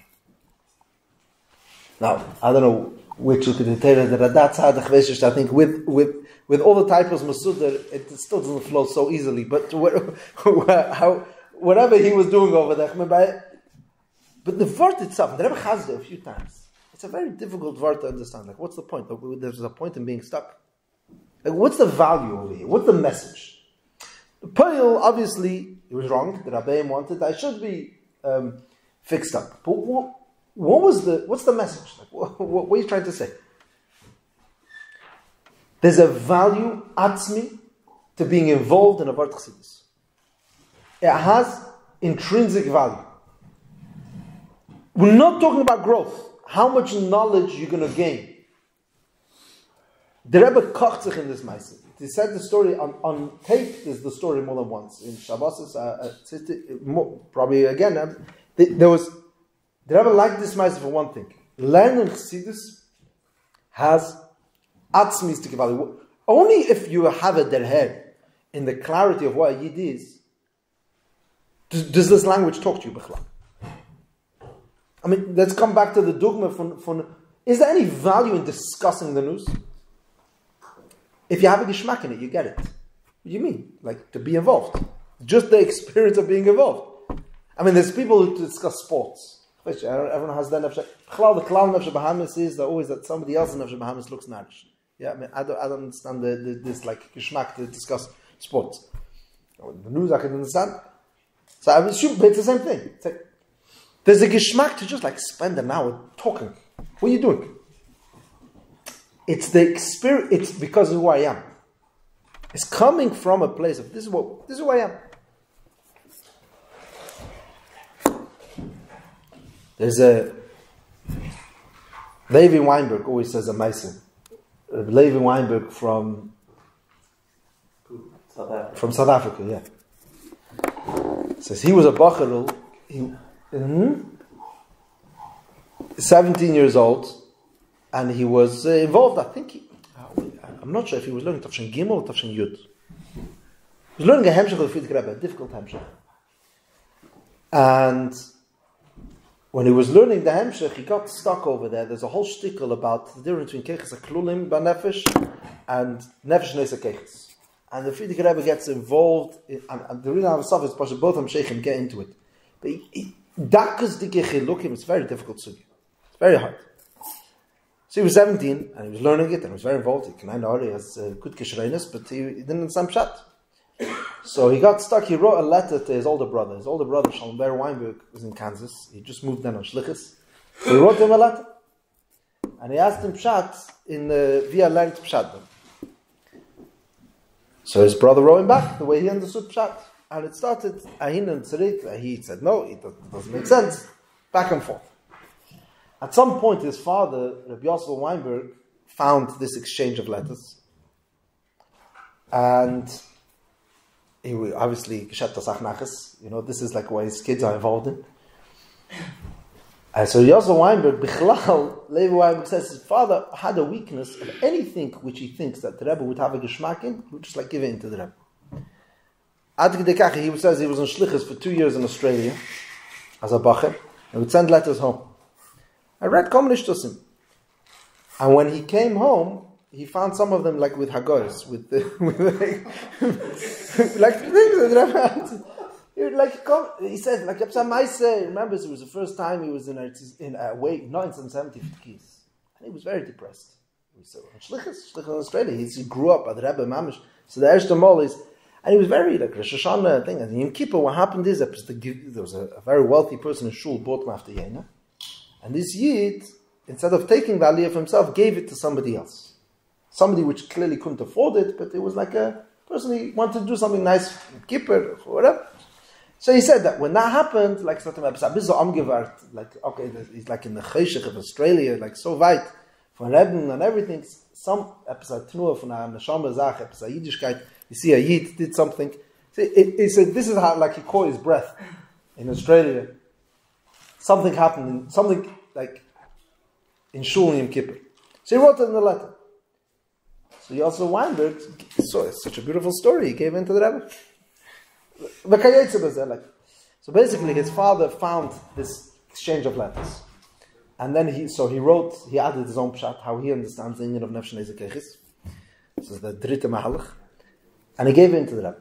Now, I don't know which Likutei Torah the Radat had, I think with all the typos Masudar, it still doesn't flow so easily, but whatever he was doing over there, but the word itself, the Rebbe has it a few times. It's a very difficult word to understand. Like, what's the point? There's a point in being stuck. Like, what's the value over here? What's the message? The Peil, obviously, it was wrong. The Rabbeim wanted I should be fixed up. But what's the message? Like, what are you trying to say? There's a value, atzmi, to being involved in a Vart Chassidus. It has intrinsic value. We're not talking about growth. How much knowledge you're going to gain. The Rebbe kocht sich in this Maaseh. He said the story on tape. There's the story more than once in Shabbos. Probably again. The Rebbe liked this Maaseh for one thing. Learning Chassidus has atzmistic value. Only if you have a derher in the clarity of what a Yid is, does this language talk to you, B'chlal? I mean, let's come back to the dogma from is there any value in discussing the news? If you have a geschmack in it, you get it. What do you mean? Like, to be involved. Just the experience of being involved. I mean, there's people who discuss sports. Everyone has that nefesh. The klal nefesh Bahamas is that always that somebody else in nefesh Bahamas looks narish. Yeah, I mean, I don't understand this like geschmack to discuss sports. The news I can understand. So I assume, but it's the same thing. It's like, there's a geschmack to just like spend an hour talking. What are you doing? It's the experience. It's because of who I am. It's coming from a place of this is who I am. There's a Levi Weinberg always says a Mason. Levi Weinberg from South Africa, yeah. Says he was a Bacharul. 17 years old, and he was involved. I think I'm not sure if he was learning Tafshin Gimel or Tafshin Yud. He was learning a Hemshech of the Friedrich Rebbe, a difficult Hemshech. And when he was learning the Hemshech, he got stuck over there. There's a whole shtickle about the difference between Keches HaKlulim B'Nefesh and Nefesh Neisa Keches. And the Friedrich Rebbe gets involved, and the reason I have a suffix, both Hamshechim get into it. But it's very difficult to do. It's very hard. So he was 17 and he was learning it and he was very involved. He has good kishreinis, but he didn't understand pshat. So he got stuck. He wrote a letter to his older brother. His older brother, Shalom Ber Weinberg, was in Kansas. He just moved then on Shlichus. So he wrote him a letter. And he asked him pshat in via learned pshat. So his brother wrote him back the way he understood pshat. And it started, Ahin and Tzarik, he said, no, it doesn't make sense. Back and forth. At some point, his father, Rabbi Yosef Weinberg, found this exchange of letters. And he obviously, this is like what his kids are involved in. And so Yosef Weinberg, Bichlal, Levi Weinberg says his father had a weakness of anything which he thinks that the Rebbe would have a geschmack in, he would just like give it into the Rebbe. He says he was in Shlichus for 2 years in Australia as a bacher and would send letters home. I read Komnish Tusim. And when he came home, he found some of them like with Hagoyes, with like things that he said, like Absa Maise, remembers it was the first time he was in away, not in 1970 keys. And he was very depressed. He said, Shlichus in Australia. He grew up at Rebbe Mamish. So the Ershta Mol is, and he was very like Rosh Hashanah thing. And in Yom Kippur, what happened is that there was a very wealthy person in Shul bought him after Yena. And this Yid, instead of taking the aliyah for himself, gave it to somebody else. somebody which clearly couldn't afford it, but it was like a person who wanted to do something nice, Kippur, or whatever. So he said that when that happened, like, he's like in the Cheshach of Australia, like so weit, von Reben and everything, some episode Tnua von a Neshama Zach, episode Yiddishkeit, you see a Yid did something. He said, this is how, like, he caught his breath in Australia. Something happened, something like in Shul Yom Kippur. So he wrote it in the letter. So Yosef Weinberg saw it's such a beautiful story. He gave in to the Rebbe. So basically, his father found this exchange of letters, and then he added his own pshat, how he understands the union of Nefesh Nezekechis. This is the Dritte Mahalach, and he gave in to the Rebbe.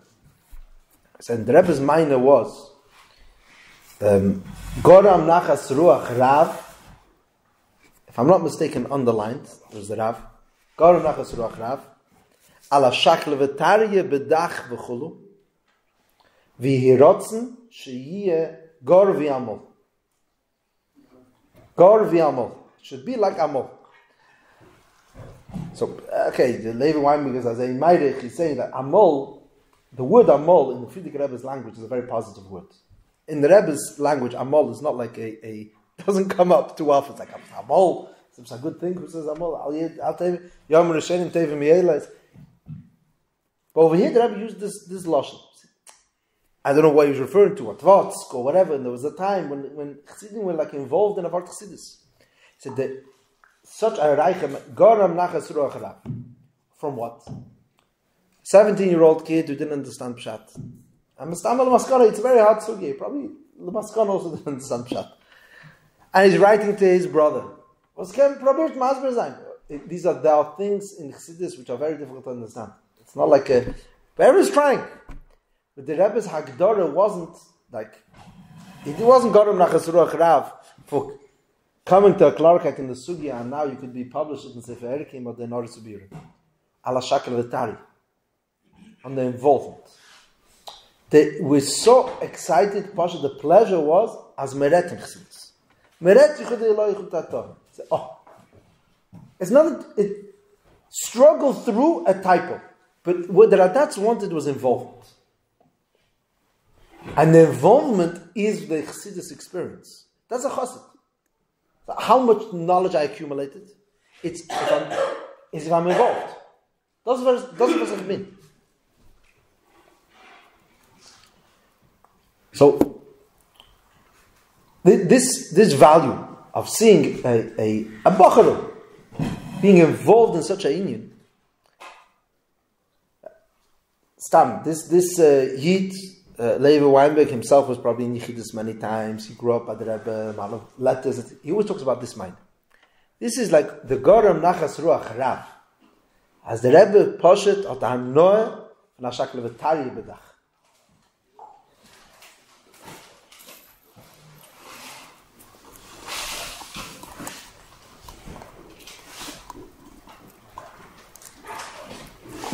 So the Rebbe's minor was Goram Nachas Ruach Rav. If I'm not mistaken, underlined. There's the Rav. Goram Nachas Ruach Rav. Ala Shakle V'Tarye B'Dach V'Chulu. V'Hirotzen Sheyiye Gor V'Amol. Gor V'Amol. Should be like Amol. So, okay, the Levi Weinberg is saying, Meirich, he's saying that Amol, the word Amol in the Frierdiker Rebbe's language is a very positive word. In the Rebbe's language, Amol is not like a doesn't come up too often. It's like Amol. It's a good thing. Who says Amol? I'll tell you. Yom Rishonim Tevim Yeila. But over here, the Rebbe used this lashon. I don't know what he was referring to, Atvatsk or whatever. And there was a time when Chassidim were like involved in Avart Chassidus. He said that such a reichem Goram Nachas Ruach Rav. From what? 17-year-old kid who didn't understand Pshat. And Mustamal Maskana, it's very hard sugi. Probably the Maskana also didn't understand Pshat. And he's writing to his brother. There are things in Chassidus which are very difficult to understand. It's not like a... But everyone's trying. But the Rebbe's Hagdara wasn't like... It wasn't Goram Nachas Ruach Rav for coming to a Klarkeit in the Sugya, and now you could be published in Sefer Erikim or the Noris Ubirim. Ala Shakal V'Tari. On the involvement. They were so excited, Pasha, the pleasure was as Meret in Chassidus. Meret Yichud Eloi Yichud Tato. It's not, it struggled through a typo. But what the Radatz wanted was involvement. And the involvement is the Chassidus experience. That's a chassid. So how much knowledge I accumulated? It's if I'm involved. Das was ich bin. So this value of seeing a Bachar being involved in such a union. Stam, this Yid, Levi Weinberg himself was probably in Yechidus many times. He grew up at the Rebbe, a lot of letters. He always talks about this mind. This is like the Goram Nachas Ruach Rav. As the Rebbe poshet at Hanoah Nashak Levetari Bedach.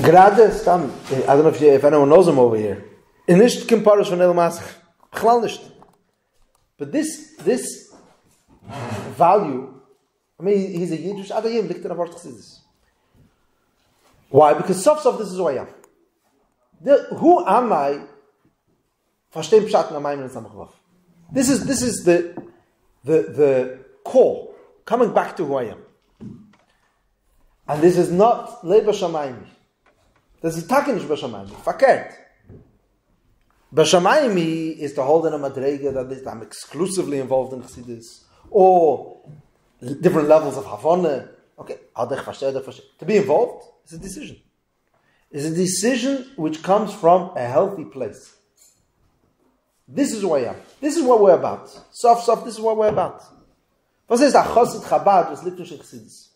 Gerade Stam, I don't know if anyone knows him over here. Nicht Kimparish von El Masach. Bchlal nicht. But this value, I mean, he's a Yiddish Adayim, liegt in Avart Chassidus. Why? Because sof this is who I am. Who am I? Verstehen Pshat na Maimon and Samachvav. This is the core, coming back to who I am. And this is not Leiba Shamayim. This is Takinish Bashamayim. Fakert. Bashamayim is to hold in a madrega that is, I'm exclusively involved in Chassidus, or different levels of Havana. Okay, to be involved is a decision. It's a decision which comes from a healthy place. This is who I am. This is what we're about. Sof, this is what we're about. What is Chosid Chabad was Lipnish Chassidus?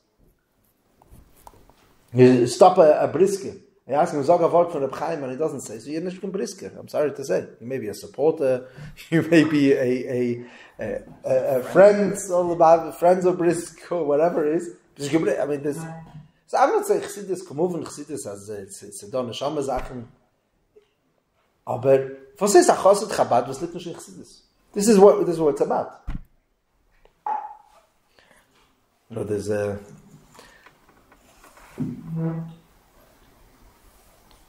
You stop a brisker. You ask him, Zog a word from Reb Chaim, and he doesn't say, so you're not brisker. I'm sorry to say. You may be a supporter, you may be a friend, all about friends of brisk, or whatever it is. I mean, this. So I'm not saying Chassidus, Kamuven Chassidus, as Sedon Neshama Sachen. Aber, was ist Chosid Chabad, was liegt nicht in Chassidus? This is what it's about. You know, there's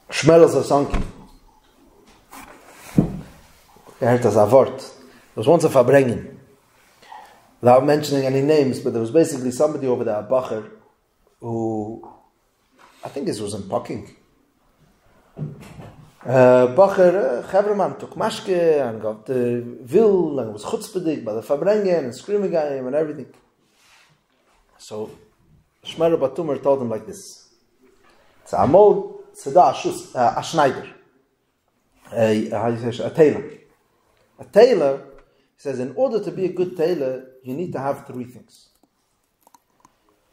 Shmelos Asanki. I heard as a word. There was once a Farbrengen. Without mentioning any names, but there was basically somebody over there, a Bacher, who, I think this was in Pucking. Bacher, Chevreman, took Mashke and got the Vil and was chutzpedig by the Farbrengen and screaming at him and everything. So, Shmer Batumer told him like this. It's a Amol Seda a Schneider. A tailor. A tailor, he says, in order to be a good tailor, you need to have three things.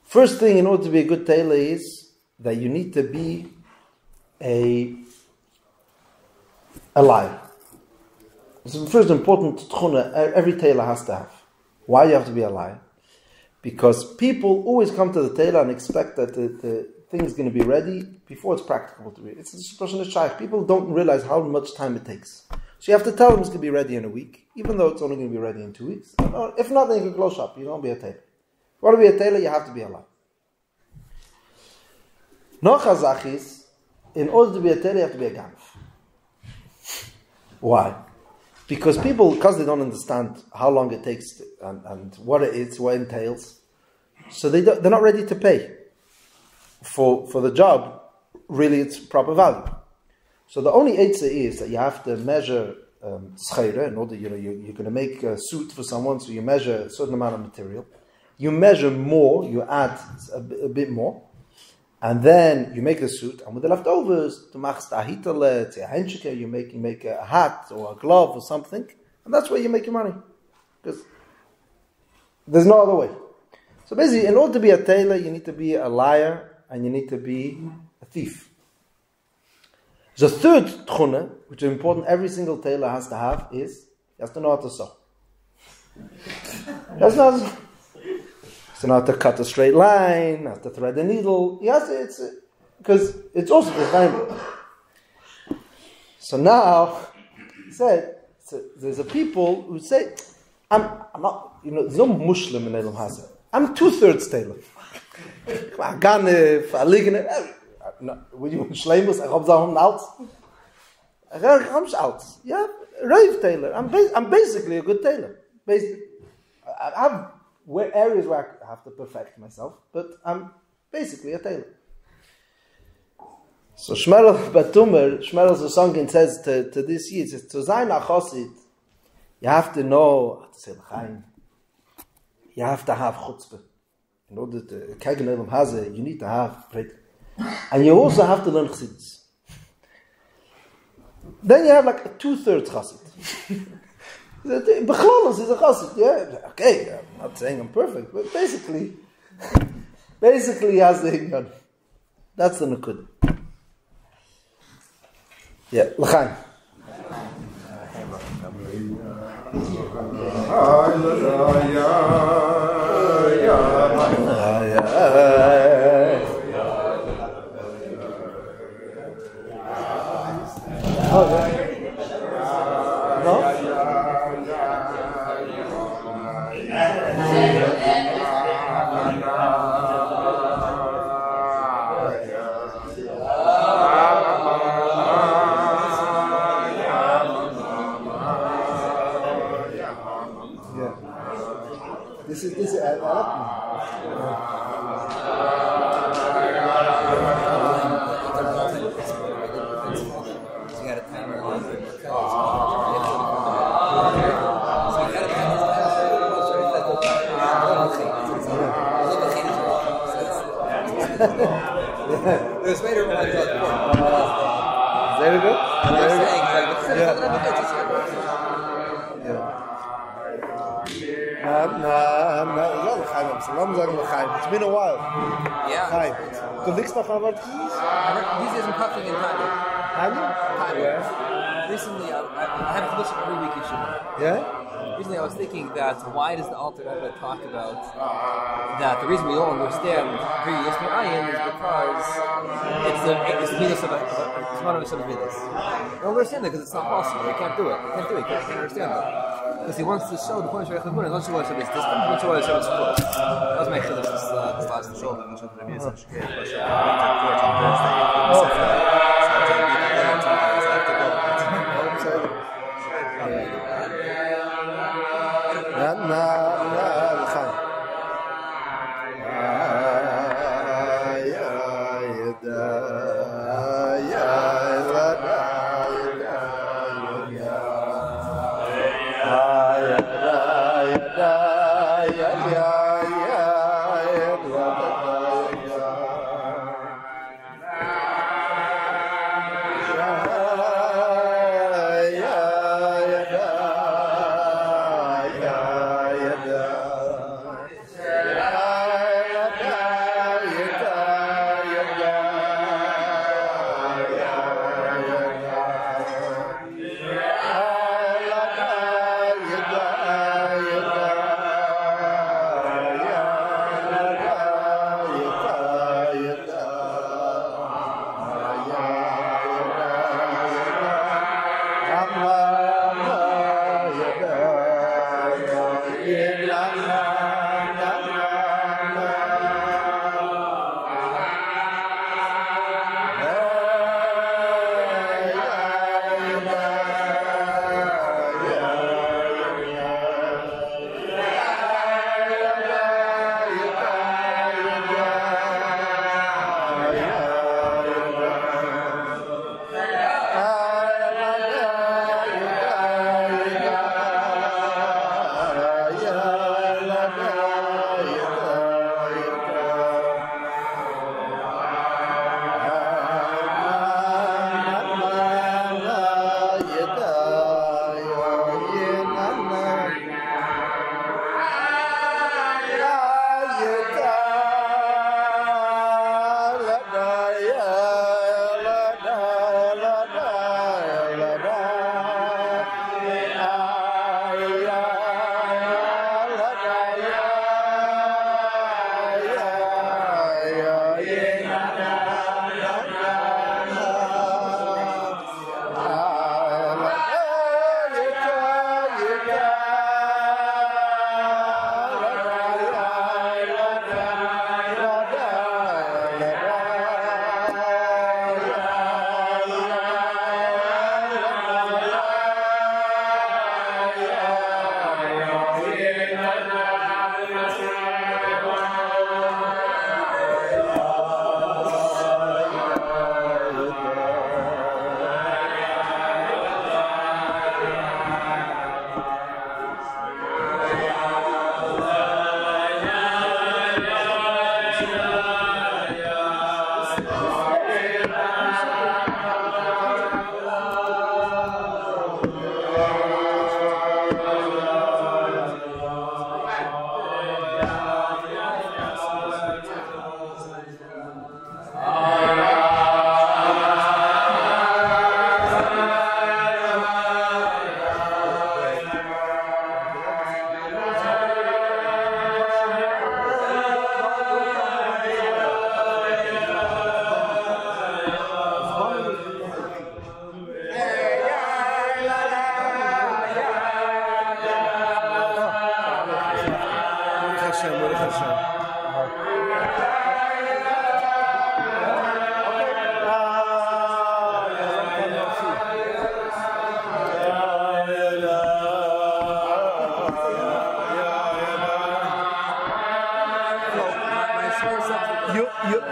First thing in order to be a good tailor is that you need to be a liar. It's the first important tchuna every tailor has to have. Why you have to be a liar? Because people always come to the tailor and expect that the thing is going to be ready before it's practicable to be. It's a person of shaykh. People don't realize how much time it takes. So you have to tell them it's going to be ready in a week, even though it's only going to be ready in 2 weeks. If not, then you can close shop. You don't be a tailor. If you want to be a tailor, you have to be a liar. No chazachis, in order to be a tailor, you have to be a ganf. Why? Because they don't understand how long it takes and what it is, what it entails, so they're not ready to pay for the job, really its proper value. So the only eitzah is that you have to measure schayre, in order, you're going to make a suit for someone, so you measure a certain amount of material. You measure more, you add a bit more, and then you make the suit, and with the leftovers, you make a hat or a glove or something, and that's where you make your money. Because there's no other way. So basically, in order to be a tailor, you need to be a liar, and you need to be a thief. The third tchuna, which is important, every single tailor has to have, is he has to know how to sew. He has to know how to cut a straight line, has to thread a needle. He has to, because it's also very. So now, he said, there's a people who say, I'm not, there's no Muslim in Elam Hazeh. I'm 2/3 tailor. Ganef, Aligne. Would you Schleimus? I hope I'm out. I'm out. Yeah, Rave tailor. I'm basically a good tailor. I have areas where I have to perfect myself, but I'm basically a tailor. So Shmerel Batumer, Shmerel Zosangin says to this year, says, to sein a chosid, you have to know how to say l'chaim. You have to have chutzpah. In order to kegen Elam Hazeh, you need to have faith. And you also have to learn chassidus. Then you have like a 2/3 chassid. Bechlalos is a chassid. Yeah, okay, I'm not saying I'm perfect, but basically has the hinyan. That's the nukud. Yeah, l'chaim. This is It was made over like that. Very good. It's been a while. Yeah. Du liegst noch an Wort? These days I'm puffing in Tanya. Tanya? Recently, I have to listen every week each year. Yeah? recently I was thinking that why does the Alter Rebbe talk about that the reason we don't understand Pri Yismi Ayin is because it's midas of it's one of the midas. I don't understand it because it's not possible. You can't do it. You can't understand it. Because he wants to show the point of Shayach L'Chibur, he wants to show Hashem's distance, he wants to show Hashem's close. That was my chiddush this last show.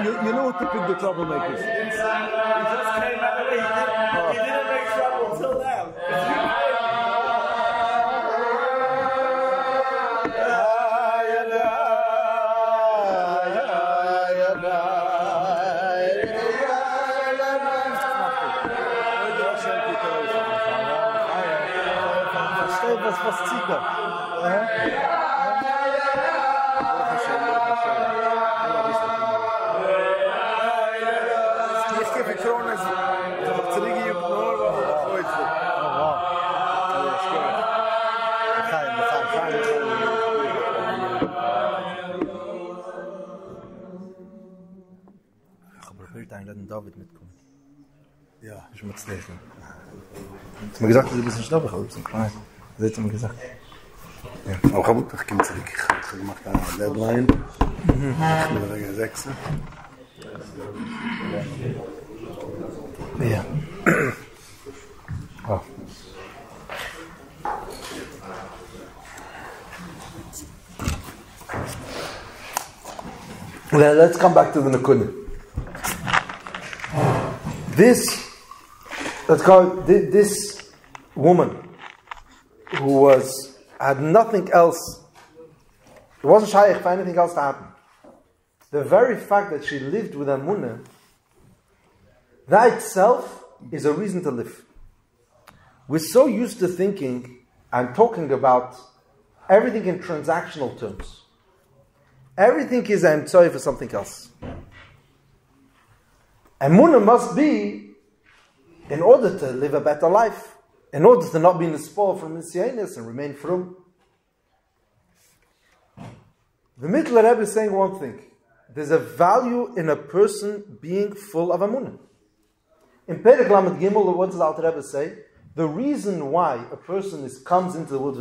You know to pick the troublemakers. He just came out of it. He didn't make trouble until now. Was zieht er? Ich gebe Kronen, ich habe zurückgejuckt, nur heute. Oh, wow. Reden David mitkommen. Ja, ich muss das lesen. Hast du mir gesagt, dass du ein bisschen schnell bist? Ich habe das mir gesagt. Ja, auch gut, ich komme zurück. Ich habe gemacht eine Deadline. Ich bin wegen 6. Ja. Oh. Well, let's come back to the Nakuda. This woman who had nothing else, it wasn't shaykh for anything else to happen. The very fact that she lived with Amunah, that itself is a reason to live. We're so used to thinking and talking about everything in transactional terms. Everything is an emtsoi for something else. Amunah must be in order to live a better life, in order to not be in the spoil from Nisyanis and remain frum. The Mittler Rebbe is saying one thing. There's a value in a person being full of Amunah. In Perek Lamed Gimel, what does the Alter Rebbe say? The reason why a person comes into the world,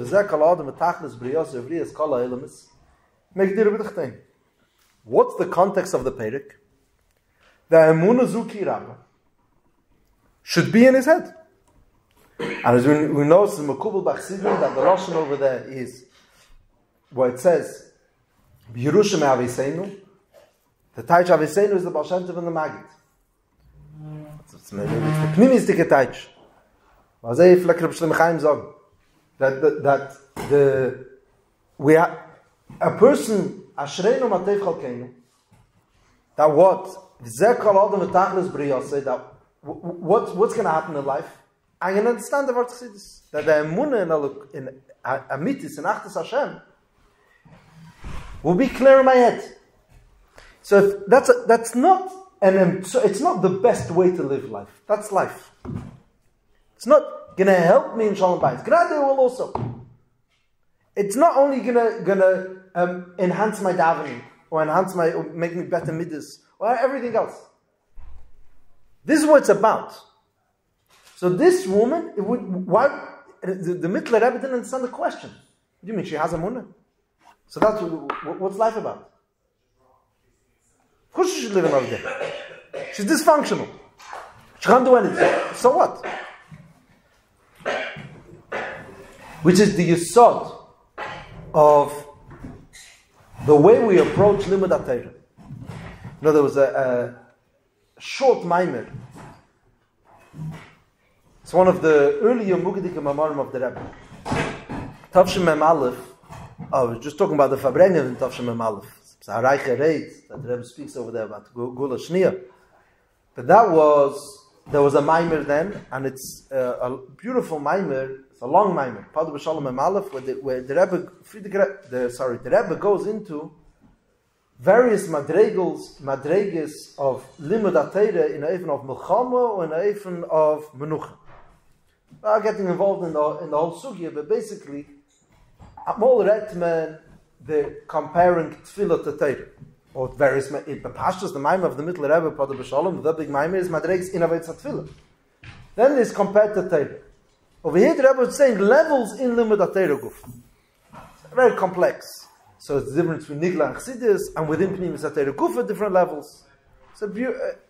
what's the context of the Perek? The Emunah Zuki Rabbah should be in his head. And as we know, it's in Mekubal Bachsidim that the Lashon over there is where it says, B'Yerushim Aviseinu. The Taich Aviseinu is the Baal Shem Tov and the Magid. It's the Pnimistic Taich. That we are a person Ashreinu Matev Chalkeinu, that what's going to happen in life? I can understand the word Chassidus, that the Emunah in Amitis and Achtas Hashem will be clear in my head. So that's not it's not the best way to live life. That's life. It's not going to help me in Shalom Bayis. Grade will also. It's not only gonna enhance my davening or make me better midas or everything else. This is what it's about. So this woman, the Mittler Rebbe didn't understand the question. What do you mean she has a munah? So that's what's life about? Of course she should live another day. She's dysfunctional. She can't do anything. So what? Which is the yesod of the way we approach Limud HaTorah. You know, there was a short maimer. It's one of the earlier Mugdike Mamarim of the Rebbe. Tavshim Mem Aleph. I was just talking about the Fabrengen in Tavshim Mem Aleph. It's a Reiche Reit that the Rebbe speaks over there about Gula Shnia. But there was a maimer then, and it's a beautiful maimer. It's a long maimer. Padu B'Shalom Mem Aleph, where the Rebbe goes into various madregas of Limud HaTorah in a even of Milchama or in a even of Menucha. I'm getting involved in the whole sugya, but basically, Amol Retman, they're comparing Tefillah to Torah. Or various, the Pashtus, the Maimah of the Mittler Rebbe, Padu B'Shalom, the big Maimah is madregas in Avetz HaTefillah. Then there's compared to Torah. Over here, the Rebbe is saying levels in Limud HaTorah Guf. It's very complex. So it's the difference between Nigla and Chassidus, and within Pnimis HaTorah Guf at different levels. It's a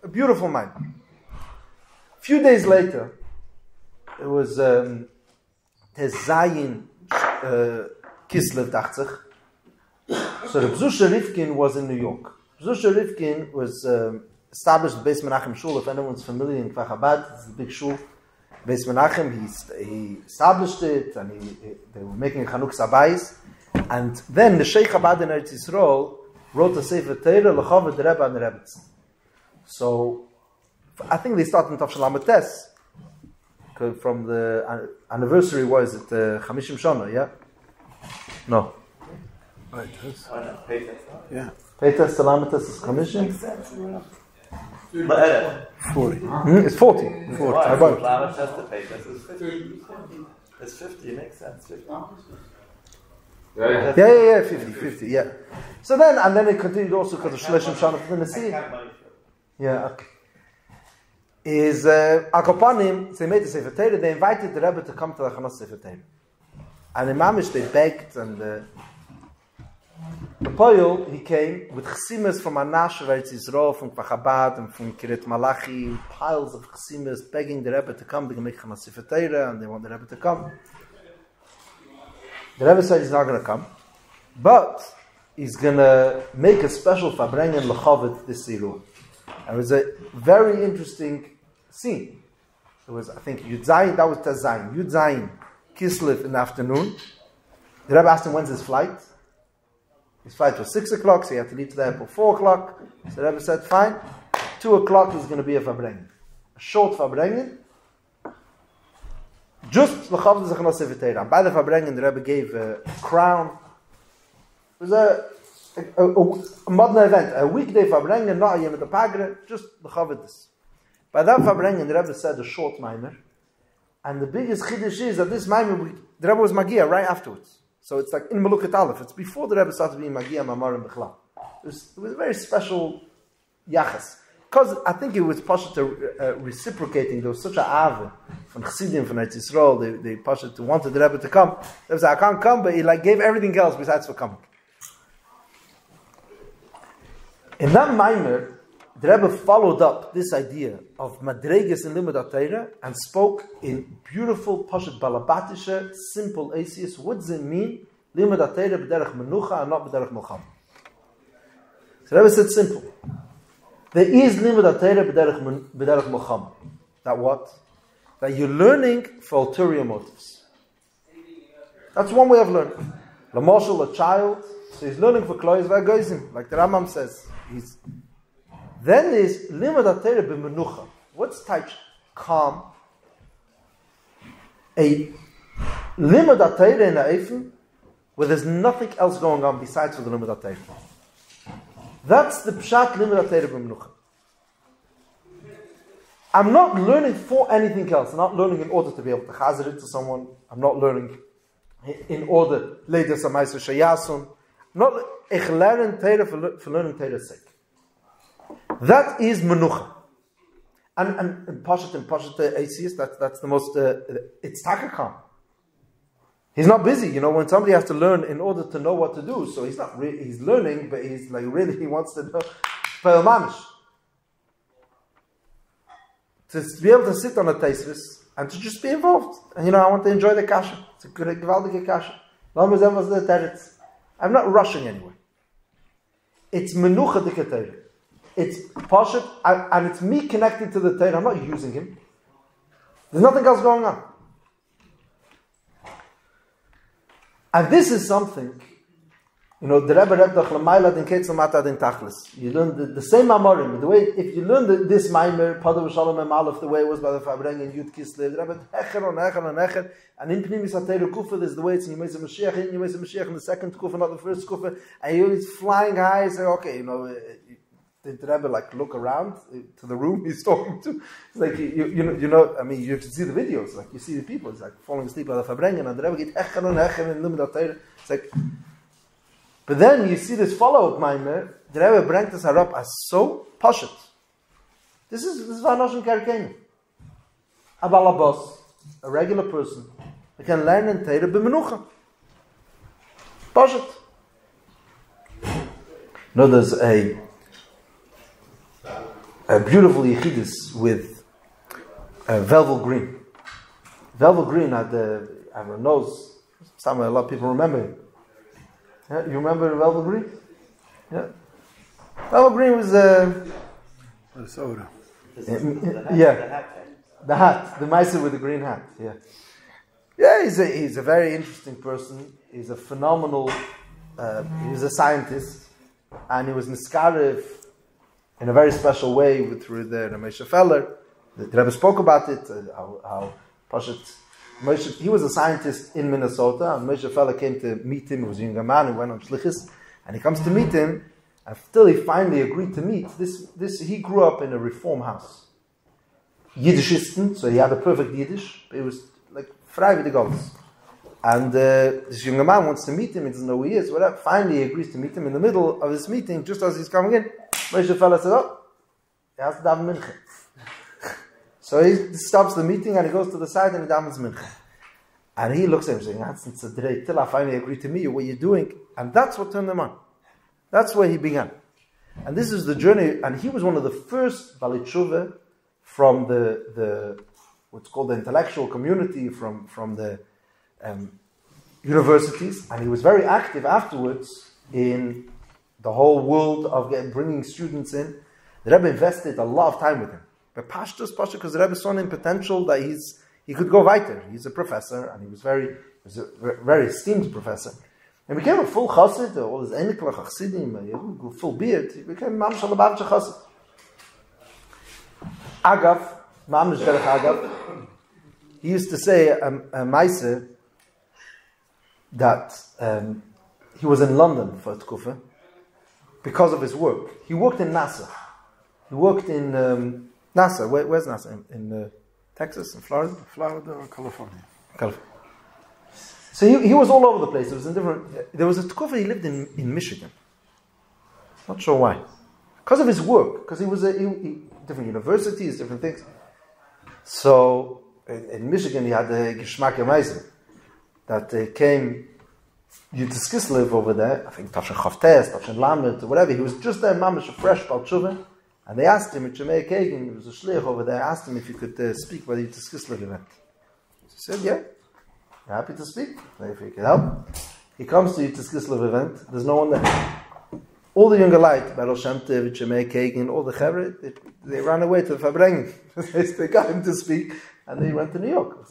beautiful mind. A few days later, it was Tezayin Kislev Dachzich. So the B'Zusha Rivkin was in New York. B'Zusha Rivkin was established the Beis Menachem Shul. If anyone's familiar in Kfar Chabad, it's a big shul. Beis Menachem, he established it, and they were making Chanuk Sabayis. And then the Sheikh Chabad in Eretz Yisrael wrote a Sefer Torah L'Chavod the Rebbe and the Rebbetzin. So I think they started in Tavshel Lamed Tes. From the anniversary, was it 50 Shana? Yeah. No. Right. Yeah. Peitas to Lamed Tes is 50. 40. It's 40. 40. Lamed Tes to Peitas is 50. It's 50. It makes sense. 50. Yeah, 50, yeah. So then it continued also because of Shleshim Shana for the Nasi. Yeah, okay. is Akopanim, they made the Sefer Torah, they invited the Rebbe to come to the Chanas Sefer Torah. And in Mamish they begged, and the Poyol, he came with chesimas from Anash, Eretz Yisrael, from Chabad, and from Kiryat Malachi, piles of chesimas begging the Rebbe to come, they can make Chanas Sefer Torah, and they want the Rebbe to come. The Rebbe said he's not going to come, but he's going to make a special Fabrengen L'Chavit this Siru. And it was a very interesting scene. It was, I think, Yud Zayin, that was Tazayin. Yud Zayin, Kislev in the afternoon. The Rebbe asked him, when's his flight? His flight was 6 o'clock, so he had to leave to the airport 4 o'clock. So the Rebbe said, fine, 2 o'clock is going to be a Fabrengen. A short Fabrengen. Just L'Chavit Zechnos Sefer Torah. And by the Fabrengen, the Rebbe gave a crown. It was a modern event, a weekday Fabrengen, not a Yom Pagre, just L'Chavit this. By that Fabrengen, the Rebbe said a short mimer. And the biggest chiddush is that this mimer, the Rebbe was Magia right afterwards. So it's like in Melukat Aleph. It's before the Rebbe started being Magia, Mamar, and Bechla. It was a very special yachas. Because I think it was Pasha reciprocating. There was such a ave from Chassidim, from Eretz Yisrael. They Pasha wanted the Rebbe to come. They said, I can't come, but he like gave everything else besides for coming. In that mimer, the Rebbe followed up this idea of Madreges and Limud HaTorah and spoke in beautiful, Pashat Balabatisha, simple Asius. What does it mean? Limud HaTorah b'derech menucha and not b'derech milchama. So the Rebbe said simple. There is Limud HaTorah b'derech milchama. That what? That you're learning for ulterior motives. That's one way of learning. L'moshel, a child, so he's learning for klois v'agoizim, like the Rambam says. Then there's limud HaTorah b'menucha. What's type calm? A limud HaTorah in a eifin where there's nothing else going on besides for the limud HaTorah. That's the pshat limud HaTorah b'menucha. I'm not learning for anything else. I'm not learning in order to be able to chazer it to someone. I'm not learning in order later samaisa shayasun. Not ich learn Torah for learning Torah's sake. That is menucha. And Pashat Atheist, that's the most, it's takakam. He's not busy, when somebody has to learn in order to know what to do, so he's not he's learning, but he's like really, he wants to know, Pa'el Mamish. To be able to sit on a Teisris, and to just be involved. And I want to enjoy the kasha. It's a good, gewaldige kasha. I'm not rushing anywhere. It's menucha de Torah. It's Pashat, and it's me connected to the Torah. I'm not using him. There's nothing else going on. And this is something, the Rebbe read the Chlamaila din Ketzel Mata din Tachlis. You learn the same Amorim. The way, if you learn this Maimer, Padav Shalom and Aleph, the way it was by the Fabreng and Yud Kislev, the Rebbe Hecher on Hecher on Hecher, and in Pnimis HaTorah Kufa, there's the way it's in Yemez HaMashiach, in Yemez HaMashiach, in the second Kufa, not the first Kufa, and he's flying high, and say, okay, did the Rebbe look around to the room he's talking to? It's like, you have to see the videos, like you see the people, it's like falling asleep by the Fabrengen, and the Rebbe get Hecher on Hecher in Limud HaTorah. It's like, but then you see this follow-up Maimer, the Rebbe brings this up as so Pashat. This is Vanoshim Karkenim. A balabos, a regular person, they can learn in Torah b'menucha. Pashat. There's a beautiful Yechidus with Velvel Green. Velvel Green had everyone knows, a lot of people remember him. Yeah, you remember Velvel Green? Yeah. Velvel Green was a soda. The hat, the Meiser with the green hat. Yeah. Yeah, he's a very interesting person. He's a phenomenal. He was a scientist, and he was niskarev in a very special way through the Moshe Feller. The Rebbe spoke about it. How Pashat. Moshe, he was a scientist in Minnesota, and Moshe Feller came to meet him. He was a younger man who went on shlichus, and he comes to meet him. Until he finally agreed to meet, he grew up in a reform house. Yiddishisten, so he had a perfect Yiddish, but it was like frei with the gods. And this younger man wants to meet him, he doesn't know who he is, whatever. Finally he agrees to meet him. In the middle of this meeting, just as he's coming in, Moshe Feller said, he has to daven mincha. So he stops the meeting and he goes to the side and he davens mincha. And he looks at him saying, till I finally agree to meet you, what you're doing. And that's what turned him on. That's where he began. And this is the journey, and he was one of the first Baalei Teshuva from the what's called the intellectual community, from the universities, and he was very active afterwards in the whole world of bringing students in. The Rebbe invested a lot of time with him. But Pashtus, because the Rebbe saw in potential that he could go weiter. He's a professor, and he was a very esteemed professor. And became a full chassid, all his eniklach chassidim, full beard. He became mamish alabavcha chassid. Agav, mamish derech Agav. He used to say a meiser that he was in London for a tkufa because of his work. He worked in NASA. He worked in NASA. Where's NASA? In Texas, in Florida? Florida or California? California. So he was all over the place. There was a tkufa he lived in Michigan. Not sure why. Because of his work. Because he was different universities, different things. So in Michigan he had a Geschmack Meiser that came Yutis Kislev over there. I think Tafshin Chavtes, Tafshin Lamed, or whatever. He was just there, mamish, a fresh Baal Tshuva. And they asked him, at Shemei Kagan, he was a shliach over there, asked him if he could speak about the Yutis Kislev event. He said, yeah. Happy to speak, if he can help. He comes to Yutis Kislev event, there's no one there. All the younger light, Baal Shem Tov, Shemei Kagan, all the Chevre, they ran away to the Fabrengen. They got him to speak, and they went to New York.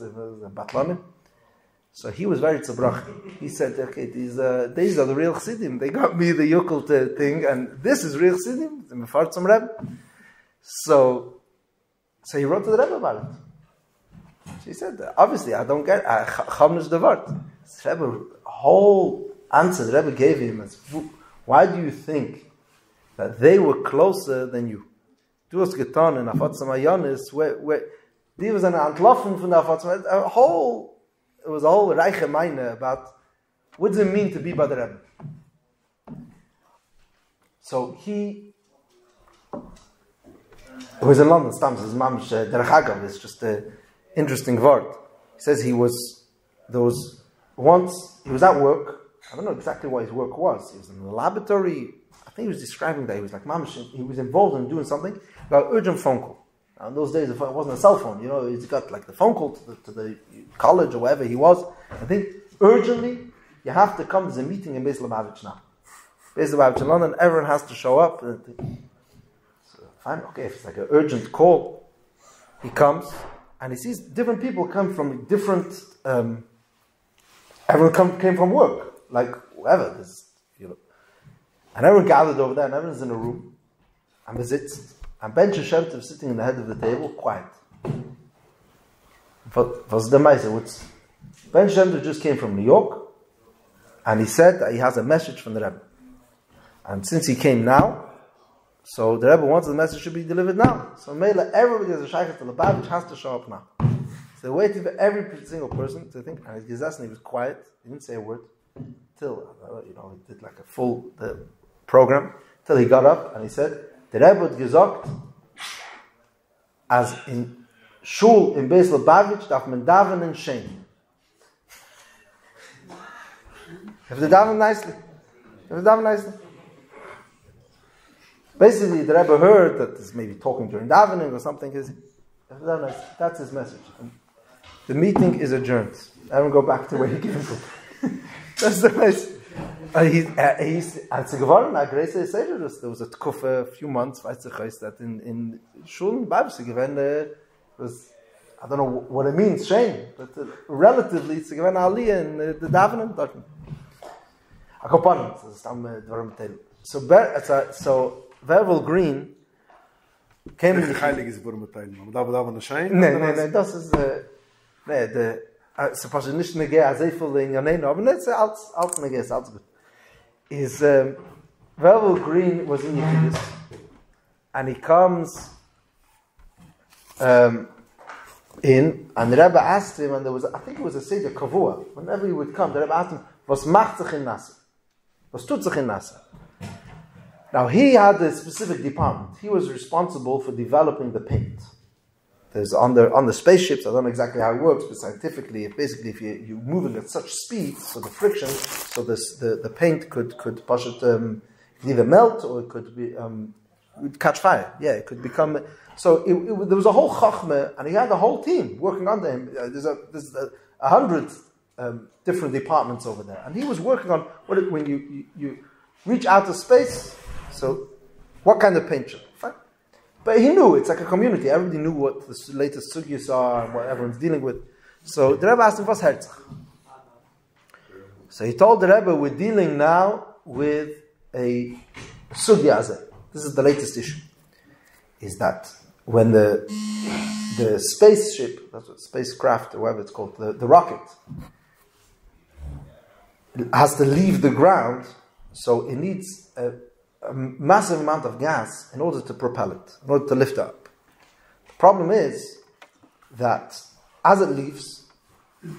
So he was very tzabrak. He said, okay, these are the real chassidim. They got me the Yukul thing, and this is real chassidim. The Mefartzim Rebbe. So he wrote to the Rebbe about it. She said, obviously, I don't get Chavnish Devart. The Rebbe, whole answer the Rebbe gave him is, why do you think that they were closer than you? Du hast getan in Afatzim Ayonis, where die was an Antloffen von der Afatzim, it was a whole reiche meine about what does it mean to be by the Rebbe. So he was in London, Stams, his mom's Derech Agav, it's just an interesting word. He says he was at work, I don't know exactly what his work was. He was in the laboratory. I think he was describing that he was like mamish. He was involved in doing something about urgent phone call. Now, in those days, it wasn't a cell phone. He's got like the phone call to the college or wherever he was. I think urgently you have to come. There's a meeting in Beis Lubavitch now. Beis Lubavitch in London. Everyone has to show up. So fine, okay. If it's like an urgent call, he comes and he sees different people come from different. Everyone came from work. Like whoever, and everyone gathered over there, and everyone's in a room, and and Ben Shem Tov sitting in the head of the table, quiet. Was the Meiser? Ben Shem Tov just came from New York, and he said that he has a message from the Rebbe, and since he came now, so the Rebbe wants the message to be delivered now. So Mela, everybody as a Shaykh to Lubavitch has to show up now. So they're waiting for every single person to think, and he was quiet. He didn't say a word. Till he did like a full program till he got up and he said, "The Rebbe had gesagt, as in Shul in Beis Lubavitch darf man davenen shein. Have to daven nicely. Basically, the Rebbe heard that he's maybe talking during davening or something. That's his message. And the meeting is adjourned. Everyone go back to where he came from." That's the place. There was a tkufa a few months, that in Shul Babs was, I don't know what it means, shame, but relatively it's given Aliyah in the Davening. So Vervel Green came in the das ist supposed to nicht nege a sehr viel in Janein, aber nicht alt nege ist alt gut. Is Vervel Green was in Yiddish, and he comes in, and the Rebbe asked him, and I think it was a Seder Kavua, whenever he would come, the Rebbe asked him, was macht sich in Nasser? Was tut sich in Nasser? Now he had a specific department. He was responsible for developing the paint. there's on the spaceships, I don't know exactly how it works, but scientifically, if you're moving at such speed, so the friction, so the paint could either melt or it could be catch fire. Yeah, it could become. So there was a whole chachma, and he had a whole team working under him. There's 100 different departments over there, and he was working on when you reach outer space. So, what kind of paint should? Fine. But he knew it's like a community. Everybody knew what the latest sugyas are and what everyone's dealing with. So the Rebbe asked him, "What's herzach?" So he told the Rebbe, "We're dealing now with a sugya. This is the latest issue. Is that when the spaceship, that's what spacecraft or whatever it's called, the rocket, has to leave the ground, so it needs a massive amount of gas in order to propel it, in order to lift it up. The problem is that as it leaves,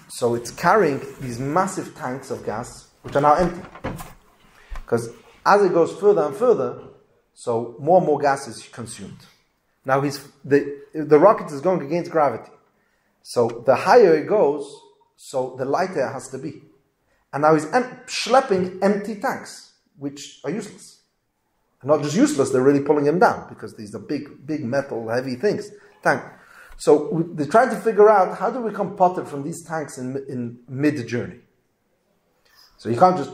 so it's carrying these massive tanks of gas, which are now empty. Because as it goes further and further, so more and more gas is consumed. Now the rocket is going against gravity. So the higher it goes, so the lighter it has to be. And now he's schlepping empty tanks, which are useless. Not just useless, they're really pulling him down, because these are big metal, heavy things. Tank. So they're trying to figure out, how do we become potted from these tanks in mid-journey? So you can't just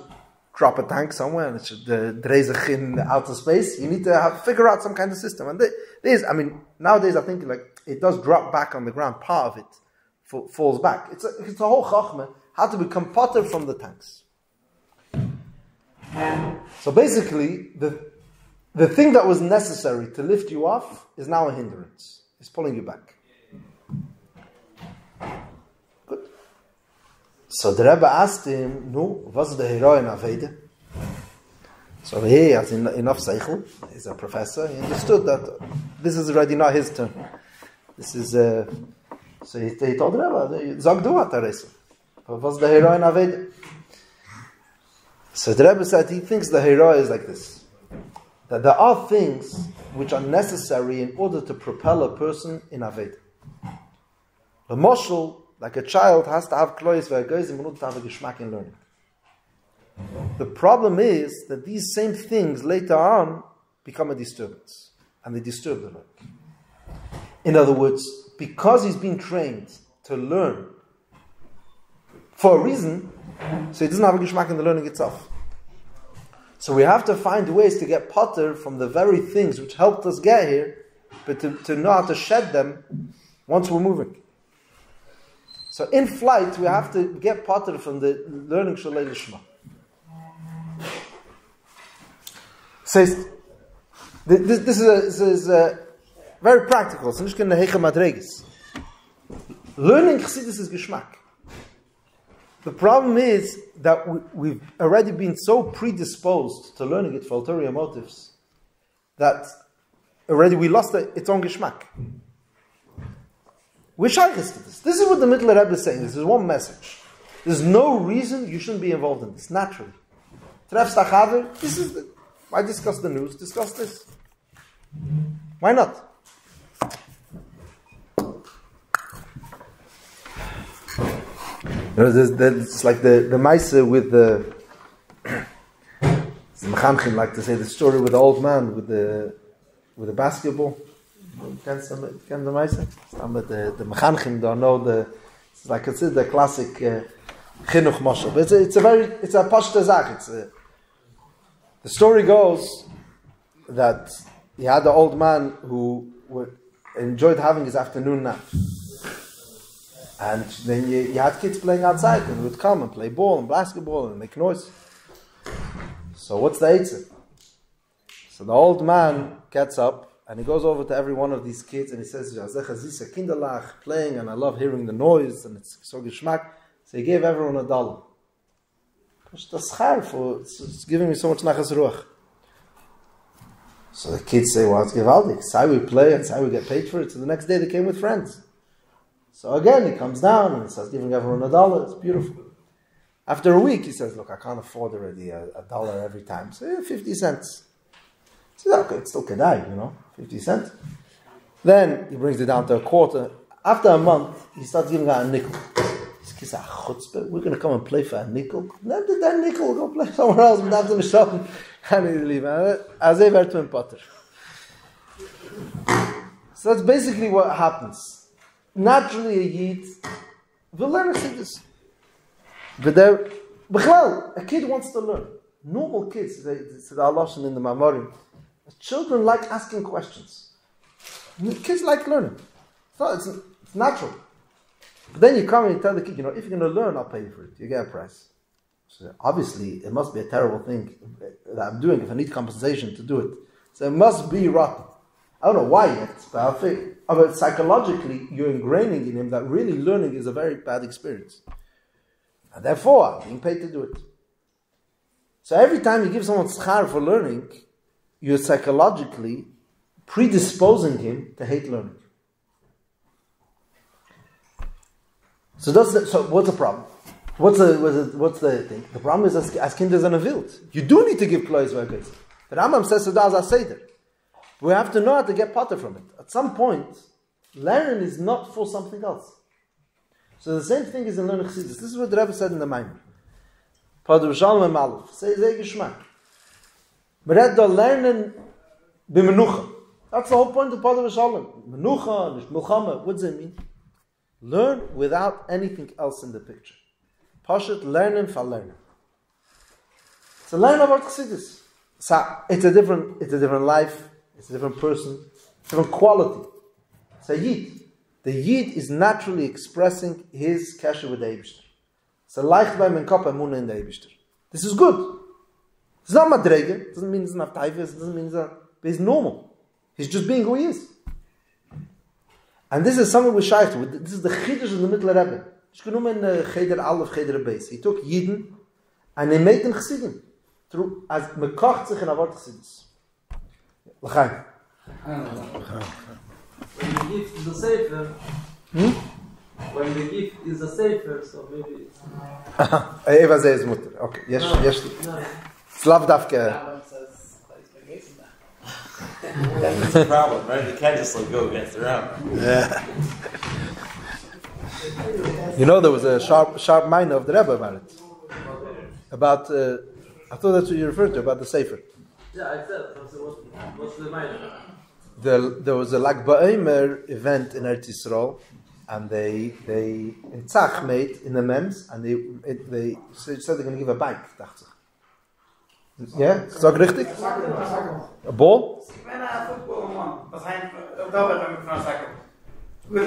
drop a tank somewhere and it should dreizach in outer space. You need to figure out some kind of system. And nowadays I think it does drop back on the ground. Part of it falls back. It's a whole chachma, how to become potted from the tanks. So basically, the thing that was necessary to lift you off is now a hindrance. It's pulling you back. Good. So the Rebbe asked him, what's the hero in Aveda? So he has enough seichel. He's a professor. He understood that this is already not his turn. This is, so he told the Rebbe, Zog du hat what's the hero in Aveda? So the Rebbe said he thinks the hero is like this. That there are things which are necessary in order to propel a person in Aveda. The moshel, like a child, has to have klois v'agoizim in order to have a geschmack in learning. The problem is that these same things later on become a disturbance, and they disturb the learning. In other words, because he's been trained to learn for a reason, so he doesn't have a geschmack in the learning itself. So we have to find ways to get potter from the very things which helped us get here, but to know how to shed them once we're moving. So in flight, we have to get potter from the learning Shalei Lishma. Says this is very practical. So nicht keine Heiche Madreges. Learning Chassidus is Geschmack. The problem is that we've already been so predisposed to learning it for ulterior motives that already we lost its own Geschmack. We're shaykhis to this. This is what the Mittler Rebbe is saying. This is one message. There's no reason you shouldn't be involved in this, naturally. Trefst achaver, this is the... Why discuss the news? Discuss this. Why not? It's like the Maisa with the Mechanchim like to say the story with the old man with the basketball. Can the Maisa? The Mechanchim don't know it's like it's the classic Chinuch Moshe. But it's a pashta zach. The story goes that he had an old man who enjoyed having his afternoon nap. And then you had kids playing outside, and they would come and play ball and basketball and make noise. So what's the eitzah? So the old man gets up and he goes over to every one of these kids and he says, Kinderlach, playing, and I love hearing the noise and it's so geschmack. So he gave everyone $1. It's giving me so much nachas ruach. So the kids say, well, it's gewaldig. It's how we play, it's how we get paid for it. So the next day they came with friends. So again, he comes down and he starts giving everyone $1. It's beautiful. After a week, he says, look, I can't afford already $1 every time. So 50 cents. He says, okay, it's still kedai, 50 cents. Then he brings it down to a quarter. After a month, he starts giving out a nickel. His kids are chutzpah. We're going to come and play for a nickel. Then that nickel will go play somewhere else. And that's the shop. And he leave. As they were to Potter. So that's basically what happens. Naturally, a Yid will learn this. But there, a kid wants to learn. Normal kids, it's the Aloshan in the Mamorim. Children like asking questions. Kids like learning. It's natural. But then you come and you tell the kid, if you're going to learn, I'll pay you for it. You get a price. So obviously, it must be a terrible thing that I'm doing if I need compensation to do it. So it must be rotten. I don't know why yet, but psychologically, you're ingraining in him that really learning is a very bad experience. And therefore, I'm being paid to do it. So every time you give someone schar for learning, you're psychologically predisposing him to hate learning. So what's the problem? What's the thing? The problem is as kinders and avilt. You do need to give klois v'agos. The Rambam says so as a seder. We have to know how to get potter from it. At some point, learning is not for something else. So the same thing is in learning chassidus. This is what the Rebbe said in the Maimon. Potter v'shalom emaluf. Say geschmack. But at the learning b'menucha. That's the whole point of potter v'shalom. Menucha, nish milchama. What does it mean? Learn without anything else in the picture. Pashat learning for learning. So learn about chassidus. So it's a different life. It's a different person. It's a different quality. It's a Yid. The Yid is naturally expressing his kasher with the Eibishter. It's a leicht by men kop emunah in the Eibishter. This is good. It's not madrege. It doesn't mean it's not taifas. It doesn't mean but he's normal. He's just being who he is. And this is something we shaykh to. This is the chiddush of the Mittler Rebbe. Ich genommen in Cheder Aleph, Cheder Beis. He took Yidden and he made them chassidim. Through as mekocht sich in avot chassidus. L'chaim. When the gift is a safer, when the gift is a safer, so maybe it's... Eva zei is mutter. Okay, yes. It's lav dafke. That's the problem, right? You can't just go against the Rambam. Yeah. There was a sharp mind of the Rebbe about it. About, I thought that's what you referred to, about the Sefer. Yeah, I said, what's the mind? There was a Lag Ba'omer event in Eretz Yisrael, and they in Tzach made in the Mems, and they said they're going to give a bike. Yeah, is that richtig? A ball?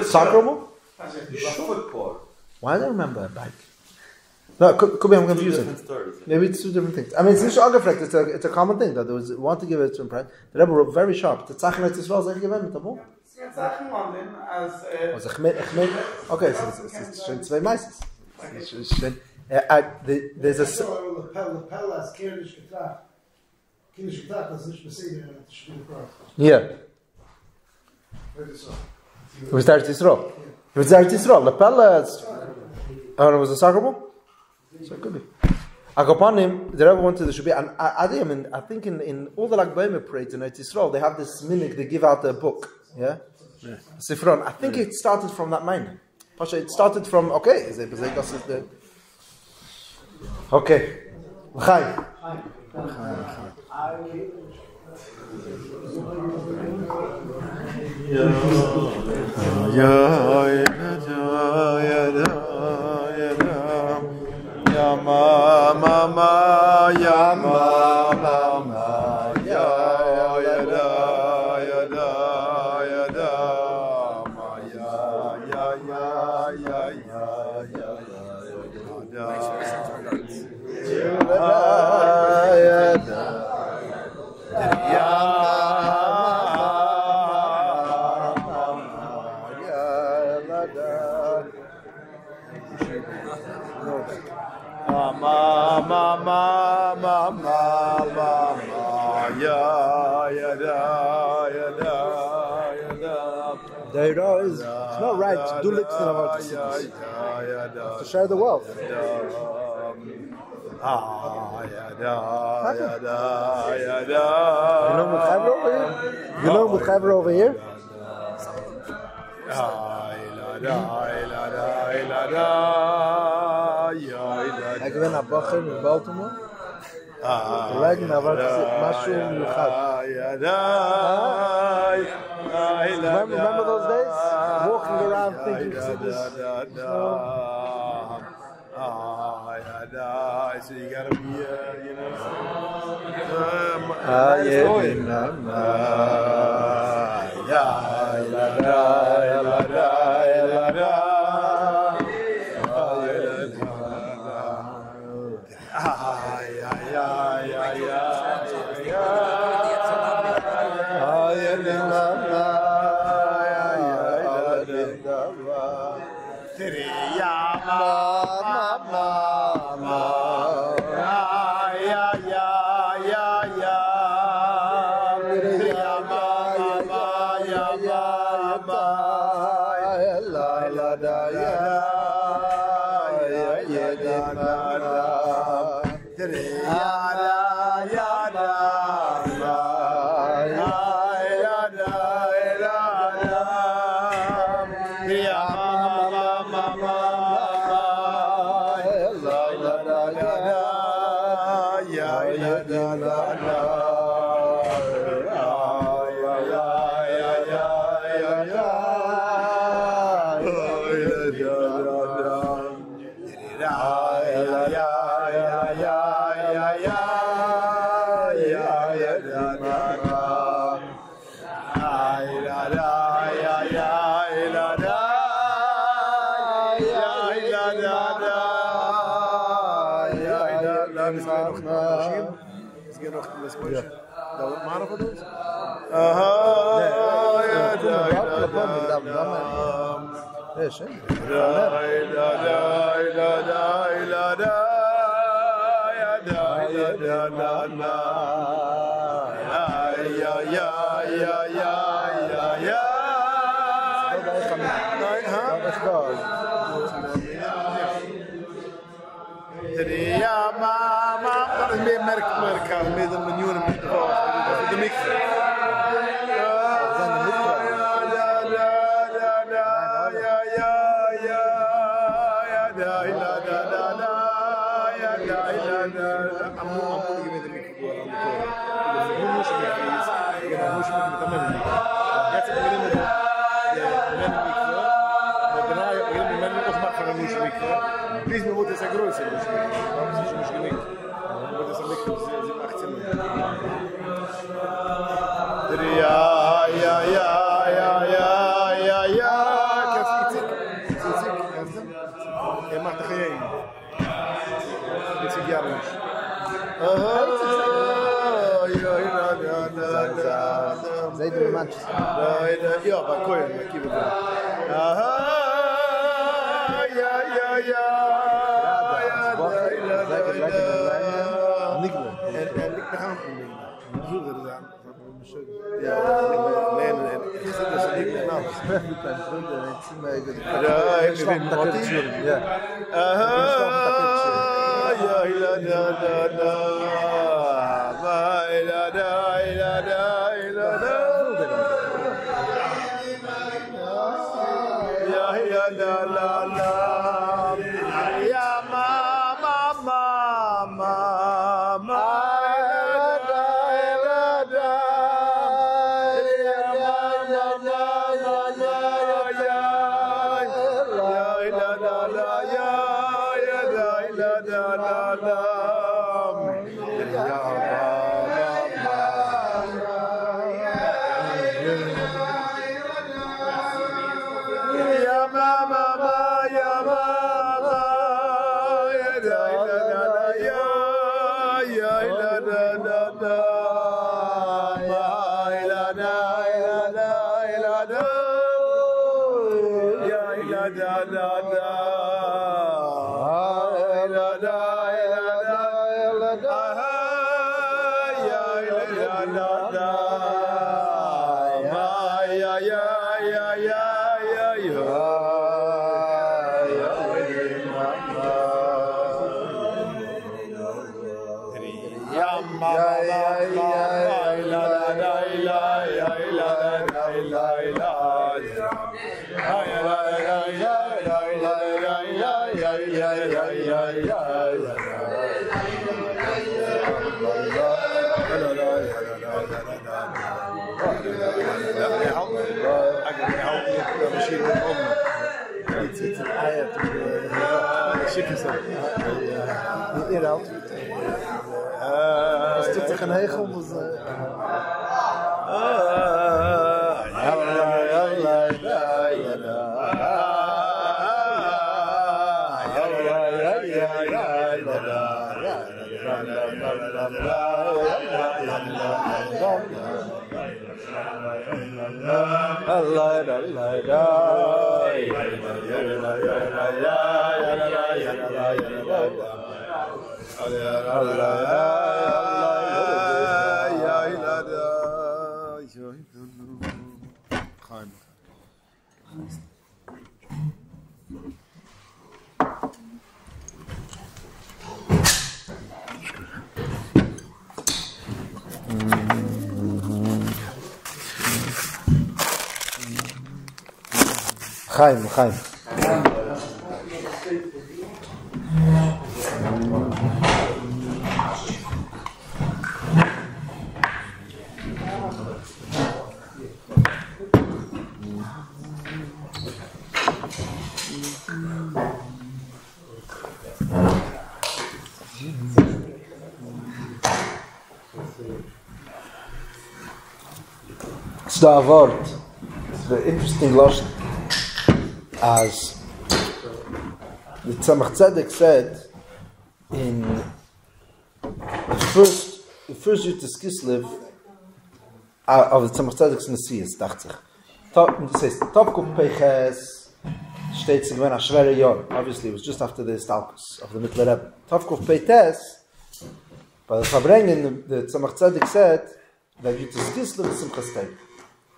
Soccer ball? Football. Why do I remember a bike? No, could be I'm confusing. Maybe it's two different things. I mean, it's not agafrekt. It's a common thing that there was want to give it to him. The Rebbe wrote very sharp. The Tzach in Eretz Yisrael is given with a ball. Was a chmed? Okay, so it's schon zwei meistens. There's a. Yeah. It was Eretz Yisrael. It was Eretz Yisrael. Lapella. Oh, it was a soccer ball. So it could be. Akapanim, the Rebbe went to the Shubi, and I think in all the Lag Ba'omer parades in Eretz Yisrael, they have this minhag, they give out a book. Yeah? Sifron. I think it started from that mind. Pasha, it started from, okay, okay. L'chaim. It's not right to do lips in our to share the wealth. You learn with Chaver over here? Ik ben naar Bacher in Baltimore. Het lijkt me wat משהו מיוחד. Remember those days? Walking around thinking this. So you gotta be, you know. It's an ayat to Shikhism. You know, it's just a hegel was. Chaim. It's the word. It's the interesting logic. As the Tzemach Tzedek said in the first Yutis Kislev of the Tzemach Tzedek's Nesias, dachte ich. It says, Tovkuf Peches steht sich when a schwere Jahr. Obviously, it was just after the Stalkus of the Mittler Rebbe. Tovkuf Peches, by the Fabrengen, the Tzemach Tzedek said that Yutis Kislev is Simchas Teig.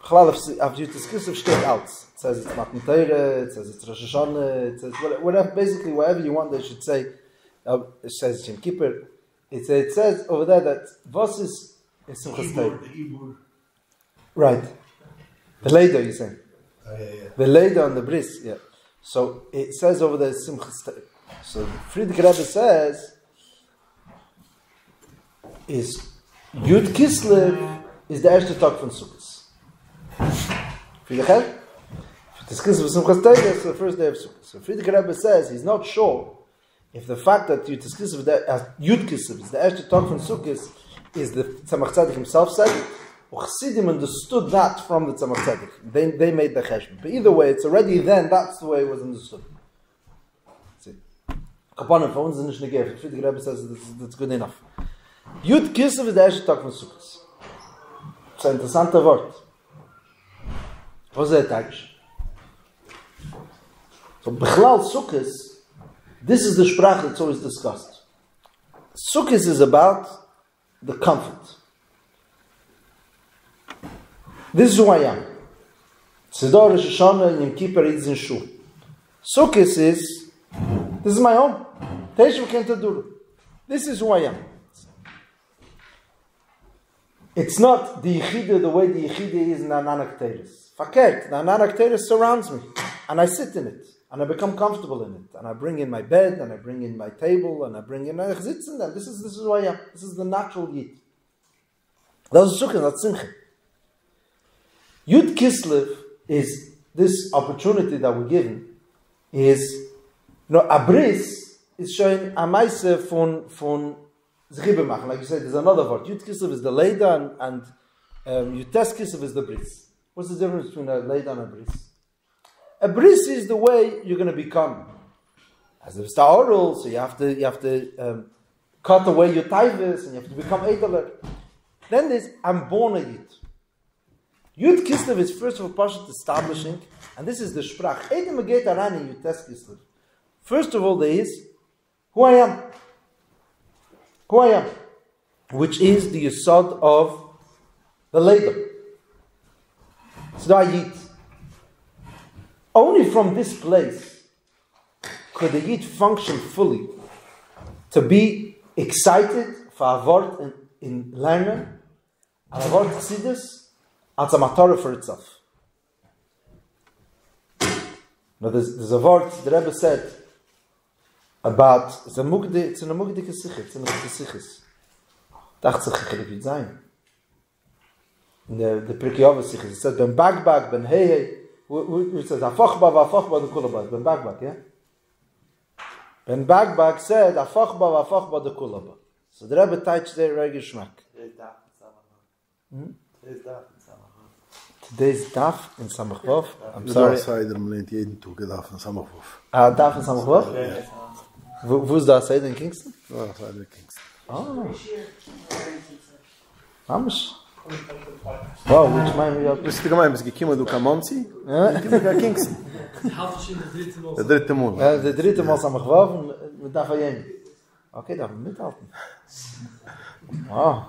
Of Yutis Kislev steht out. It says it's Matan Torah, it says it's Rosh Hashanah, it says whatever, basically whatever you want they should say. It says Yom Kippur. It says over there that Vos is Simchas Torah. Right. The Leder, you say. The Leder on the Bris, yeah. So it says over there Simchas Torah. So Friedrich Rebbe says is Yud Kislev is the erste Tag von Sukkot. Friedrich Rebbe? The first day of Sukkot. So Friedrich Rebbe says he's not sure if the fact that Yud Kislev is the Erste Tag from Sukkot is the Tzemach Tzedek himself said it, or Chassidim understood that from the Tzemach Tzedek. They made the cheshbon. But either way, it's already then, that's the way it was understood. See? Kapanim, for uns ist nicht negatiert. Friedrich Rebbe says that's good enough. Yud Kislev is the Erste Tag from Sukkot. It's ein interessanter Wort. Was ist der Tag? So, Bechlal Sukkot, this is the Sprach that's always discussed. Sukkot is about the comfort. This is who I am. Tzedor, Rosh Hashanah, Yom Kippur, Eid in Shul. Sukkot is, this is my home. Teishav Kentadur. This is who I am. It's not the Yechida the way the Yechida is in Na'anak Teres. Fakert, Na'anak Teres surrounds me. And I sit in it. And I become comfortable in it. And I bring in my bed, and I bring in my table, and I bring in my chizitz in them. This is who I am. This is the natural Yid. That's Sukkot, that's Simcha. Yud Kislev is this opportunity that we're given. Is, a bris is showing a meise von Zchibe machen. Like you said, there's another word. Yud Kislev is the Leida, and Yutes Kislev is the bris. What's the difference between a Leida and a bris? A bris is the way you're going to become. As if it's the oral, so you have to cut away your taivas, and you have to become edeler. Then there's I'm born a Yid. Yud Kislev is first of all Pashat establishing, and this is the Sprach. Edem Aget Arani Yutes Kislev. First of all, there is who I am. Who I am. Which is the Yesod of the Leder. It's the Yid. Only from this place could the Yid function fully to be excited for a word in learning and a word tzidus as a matter for itself. Now there's a word the Rebbe said about it's in a mugdik sichis. dachte sich, ich will sein. In der Pirkei Avos sich, es sagt, ben Bagbag, ben Hey, it says, Afachba, the Kulaba, ben Bagbag, yeah? Ben Bagbag said, Afachba, the Kulaba. So the Rebbe touched their regular schmack. Today's daf in Samachwov. I'm sorry. Seider, man lernt jeden Tag Daf in Samachwov. Daf in Samachwov? Yeah. Wo ist das Seider in Kingston? Ja, Seider in Kingston. Oh. Amish. Wow, which mind we up? Bist du gemein, bist du gekommen, du Kamonzi? Ja. Du kommst nach Kingston. Der dritte Mal. Ja, der dritte Mal Samachwov mit Daf Ayem. Okay, darf man mithalten. Wow.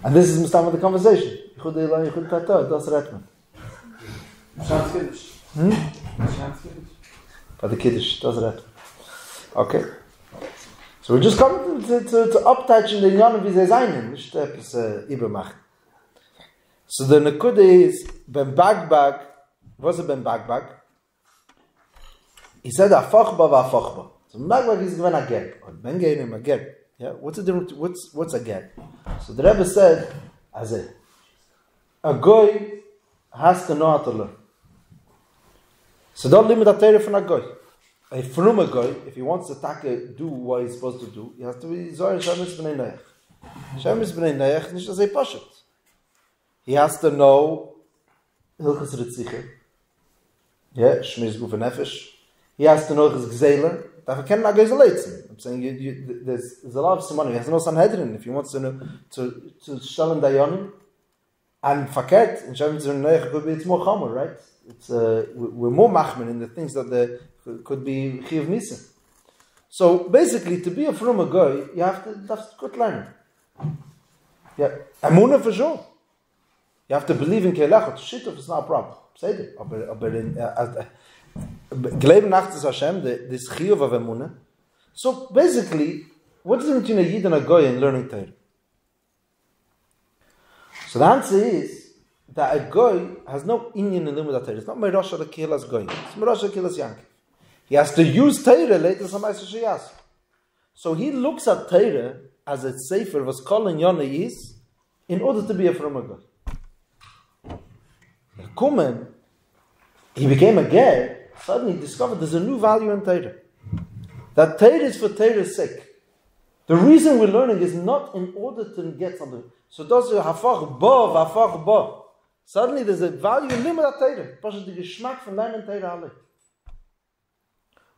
And this is the conversation. You could that's Redman. For the Kiddush, that's Redman. Okay. So we're just coming to uptouching the Inyan wie sie sein, nicht etwas übermachen. So the Nekude is, Ben Bagbag, what's a Ben Bagbag? He said, Afachba. So Bagbag is given a gap. Or Ben gave him a gap. Yeah, what's the difference? What's a gap? So the Rebbe said, a goy has to know how to learn. So don't limit the Torah from a goy. From a goy, if he wants to do what he's supposed to do, he has to be Zohar Shemis B'nai Noach. Shemis B'nai Noach, nicht as a Pashat. He has to know Hilchas Ritziche. Yeah, Shmiz Guf Nefesh. He has to know his Gzeiler. I'm saying there's a lot of Simon. He has to know Sanhedrin if he wants to know to Shalom Dayanim. And Faket in Shalom Dayanim could be it's more common, right? It's we're more machman in the things that could be Chiv Misa. So basically, to be a Fruma Goy, you have to good learning. Yeah, Amunah for sure. You have to believe in Keilachot. Shituf is not a problem. Say it. But in Gleben Nachtes Hashem, this Chiyuv of Emunah. So basically, what's the difference between a Yid and a Goy in learning Torah? So the answer is that a Goy has no Inyan in Limud Torah. It's not Merosha the Kilas Goy. It's Merosha the Kilas Yankiv. He has to use Torah later Samais Shiyas. So he looks at Torah as a Sefer was calling Yonah is in order to be a From a Goy. Kumen, he became a Ger. Suddenly he discovered there's a new value in Torah. That Torah is for Torah's sake. The reason we're learning is not in order to get something. So does you hafach ba. Suddenly there's a value in limud Torah. Pasha the geschmack von lernen Torah alle.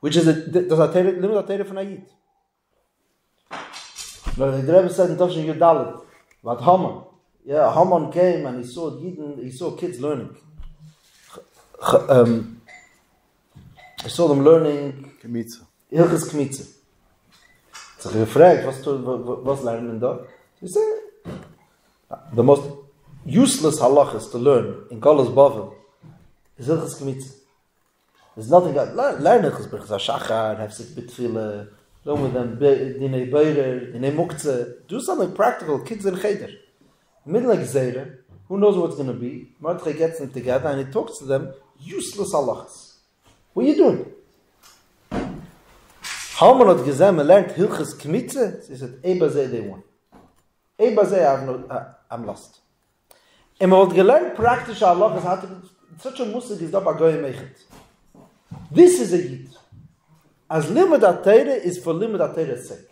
Which is does a Torah limud Torah von Ayid. No, the Rebbe said in Toshin Yudalit about Haman. Yeah, Haman came and he saw kids learning. I saw them learning Kmitze. Hilchas Kmitze. So I gefragt, was lernen da? He said, the most useless halachas to learn in Kolos Bavel is Hilchas Kmitze. There's nothing else. Learn Hilchas Birchas HaShachar, have sit bitfile, learn with them, Dinei Beirer, Dinei Muktzeh. Do something practical, kids in Cheder. Middle like Zayre, who knows what's going to be? Mordechai gets them together and he talks to them, useless halachas. What are you doing? Haman hat gesehen, lernt Hilchas Kmitze. He said, Ebazeh they won. Ebazeh I'm lost. And hat gelernt praktische halachas, hat such a musik is da bei Goy Mechet. This is a Yid. As limud Torah is for limud Torah's sake.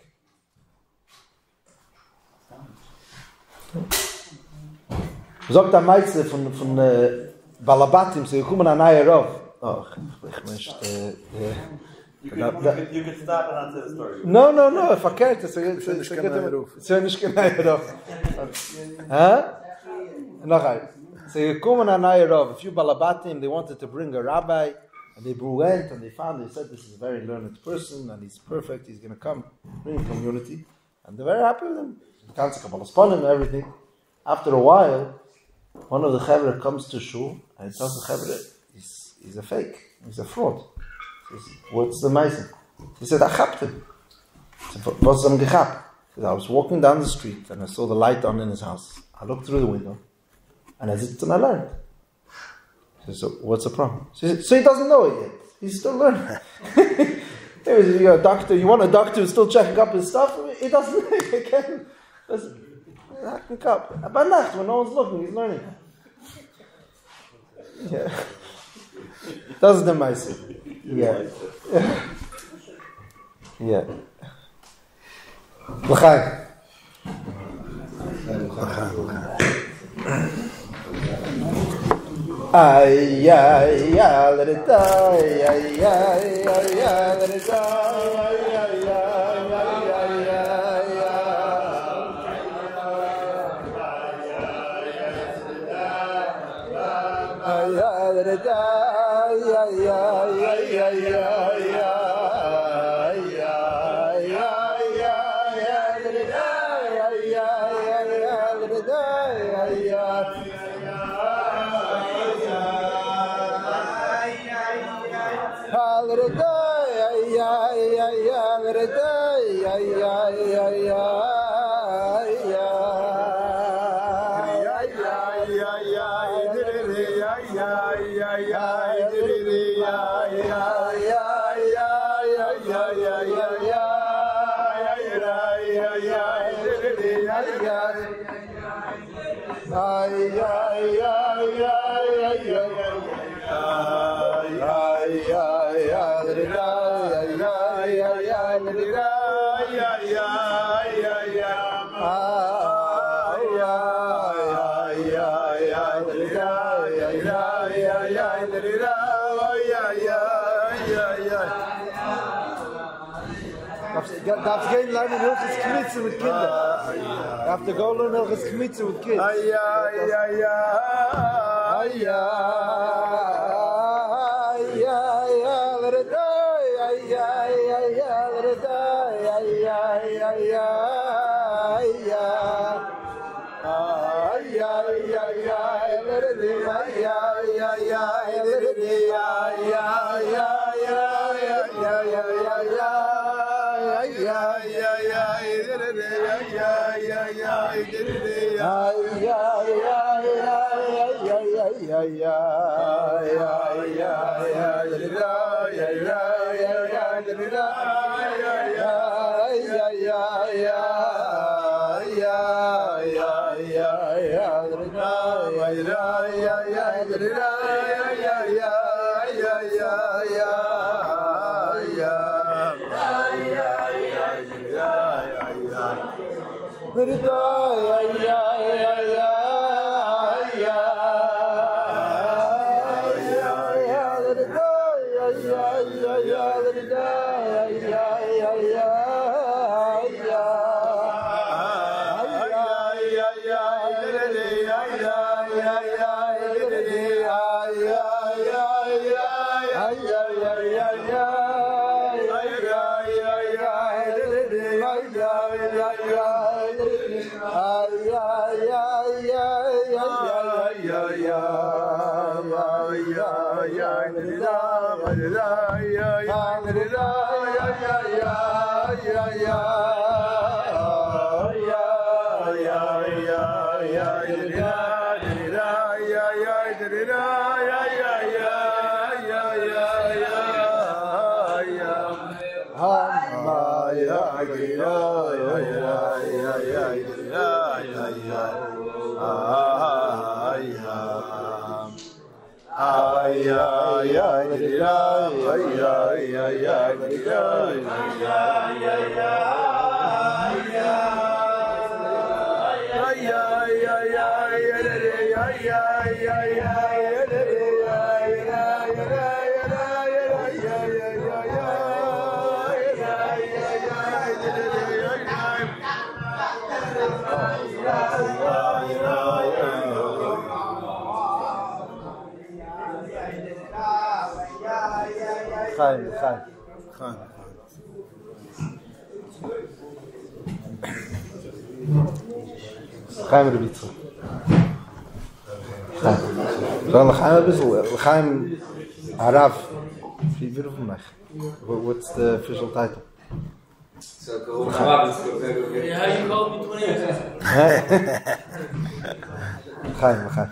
Sagt der Meister von Balabatim, sie kommen an Ayarov. Oh, ich möchte... You could stop and answer the story. No, verkehrt. So nicht genau. Noch ein. Sie kommen an Ayarov. A few Balabatim, they wanted to bring a rabbi, and they went and they said this is a very learned person, and he's perfect, he's going to come, bring a community. And they're very happy with him. The council Kabbalah spun him and everything. After a while, one of the Chevra comes to Shul, and tells the Chevra, he's a fake, he's a fraud. He says, what's the amazing? He said, I chapped him. He said, what's am gechap? He said, I was walking down the street and I saw the light on in his house. I looked through the window and I said, and I learned. He said, so what's the problem? So he doesn't know it yet. He's still learning. You're a doctor, you want a doctor who's still checking up his stuff? He doesn't know. By night, when no one's looking, he's learning. Yeah. That's the mice. Yeah. Yeah. L'chaim. Ay, ay, ay, let it die. Ay, ay, ay, ay, let it die. Ay, ay, ay, ay, ay, ay, let it die. Ay, ay, ay, ay, ay, Darfst gehen lernen Hilches Kmitze mit Kindern. You have to go learn Hilches Kmitze with kids. Let it die. Let it Chaim Rebitza. Chaim Harav. What's the official title? So go. Yeah, you called me 20 years ago. Chaim.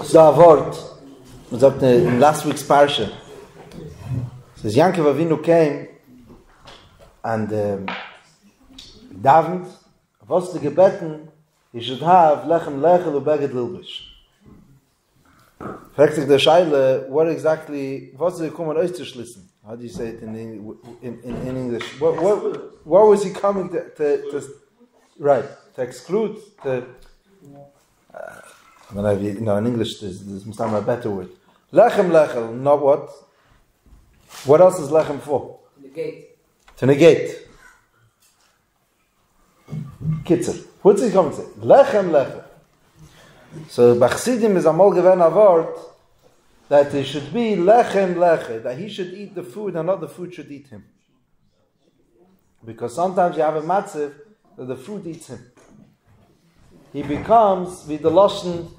So a word, man sagt in last week's parsha, says Yankov Avinu came and davened, was the gebeten, he should have lechem lechel ubeged lilbish. Fragt sich der Scheile, what exactly, what's the common auszuschließen? How do you say it in English? What was he coming to right, to exclude, in English, there's must have a better word. Lechem lechel, not what? What else is lechem for? To negate. Kitzer. What's he coming to say? Lechem lechel. So Bachsidim is amol given a word that it should be lechem leche, that he should eat the food and not the food should eat him. Because sometimes you have a matziv that the food eats him. He becomes with the lashon,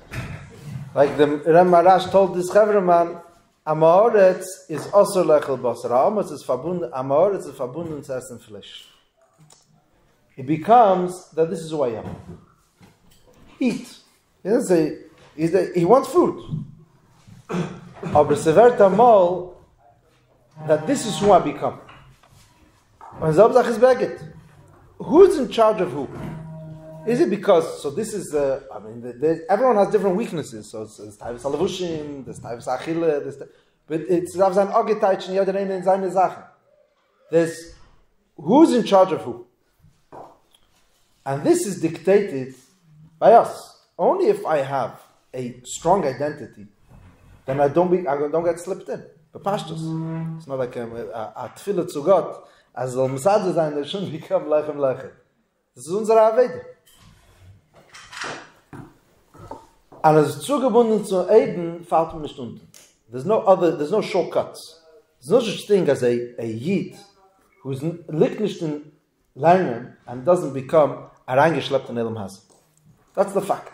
like the Ram Marash told this Chevraman, Amaoretz is osur lechel basar. Amaoretz is verbunden zu essen flesh. It becomes that this is who I am. Eat. He doesn't say, he wants food. Aber severta mol, that this is who I become. Who's in charge of who? Is it because, so this is, everyone has different weaknesses. So it's Taivas Alavushim, there's Taivas Achille, but it's Ravzan Ogetaich and Yoderein in seine Sachen. There's, who's in charge of who? And this is dictated by us. Only if I have a strong identity, then I don't get slipped in. The pastors. It's not like a tefillah to God. As the Masad sein, there shouldn't become lechem lechem. This is unsere Aveda. And as zugebunden zu Eden, fällt man nicht unten. There's no shortcuts. There's no such thing as a Yid who's liegt nicht in Lernen and doesn't become a reingeschleppt in Elam Hazeh. That's the fact.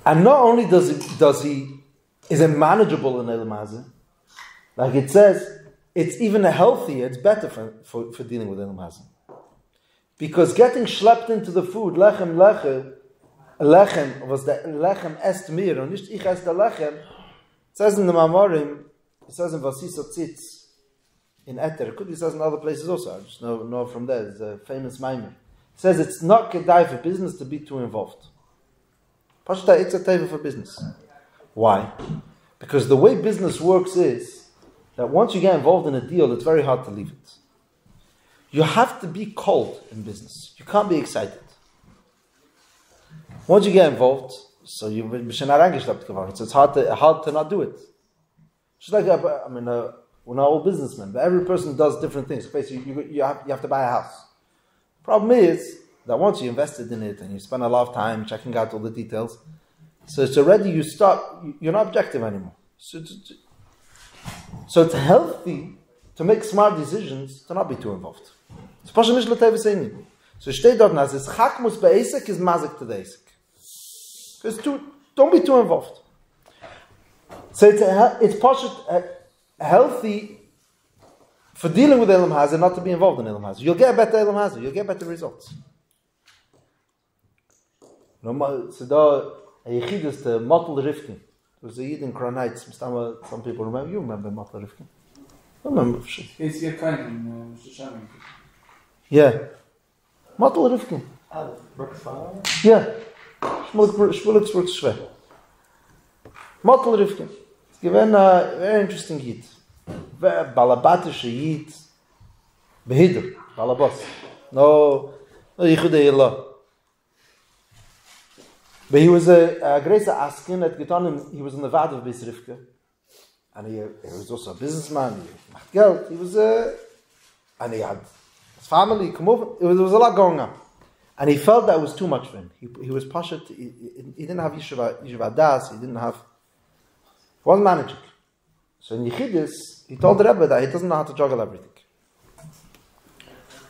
And not only is it manageable in Elam Hazeh, like it says, it's even healthier, it's better for dealing with Elam Hazeh. Because getting schlepped into the food, lechem was the lechem est mir, und nicht ich esse the lechem, it says in the Mamorim, it says in Vasisa Tzitz, in Eter, it could be says in other places also, I just know from there, it's a famous Maimer. It says it's not kedai for business to be too involved. Pashta, it's a table for business. Why? Because the way business works is that once you get involved in a deal, it's very hard to leave it. You have to be cold in business. You can't be excited. Once you get involved, so you've been reingeschleppt geworden. So it's hard to not do it. Just like we're not all businessmen, but every person does different things. Basically, you have to buy a house. Problem is that once you invested in it and you spend a lot of time checking out all the details, so it's already you're not objective anymore. So it's healthy to make smart decisions, to not be too involved. So Pasha Mishla Teva saying, so steht dort, as is Chakmus be'esek is mazik to the esek. Because don't be too involved. So it's Pasha healthy for dealing with Elam Hazeh not to be involved in Elam Hazeh. You'll get a better Elam Hazeh, you'll get better results. So a Yechid is the Motel Rivkin. It was a Yid in Kronites. Some people remember. You remember Motel Rivkin? I remember. It's your kind in Shoshanim. Yeah. Motel Rivkin. Yeah. Shmulik works schwer. Motel Rivkin. It's given a very interesting Yid. Balabatische Yid. Behidr. Balabas. No Yichudei Allah. But he was a great askin at Gitanim. He was in the Vad of Beis Rivka. And he was also a businessman. He had geld. And he had his family come over. There was a lot going on. And he felt that it was too much for him. He was pashat. He didn't have Yeshiva Das. He wasn't managing. So in Yechidus, he told the Rebbe that he doesn't know how to juggle everything.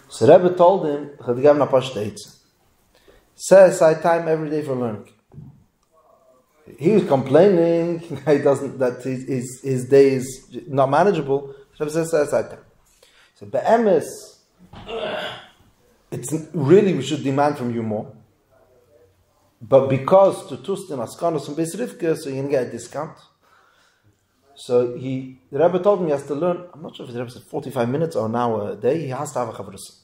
So the Rebbe told him, set aside time every day for learning. He was complaining that his day is not manageable. So he said, set aside time. So be'emes, it's really we should demand from you more. But because to Tustin Askanos and Beis Rivka, so you're going to get a discount. So the Rebbe told me he has to learn, I'm not sure if the Rebbe said 45 minutes or an hour a day, he has to have a chavrusa.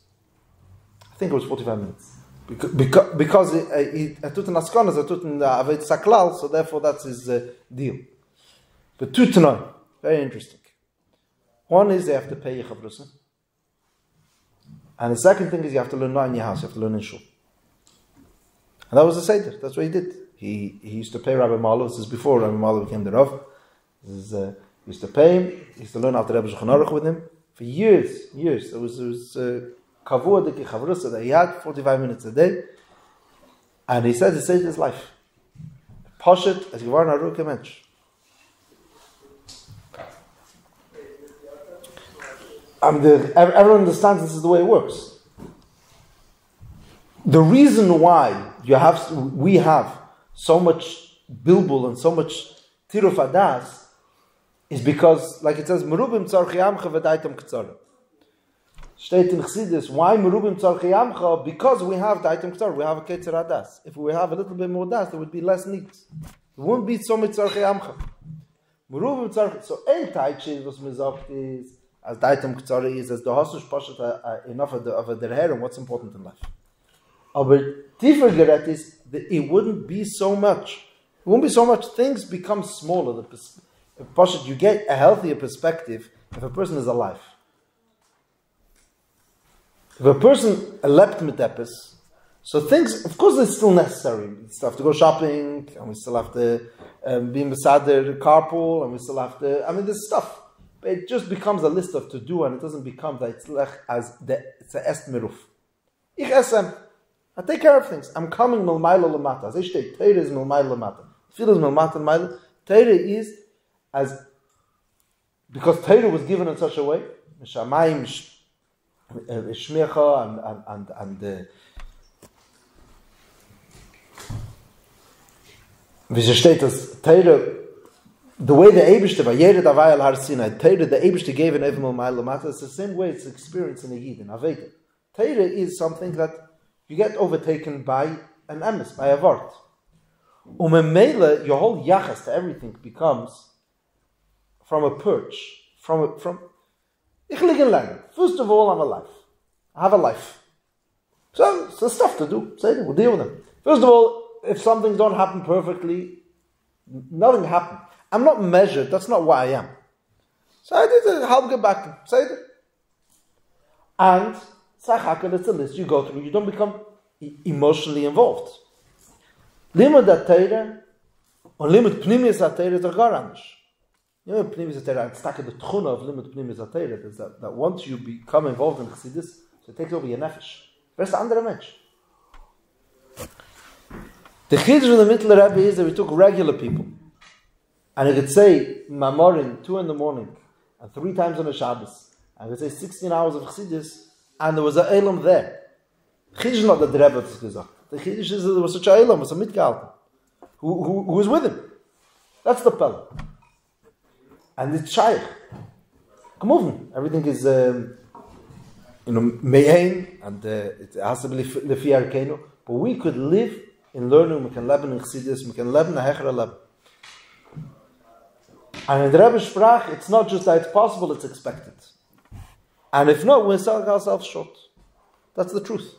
I think it was 45 minutes. Because he tut in Askanos, I tut in Aved Saklal, so therefore that's his deal. But two to know, very interesting. One is they have to pay your chavrusa. And the second thing is you have to learn not in your house, you have to learn in shul. And that was the Seder, that's what he did. He used to pay Rabbi Malo, this is before Rabbi Malo became the Rav. He used to pay him, he used to learn after Rebbe Shulchan Aruch with him. For years. There was kavua de chavrusa that he had, 45 minutes a day. And he said he saved his life. Poshet, as you were in Aruch Mensch. Everyone understands this is the way it works. The reason why we have so much bilbul and so much tiruf adas is because, like it says, merubim tzarchi amcha v'daitam k'tzara. Steht in Chassidus, why merubim tzarchi amcha? Because we have daitam k'tzara, we have a ketzer adas. If we have a little bit more das, there would be less meat. There wouldn't be so much tzarchi amcha. Merubim tzarchi, so ein taitchi, was me sagt is, as daitam k'tzara is, as the hasush pashat enough of the hair, and what's important in life. But tiefer geret is that it wouldn't be so much. It wouldn't be so much. Things become smaller. You get a healthier perspective if a person is alive. If a person leapt mitepes, so things, of course, it's still necessary. We still have to go shopping, and we still have to be beside the carpool, and we still have to. There's stuff. But it just becomes a list of to do, and it doesn't become that it's a est miruf. Ich esem. I take care of things. I'm coming milmayla lamata. As I say, Teira is milmayla lamata. Feel is milmata milmayla. Teira is as because Teira was given in such a way. Mishamayim shmecha and wie steht das Teira, the way the Eibishter vayere davai al har Sinai, Teira the Eibishter gave an even milmayla lamata. It's the same way it's experienced in the Yid in Aveda. Teira is something that you get overtaken by an emes, by a vart. Umemele, your whole yachas to everything becomes from a perch. Ich lieg in land. First of all, I'm alive. I have a life. So, there's stuff to do. Say we'll deal with them. First of all, if some things don't happen perfectly, nothing happened. I'm not measured. That's not what I am. So I did it. I'll get back to him. Say it. And it's a list you go through. You don't become emotionally involved. Limud Atayra or limud Pnimius Atayra is a garansh. You know, Pnimius Atayra, it's like the tchuna of limud Pnimius Atayra is that once you become involved in Chassidus, so it takes over your nefesh. Where's the andere Mensch? The chiddush of the Mittler Rebbe is that we took regular people, and it could say Mamorin 2 in the morning and 3 times on a Shabbos, and it could say 16 hours of Chassidus. And there was an Elam there. Chiddush not that the Rebbe has gesagt. The Chiddush is that there was such an Elam, was a mitgehalten, who was with him. That's the Pella. And it's Shaykh. Come on, everything is, me'ein, and it has to be lefi arkenu. But we could live in learning, we can leben in Chassidus, we can leben in hechera leben. And in the Rebbe sprach, it's not just that it's possible, it's expected. And if not, we're selling ourselves short. That's the truth.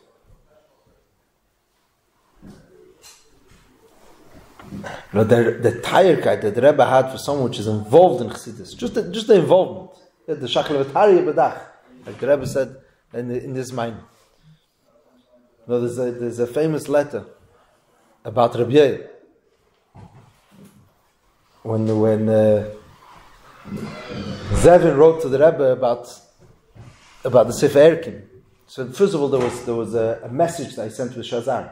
But the tiredness that the Rebbe had for someone which is involved in Chassidus, just the involvement, the shachlevatari bedach, like the Rebbe said in this mind. There's a famous letter about Rabbi Yael. When Zevin wrote to the Rebbe about the Sefer Erkin. So first of all, there was a message that I sent with Shazar.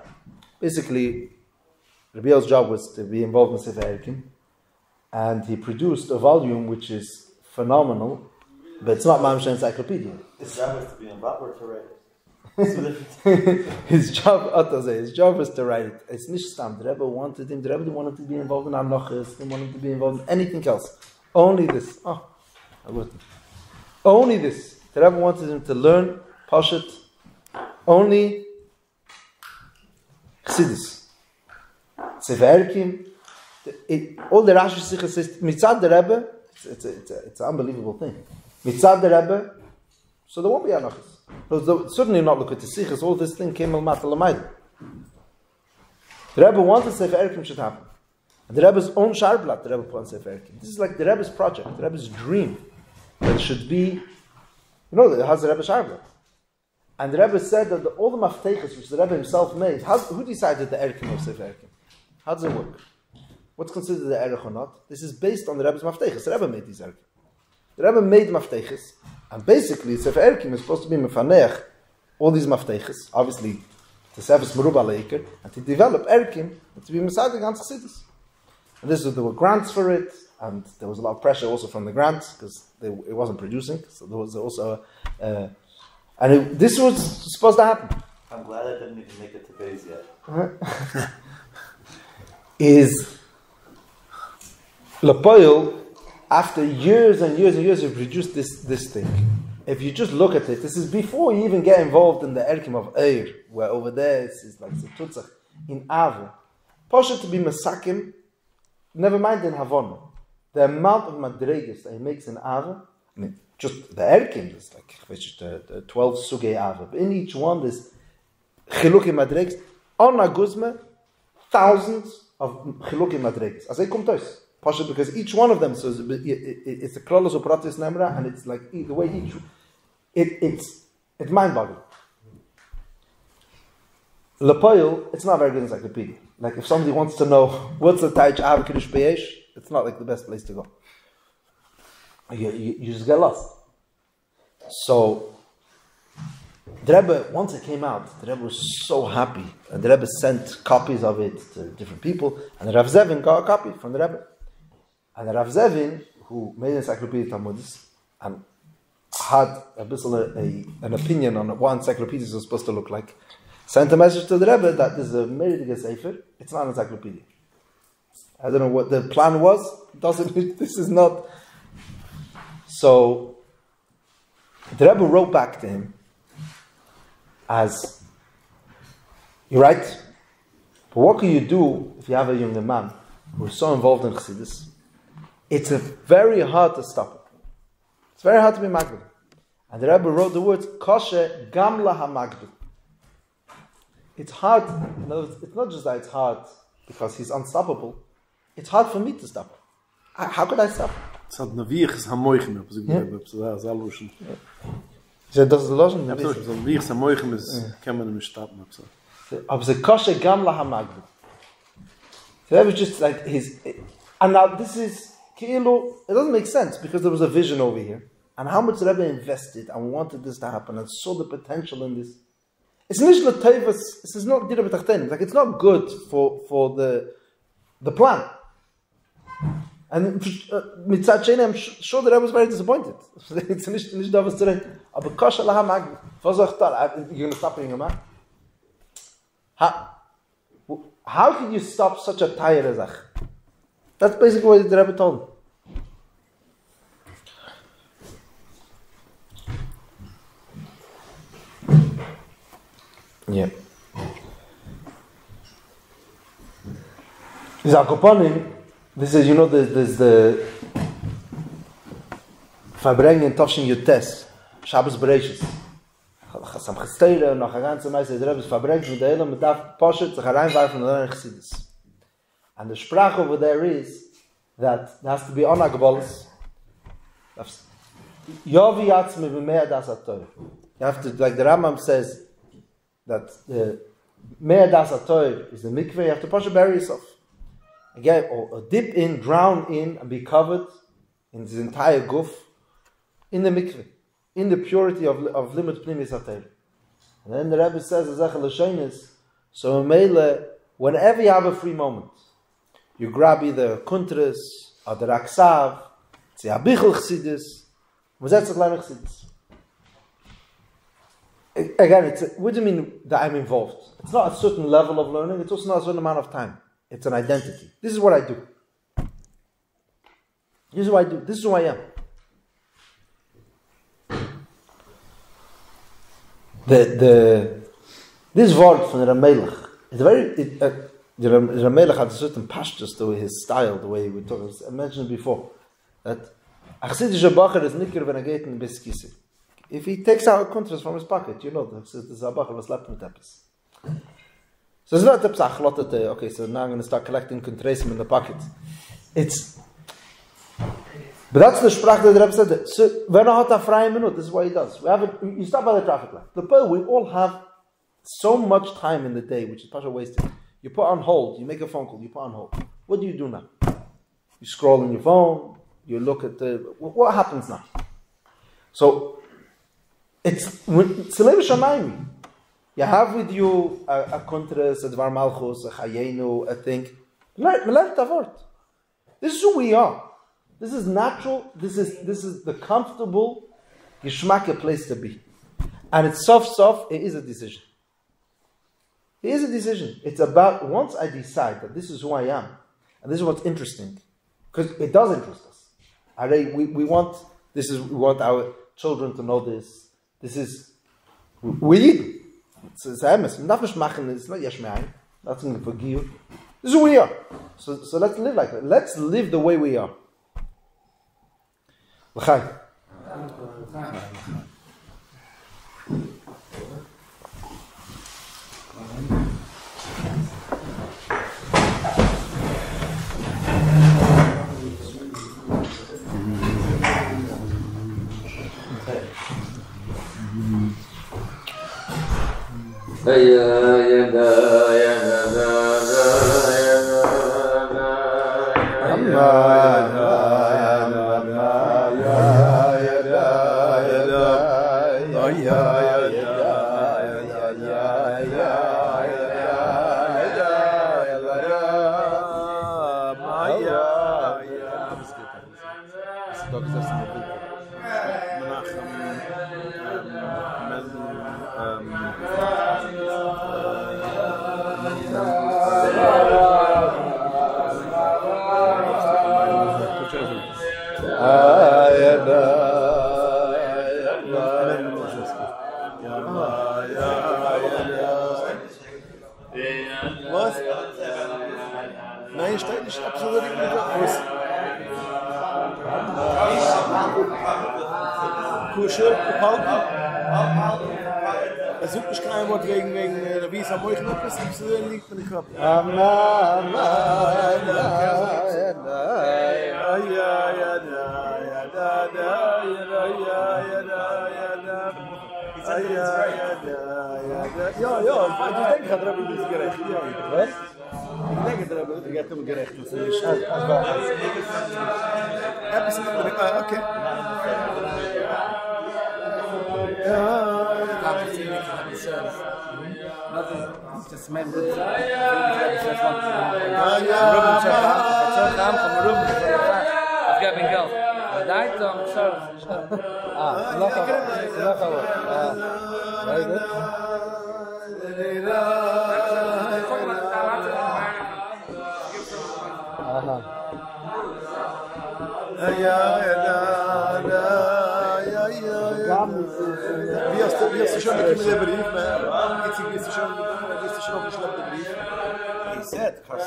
Basically, Rabbi Yael's job was to be involved in Sefer Erkin, and he produced a volume which is phenomenal, but it's not Mamsha Encyclopedia. His job was to be involved or to write it? His job was to write it. It's nicht stam. The Rebbe wanted him. The Rebbe didn't want him to be involved in Anochis. Didn't want him to be involved in anything else. Only this. Only this. The Rebbe wanted him to learn Pashat. Only Chassidus. Sefer Erkim, all the Rashi Sichos says, Mitzad the Rebbe, it's an unbelievable thing. Mitzad the Rebbe, so there won't be Anachas. Certainly not look at the Sichos, all this thing came al Matalamayim. The Rebbe wanted Sefer Erkim should happen. And the Rebbe's own Sharblat, the Rebbe put on Sefer Erkim. This is like the Rebbe's project, the Rebbe's dream. That it should be, it has the Rebbe Sharblat. And the Rebbe said that all the Maftechas, which the Rebbe himself made, who decided the Erkim of Sefer Erkim? How does it work? What's considered the Erech or not? This is based on the Rebbe's Maftechas. The Rebbe made these Erkim. The Rebbe made Maftechas, and basically Sefer Erkim is supposed to be Mefanech, all these Maftechas, obviously, to service Meruba Leiker, and to develop Erkim, and to be Masad against Chassidus. And there were grants for it, and there was a lot of pressure also from the grants, because it wasn't producing, so there was also this was supposed to happen. I'm glad I didn't even make it to base yet. Is Lapoil, after years and years and years, have produced this thing. If you just look at it, this is before you even get involved in the Erkim of Eir, where over there it's like Tutzach, in Ava. Posha to be Masakim, never mind in Havana. The amount of madregas that he makes in Ava, I mean, just the Erkim is like, which is the 12 Sugei Ava. But in each one, there's Chiluki madregas. On Aguzma, thousands of Chiluki madregas. As they come to us. Pasha, because each one of them, so it's a Krolos Operatis Nemra, and it's like the way each, it's mind-boggling. Lapoil, it's not a very good encyclopedia. Like if somebody wants to know what's the Taich Ava Kiddush Be'esh, it's not like the best place to go. You just get lost. So, the Rebbe, once it came out, the Rebbe was so happy. And the Rebbe sent copies of it to different people. And the Rav Zevin got a copy from the Rebbe. And the Rav Zevin, who made an encyclopedia Talmudis, and had an opinion on what encyclopedias was supposed to look like, sent a message to the Rebbe that this is a Meridige Sefer, it's not an encyclopedia. I don't know what the plan was. This is not. So, the Rebbe wrote back to him as, you're right, but what can you do if you have a young man who is so involved in Chassidus? It's very hard to stop it. It's very hard to be Magdul. And the Rebbe wrote the words, Koshe Gamla HaMagdul. It's hard, in other words, it's not just that it's hard because he's unstoppable, it's hard for me to stop him. How could I stop him? Es hat Navichs Hamoichem, ob ich glaube, das ist Aluschen. Das ist Loschen? Ja, so Navichs Hamoichem ist, kann man nicht stoppen. Aber es ist Koshe Gamla HaMagdul. So that was just like his, and now this is, Kilo, it doesn't make sense because there was a vision over here. And how much the Rebbe invested and wanted this to happen and saw the potential in this. It's not this is not Dira B'Tachtenim. Like it's not good for the plan. And Mitzad Sheni, I'm sure that I was very disappointed. It's nicht da was zu reden. Aber Kosher Laha Magd, was auch da, you're going to stop being a man? How can you stop such a tire Zach? That's basically what the Rebbe told him. Yeah. Zakoponim, this is, there's the Verbrengen Toshin Yutes, Shabbos Bereshis. Sam Chesteire, noch a ganze Meise, der Rebbe ist verbrengt mit der Elam, mit der Poshet, sich hereinwerfen und dann Chassidus. And the sprach over there is that there has to be onagbolis. Yovi yatzme b'mea das atoy. You have to, like the Rambam says, that the mea das atoy is the mikveh. You have to push bury yourself. Again, or dip in, drown in, and be covered in this entire guf in the mikveh, in the purity of limit pnimis atoy. And then the Rebbe says, so Mele, whenever you have a free moment, you grab either Kuntras or the Raksav, it's a Bichel Chassidus, Mazet Zechlein Chassidus. Again, what do you mean that I'm involved? It's not a certain level of learning, it's also not a certain amount of time. It's an identity. This is what I do. This is what I do. This is who I am. This word from the Ramelech is very... the Ramelech had a certain pashtus, the way his style, the way he would talk. I mentioned before that Achsidische Bacher is nikir when I get in Beskisi. If he takes out a contrast from his pocket, you know, this is a Bacher was slapped with tepes. So it's not a psach, okay, so now I'm going to start collecting contrasim in the pocket. But that's the sprach that the Rebbe said. So when I had a freie minute, this is what he does. You stop by the traffic light. We all have so much time in the day, which is pasha wasted. You put on hold, you make a phone call, you put on hold. What do you do now? You scroll on your phone, you look at what happens now? So it's Tzelev Shamayim. You have with you a contrast, a Dvar Malchus, a Chayenu, a thing. This is who we are. This is natural. This is the comfortable, Yishmaka place to be. And it's soft. It is a decision. It is a decision. It's about, once I decide that this is who I am, and this is what's interesting, because it does interest us. We want our children to know this. This is, we it's emes. It's not yashmein. Nothing to forgive. This is who we are. So let's live like that. Let's live the way we are. L'chai. Was? Nein, steht nicht absolut nicht. Kusche, Pauken. Es sucht nicht kein Wort wegen der Visa Moichner, das liegt in den Kopf. Ja, ich denke, er hat mir gerecht. Was? Ich denke, er hat mir gerecht. Das ist okay. Just made it. Very good. Wie hast du schon mit dem Brief? Jetzt ist schon geschlagen der Brief. He said, how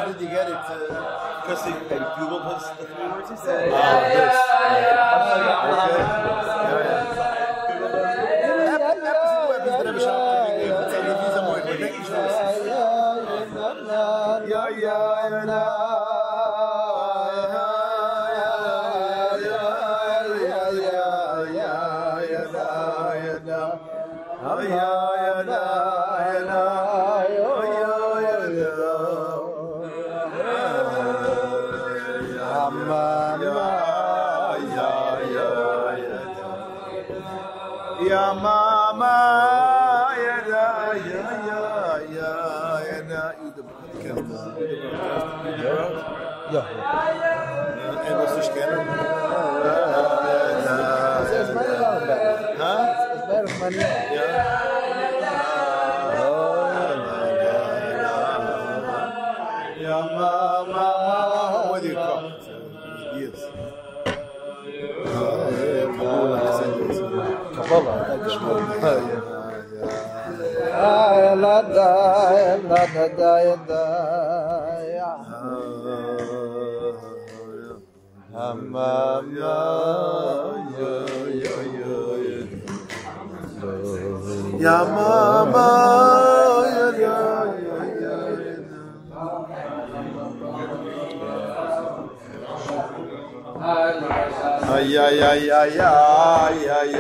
did you get it? Because he Googled the 3 words he said. Ja. En was te scannen? It's better of money. Ja, mama. What do you call it? Yes. Kabbalah. la da la da da da ya mama ay ay ay ay ay ay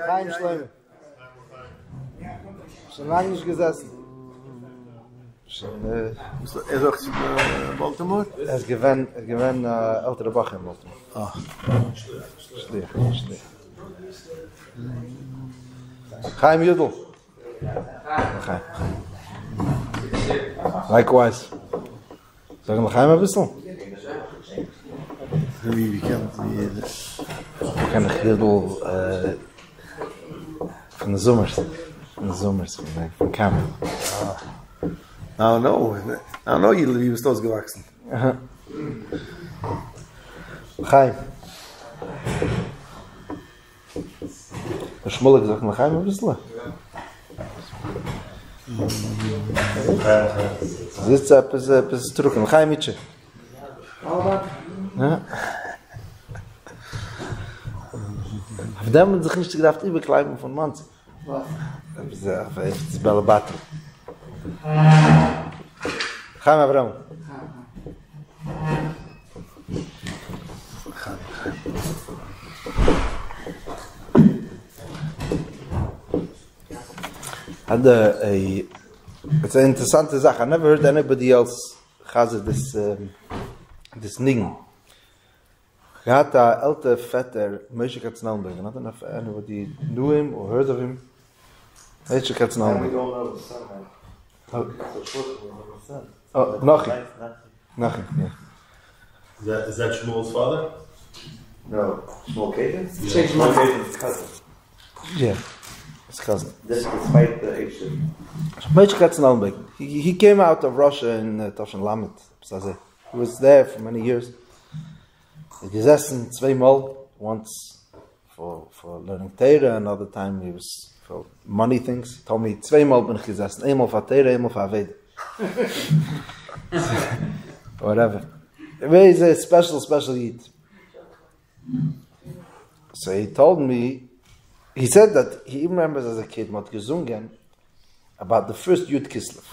Kein Schlimm. Schon lange nicht gesessen. Schon, sagt Baltimore? es gewinnt ältere Bach in Baltimore. Ah. Schlicht. Chaim Yudel. Chaim. Likewise. Sagen wir Chaim ein bisschen? Wie kennt wie Ich kenne Yudel von den Sommers. Von Cameron. I don't know, wie bist du ausgewachsen? Chaim. Der Schmuller gesagt, mach Chaim ein bisschen. Sitzt etwas zurück. Chaim Mitche. Ja. Auf dem hat sich nicht gedacht, überkleiden von Mann. Das ist Bella Battle. Chaim Avram. It's an interessante Sache. I never heard anybody else has this ning. He had a älter Vetter, Moshe Katzenelnberg. I don't know if anybody knew him or heard of him. Moshe Katzenelnberg. Oh, Nachim, yeah. Is that Shmuel's father? No, Shmuel Caton? Yeah. Shmuel Caton's cousin. Yeah, his cousin. This despite the age difference. Moshe Katzenelnberg. He came out of Russia in Toshen Lamed. He was there for many years. He gesessen zweimal, once for learning Torah, another time he was for money things. He told me zweimal bin ich gesessen, einmal für Torah, einmal für Aveda. Whatever. He's a special Yid. So he told me, he said that he remembers as a kid what gesungen about the first Yud Kislev.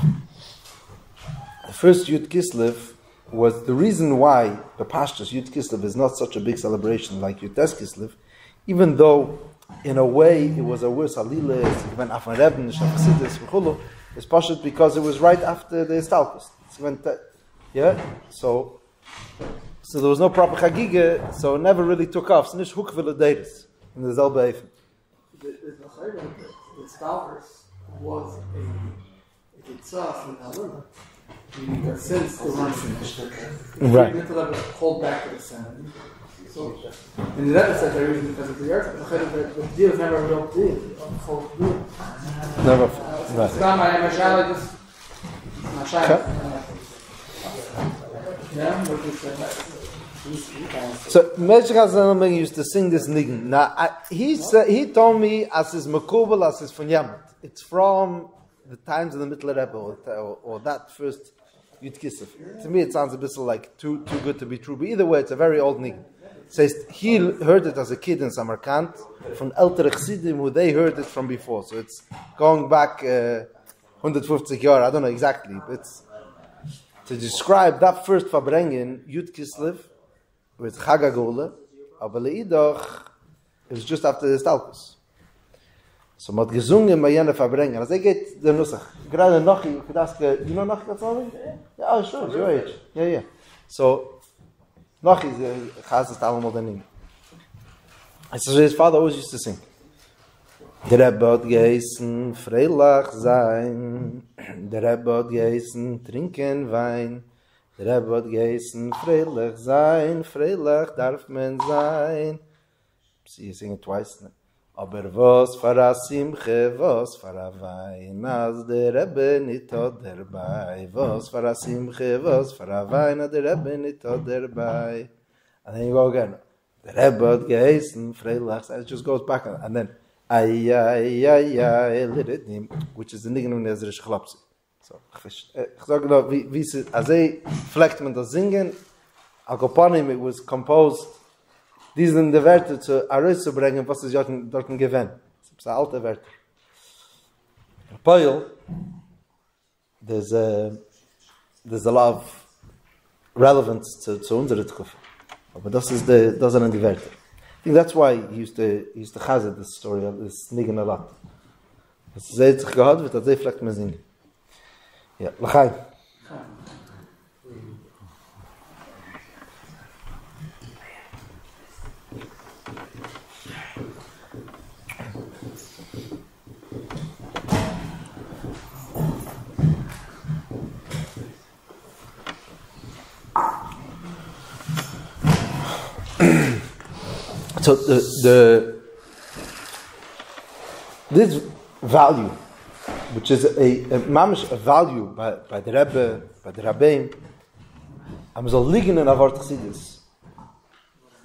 The first Yud Kislev was the reason why the Pashtus Yud Kislev is not such a big celebration like Yud Tes Kislev, even though in a way it was a worse Halila, it's Pashut because it was right after the Estalkus. So there was no proper Chagiga, so it never really took off. So nish hukvile deiris in the Zelba Eifen. The Stalkers was a Gitzah in Halila. Meaning that since they weren't finished, Right. Little Rebbe called back to the Senate. So, in the Rebbe said the reason because of the earth, the deal was never a real deal. Never. It's Right. not my Mashal, just Mashal. Yeah, what you said. So Meshach HaZalman used to sing this nigun. Now he told me as his makubal as his from Yamat. It's from the times of the Middle Rebbe or that first Yud Kislev. To me, it sounds a bit like too good to be true. But either way, it's a very old nigun. Says he heard it as a kid in Samarkand from Elter Chassidim, who they heard it from before. So it's going back 150 years. I don't know exactly, but it's to describe that first Fabrengen Yud Kislev with Chag HaGeula, aber Leidoch, it was just after the Stalkus. So man hat gesungen bei jener Verbrengen. Also geht der Nussach. Gerade noch, ich could ask, you know Nochi Katzali? Yeah, sure, it's your age. Yeah. So, Nochi is Chaz is Talmud Modanim. So his father always used to sing. Der Rebbe hat geheißen, Freilach sein. Der Rebbe hat geheißen, trinken Wein. Der Rebbe hat geheißen, Freilach sein. Freilach darf man sein. See, you sing it twice. Ne? Aber was für a Simche, was für a Wein, als der Rebbe nicht hat dabei. Was für a Simche, was für a Wein, als der Rebbe nicht hat dabei. And then you go again. Der Rebbe hat geheißen, Freilach sein. It just goes back. And then, ay, which is the nigun of Nezrish Chlapsi. So, ich sage noch, wie es, als fleckt man das Singen, Akoponim, it was composed, die sind die Werte zu Aros zu bringen, was es dort gewinnt. Das ist eine alte Werte. In Poil, there's a lot of relevance to unsere Tkufa. Aber das sind die Werte. I think that's why he used to chazed this story of this nigun a lot. Es ist sehr sich gehad wird, dass fleckt man singen. Ja, L'chaim. So this value, which is a value by the Rebbe, by the Rabbeim, and was a ligon in Avart Chassidus,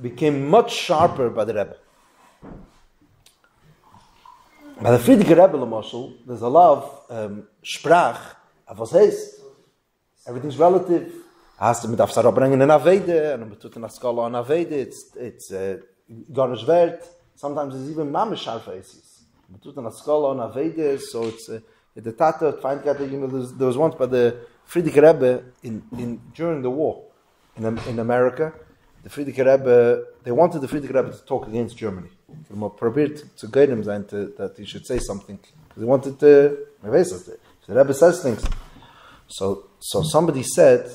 became much sharper by the Rebbe. By the Friedrich Rebbe, L'moshel, there's a lot of sprach, of was heißt, everything's relative. Hast du mit Afsara bringen in Avede, and mit tut in Askala on Avede, it's Garnish Wert, sometimes it's even Mamish Sharfaces. Mit tut in Askala on Avede, so it's the Tata, there was once by the Friedrich Rebbe during the war in America, the Friedrich Rebbe, they wanted the Friedrich Rebbe to talk against Germany. They probiert to guide him that he should say something. They wanted to, the Rebbe says things. So somebody said,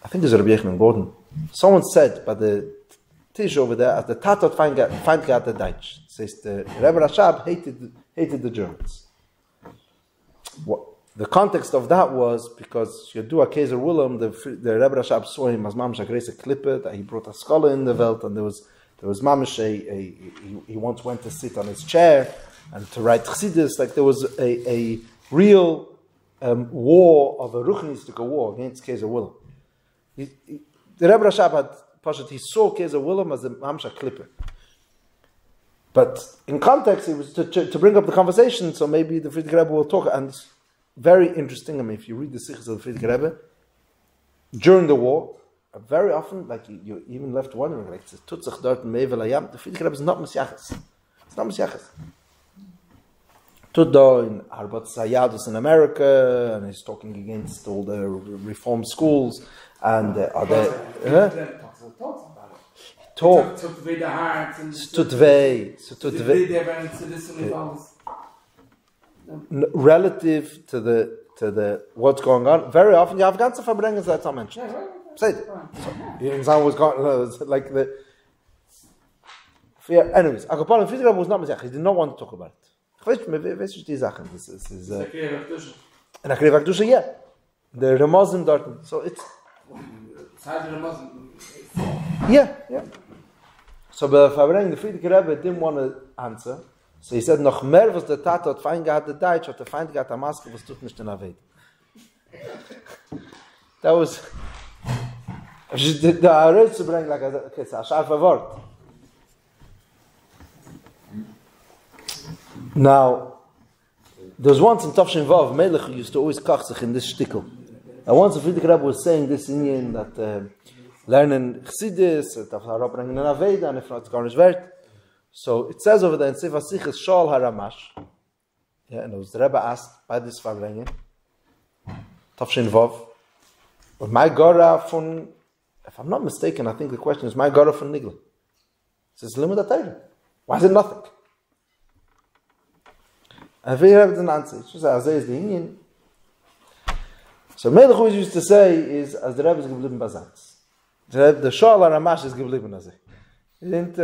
I think there's a Rabbi Yechon Gordon. Someone said by the Tish over there, as the Tatot Feingat the Deutsch, says the Rebbe Rashab hated the Germans. The context of that was because Yadua Kaiser Willem, the Rebbe Rashab saw him as Mamish Agresa Klippe, that he brought a scholar in the Welt, and there was Mamish he once went to sit on his chair and to write Chassidus, like there was a real war of a Ruchnistic war against Kaiser Willem. The Rebbe Rashab had Pashat, he saw Kaiser Willem as a Mamsha Klippe. But in context, it was to bring up the conversation, so maybe the Friedrich Rebbe will talk. And it's very interesting, I mean, if you read the Sichos of the Friedrich Rebbe, during the war, very often, like you even left wondering, like, Tutzach dort and Mevel Ayam, the Friedrich Rebbe is not Messiachas. It's not Messiachas. Tudo in Arbat Sayadus in America, and he's talking against all the reform schools, and talked relative to the what's going on. Very often you have ganze Verbringens that's not mentioned. Say it. So, was going like the. Yeah, anyways, Agapon Fitzgerald was not Messiah. He did not want to talk about it. Weißt du die Sachen? This is and Akriv Akdusha, yeah. The Ramazan dort. So it's yeah. So the Verbringung, the Friedrich Rebbe didn't want to answer. So he said, noch mehr was der Tat hat fein gehabt der Deutsch, hat der Feind gehabt der Maske, was tut nicht in der Welt. That was the Array to bring like okay, it's a sharp word. Now, there's once in Tafshin Vav, Melech who used to always kach sich in this shtickle. And once the Friedrich Rebbe was saying this in that learning Chassidus, that Harab bringing in Aveda, and if not, it's garnish wert. So it says over there in Sefer Sichos Shal Haramash. Yeah, and it was the Rebbe asked by this Farbrengen, Tafshin Vav, but my Gora from, if I'm not mistaken, I think the question is my Gora from Nigla. It says Limud HaTorah. Why is it nothing? And we have an answer. It's just as the Indian. So Melech always used to say is as the Rebbe is geblieben Bazans. The Shal Haramash is geblieben as he didn't.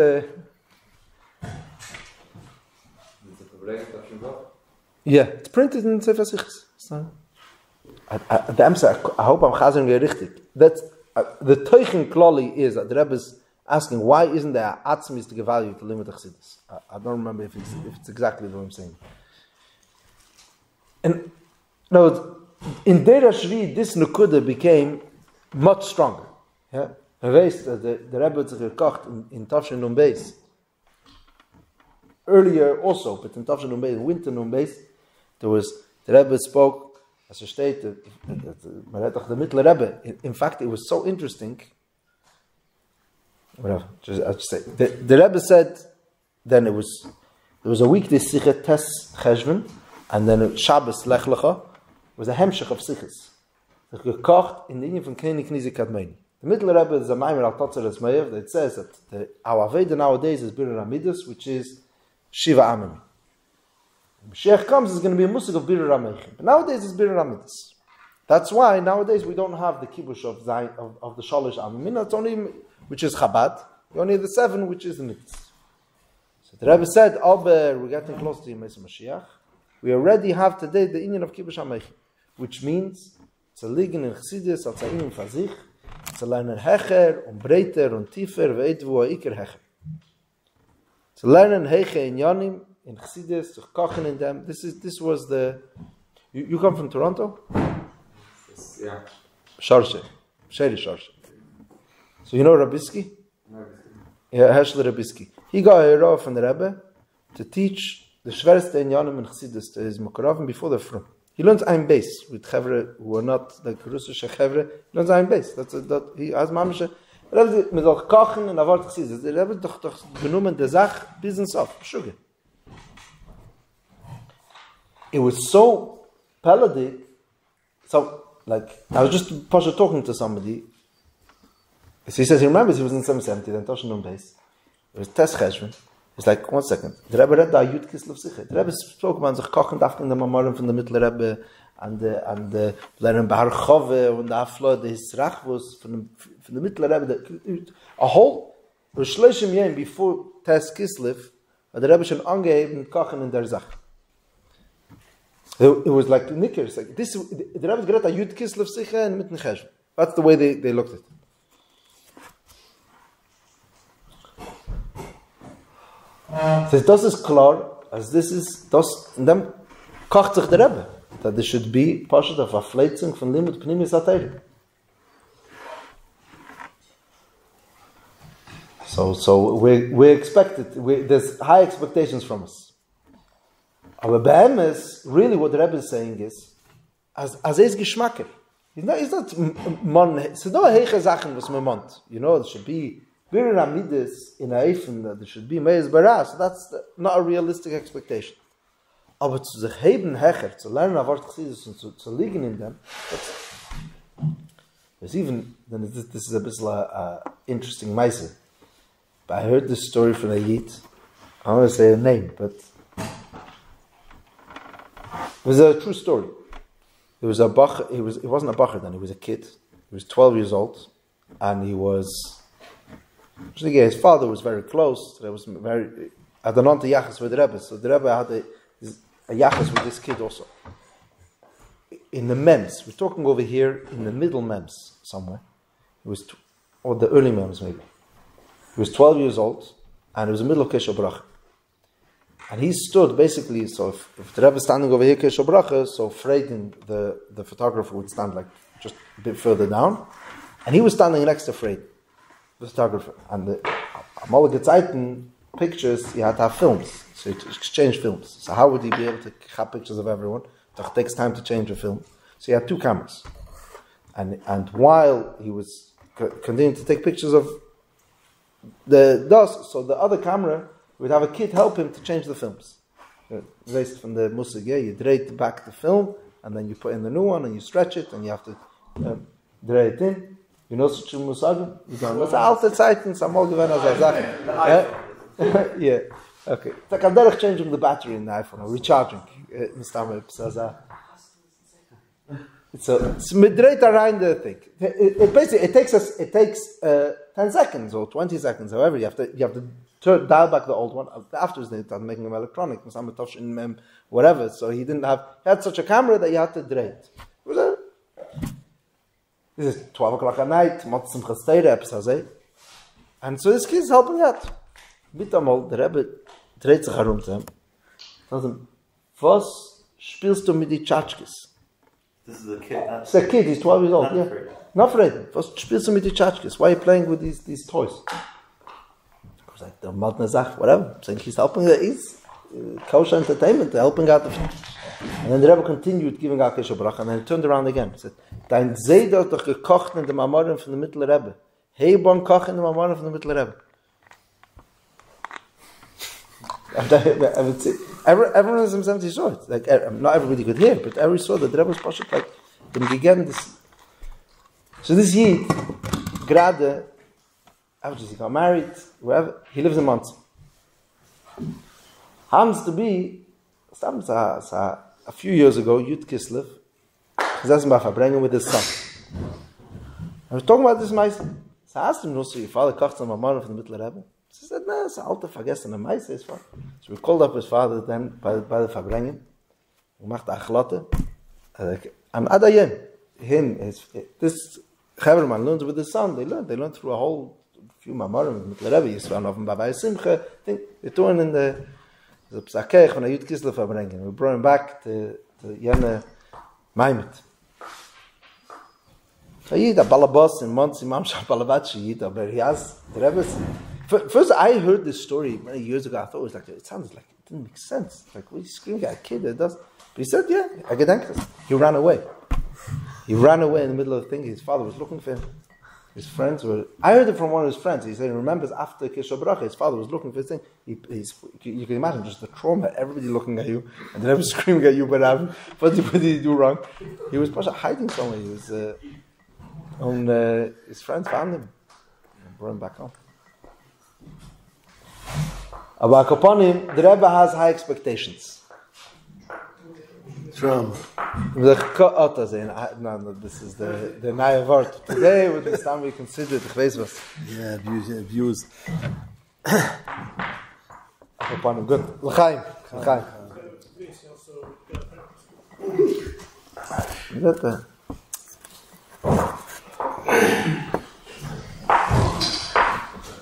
Yeah, it's printed in Sefer Sichos. I hope I'm chazing you richtig. That's the Teuchen Kloli is that the Rebbe is asking why isn't there atzmis to give value to limit Chassidus. I don't remember if it's exactly what I'm saying. And no, in Deir Shvi this nukuda became much stronger. Yeah, the Rebbe had gekocht in Tafshin Nun Beis. Earlier also, but in Tafshin Nun Beis, winter Nun Beis, there was the Rebbe spoke as a state the Mittler Rebbe. In fact, it was so interesting. Whatever, I'll just say the Rebbe said. Then there was a weekday Sichet Tes Cheshvan, and then Shabbos Lech Lecha was a hemshech of Sichos. Gekocht in the Indian from Keni Knizi Kadmeni. The Mittler Rebbe is a Maimer al Totzeres Meir that says that our Aveda nowadays is Birur Amidus, which is Shiva Amim. Mashiach comes, is going to be a musik of Birur Amechim. But nowadays it's Birur Amidus. That's why nowadays we don't have the kibush of the Shalish Amim. It's only, which is Chabad. We only have the 7, which is the Mitzvah. So the Rebbe said, we're getting close to Yemei Mashiach. We already have today the Inyan of kibush Amechim, which means it's a ligen in Chassidus, it's a Inyan Fazich, it's a lernen Hecher, breiter, tiefer, ve'etvu ha'ikir Hecher. To learn Heiche in Yanim, in Chassidus, to kochen in them. This was the. You come from Toronto? Yeah. Sharshe. Sheri Sharshe. So you know Rabisky? No. Yeah, Hershel Rabisky. He got a Rav from the Rebbe to teach the Shverste in Yanim and Chassidus to his Mokoravim before the Frum. He learns Ein Beis with Chevre who are not like Russisch Chevre. He learns Ein Beis. He has Mamische. Rebbe mit auch kochen und Avart Chassidus. Der Rebbe doch genommen der Sach business of sugar. It was so paladic. So, like, I was just talking to somebody. So he says he remembers he was in 770, then Toshin Nun Beis. It was Tes Cheshvan. He's like, 1 second. The Rebbe read the Ayut Kislev Sicher. The Rebbe spoke about sich kochen darf in der Mamorim von der Mittler Rebbe and the Lernen Bahar Chove and the Aflo, the Hisrachvus from the Mittler Rebbe. A whole Shleishim Yem before Tes Kislev, the Rebbe should angeheben kochen in der Zach. It was like Nickers. Like this, the Rebbe got a Yud Kislev Sicher and Mitten Cheshvan. That's the way they looked at it. So das ist klar, as this is, das, in dem kocht sich der Rebbe, that there should be Pashat of a Fleitzung von Limud Pnimis HaTorah. So we expect it, there's high expectations from us. Aber Be'emes, really what the Rebbe is saying is, as is Geschmacker. He's not man, it's not a heiche Sachen, was man want. You know, there should be Birur Amidus in Eifen, that there should be Meis Bara, so that's not a realistic expectation. Aber zu sich heben hecher, zu lernen ein Wort Chassidus und zu liegen in dem, there's even, this is a bisschen interesting meise. But I heard this story from a Yid. I don't want to say a name, but it was a true story. It was a Bach, he wasn't a Bacher then, he was a kid. He was 12 years old, and his father was very close. There was very, I don't know the yachas with the Rebbe, so the Rebbe had a yachas with this kid also. In the Mems, we're talking over here in the middle Mems somewhere. It was, or the early Mems maybe. He was 12 years old, and it was the middle of Kesho Bracha. And he stood basically, so if the Rebbe is standing over here, Kesho Bracha, so Freidin, the photographer, would stand like just a bit further down, and he was standing next to Freidin, the photographer. And the Amal Gezeiten pictures, he had to have films, so he exchanged films. So how would he be able to have pictures of everyone? It takes time to change a film. So he had 2 cameras. And while he was continuing to take pictures of the dust, so the other camera would have a kid help him to change the films. Based from the musig, you dreid back the film, and then you put in the new one, and you stretch it, and you have to dreid it in. You know such a musag? You don't know. That's alte Zeiten, Samal gewen as a yeah. Okay. It's like I'm changing the battery in the iPhone, or recharging. So it's midreit around the thing. It takes 10 seconds or 20 seconds, however you have to dial back the old one. Afterwards they started making them electronic, whatever. So he had such a camera that you had to dreid. This is 12 o'clock at night, and so this kid is helping out. Bitamol, the Rebbe dreht sich herum zu ihm. Tells him, was spielst du mit die Tschatschkes? This is a kid. It's a kid, he's 12 years old. Yeah. Not afraid. Was spielst du mit die Tschatschkes? Why are you playing with these toys? I was like, the modern Zach, whatever. I'm saying he's helping, he's kosher entertainment, helping out the family. And then the Rebbe continued giving out Kesho Bracha, and then he turned around again. He said, dein Seder hat doch gekocht in dem Amorim von der Mittler Rebbe. Hebon koch in dem Amorim von der Mittler Rebbe. I would say, everyone has himself saw it. Like, not everybody could hear, but every saw that the Rebbe was passionate, like, again, this. So this Yid, Grade, after he got married, wherever, he lives in Monson. Happens to be, a few years ago, Yud Kislev, bringing with his son. I was talking about this myself. So I asked him, so your father kocht some Amara from the Mittler Rebbe? He said, no, it's an alte vergessene Meise, his father. So we called up his father then by the Verbringen. We macht achlotte. And Adayem, this Chaverman learns with his son. They learned through a whole few Mamarim with the Rebbe. Yisrael of Bavai Simcha. They turn in the Psakech when a Yud Kislev Verbringen. We brought him back to Yene Maimet. So Yid, a balabas in Monsi Mamsha Balabachi Yid, but he has the Rebbe's. First, I heard this story many years ago. I thought it sounded like it didn't make sense. Like, what are you screaming at a kid? It does. But he said, yeah, I get anxious. He ran away. He ran away in the middle of the thing. His father was looking for him. His friends were. I heard it from one of his friends. He said he remembers after Kesho Bracha, his father was looking for his thing. You can imagine just the trauma, everybody looking at you, and then everybody screaming at you, what did he do wrong? He was hiding somewhere. He was, his friends found him and brought him back home. About Kaponim, the Rebbe has high expectations. From this is the Naya word. Today, with this time, we consider the Chveizvas. Yeah, abuse. Kaponim, good. L'chaim.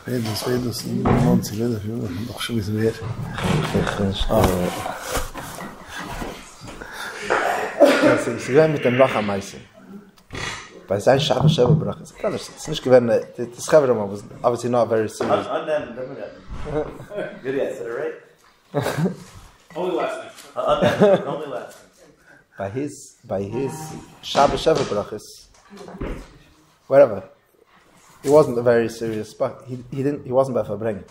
Vedas, Monzi, noch schon ein bisschen mehr. Sie werden mit dem Racha meisen. Bei seinem Shabbat Sheva Bracha. Es ist nicht gewesen, das Chavrama was obviously not very serious. Good, I said it right? Only last name. Only last name. By his Shabbat Sheva Brachas, whatever. It wasn't a very serious spot. He wasn't by Verbringen.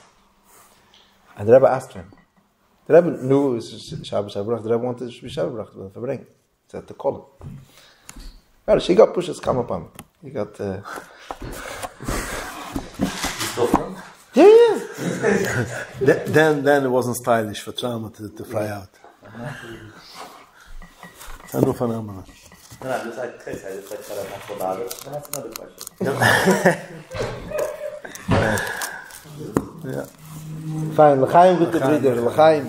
And the Rebbe asked him, The Rebbe knew it was Shabbos HaBrach. The Rebbe wanted it to be Shabbos HaBrach, but for bring. He had to call him. Well, she got pushes come upon him. He got... Yeah. Then it wasn't stylish for trauma to fly out. I know for now. No, just like Chris, I just like thought enough about it. Then that's another question. Yeah. Fine, L'chaim with the breeder, L'chaim.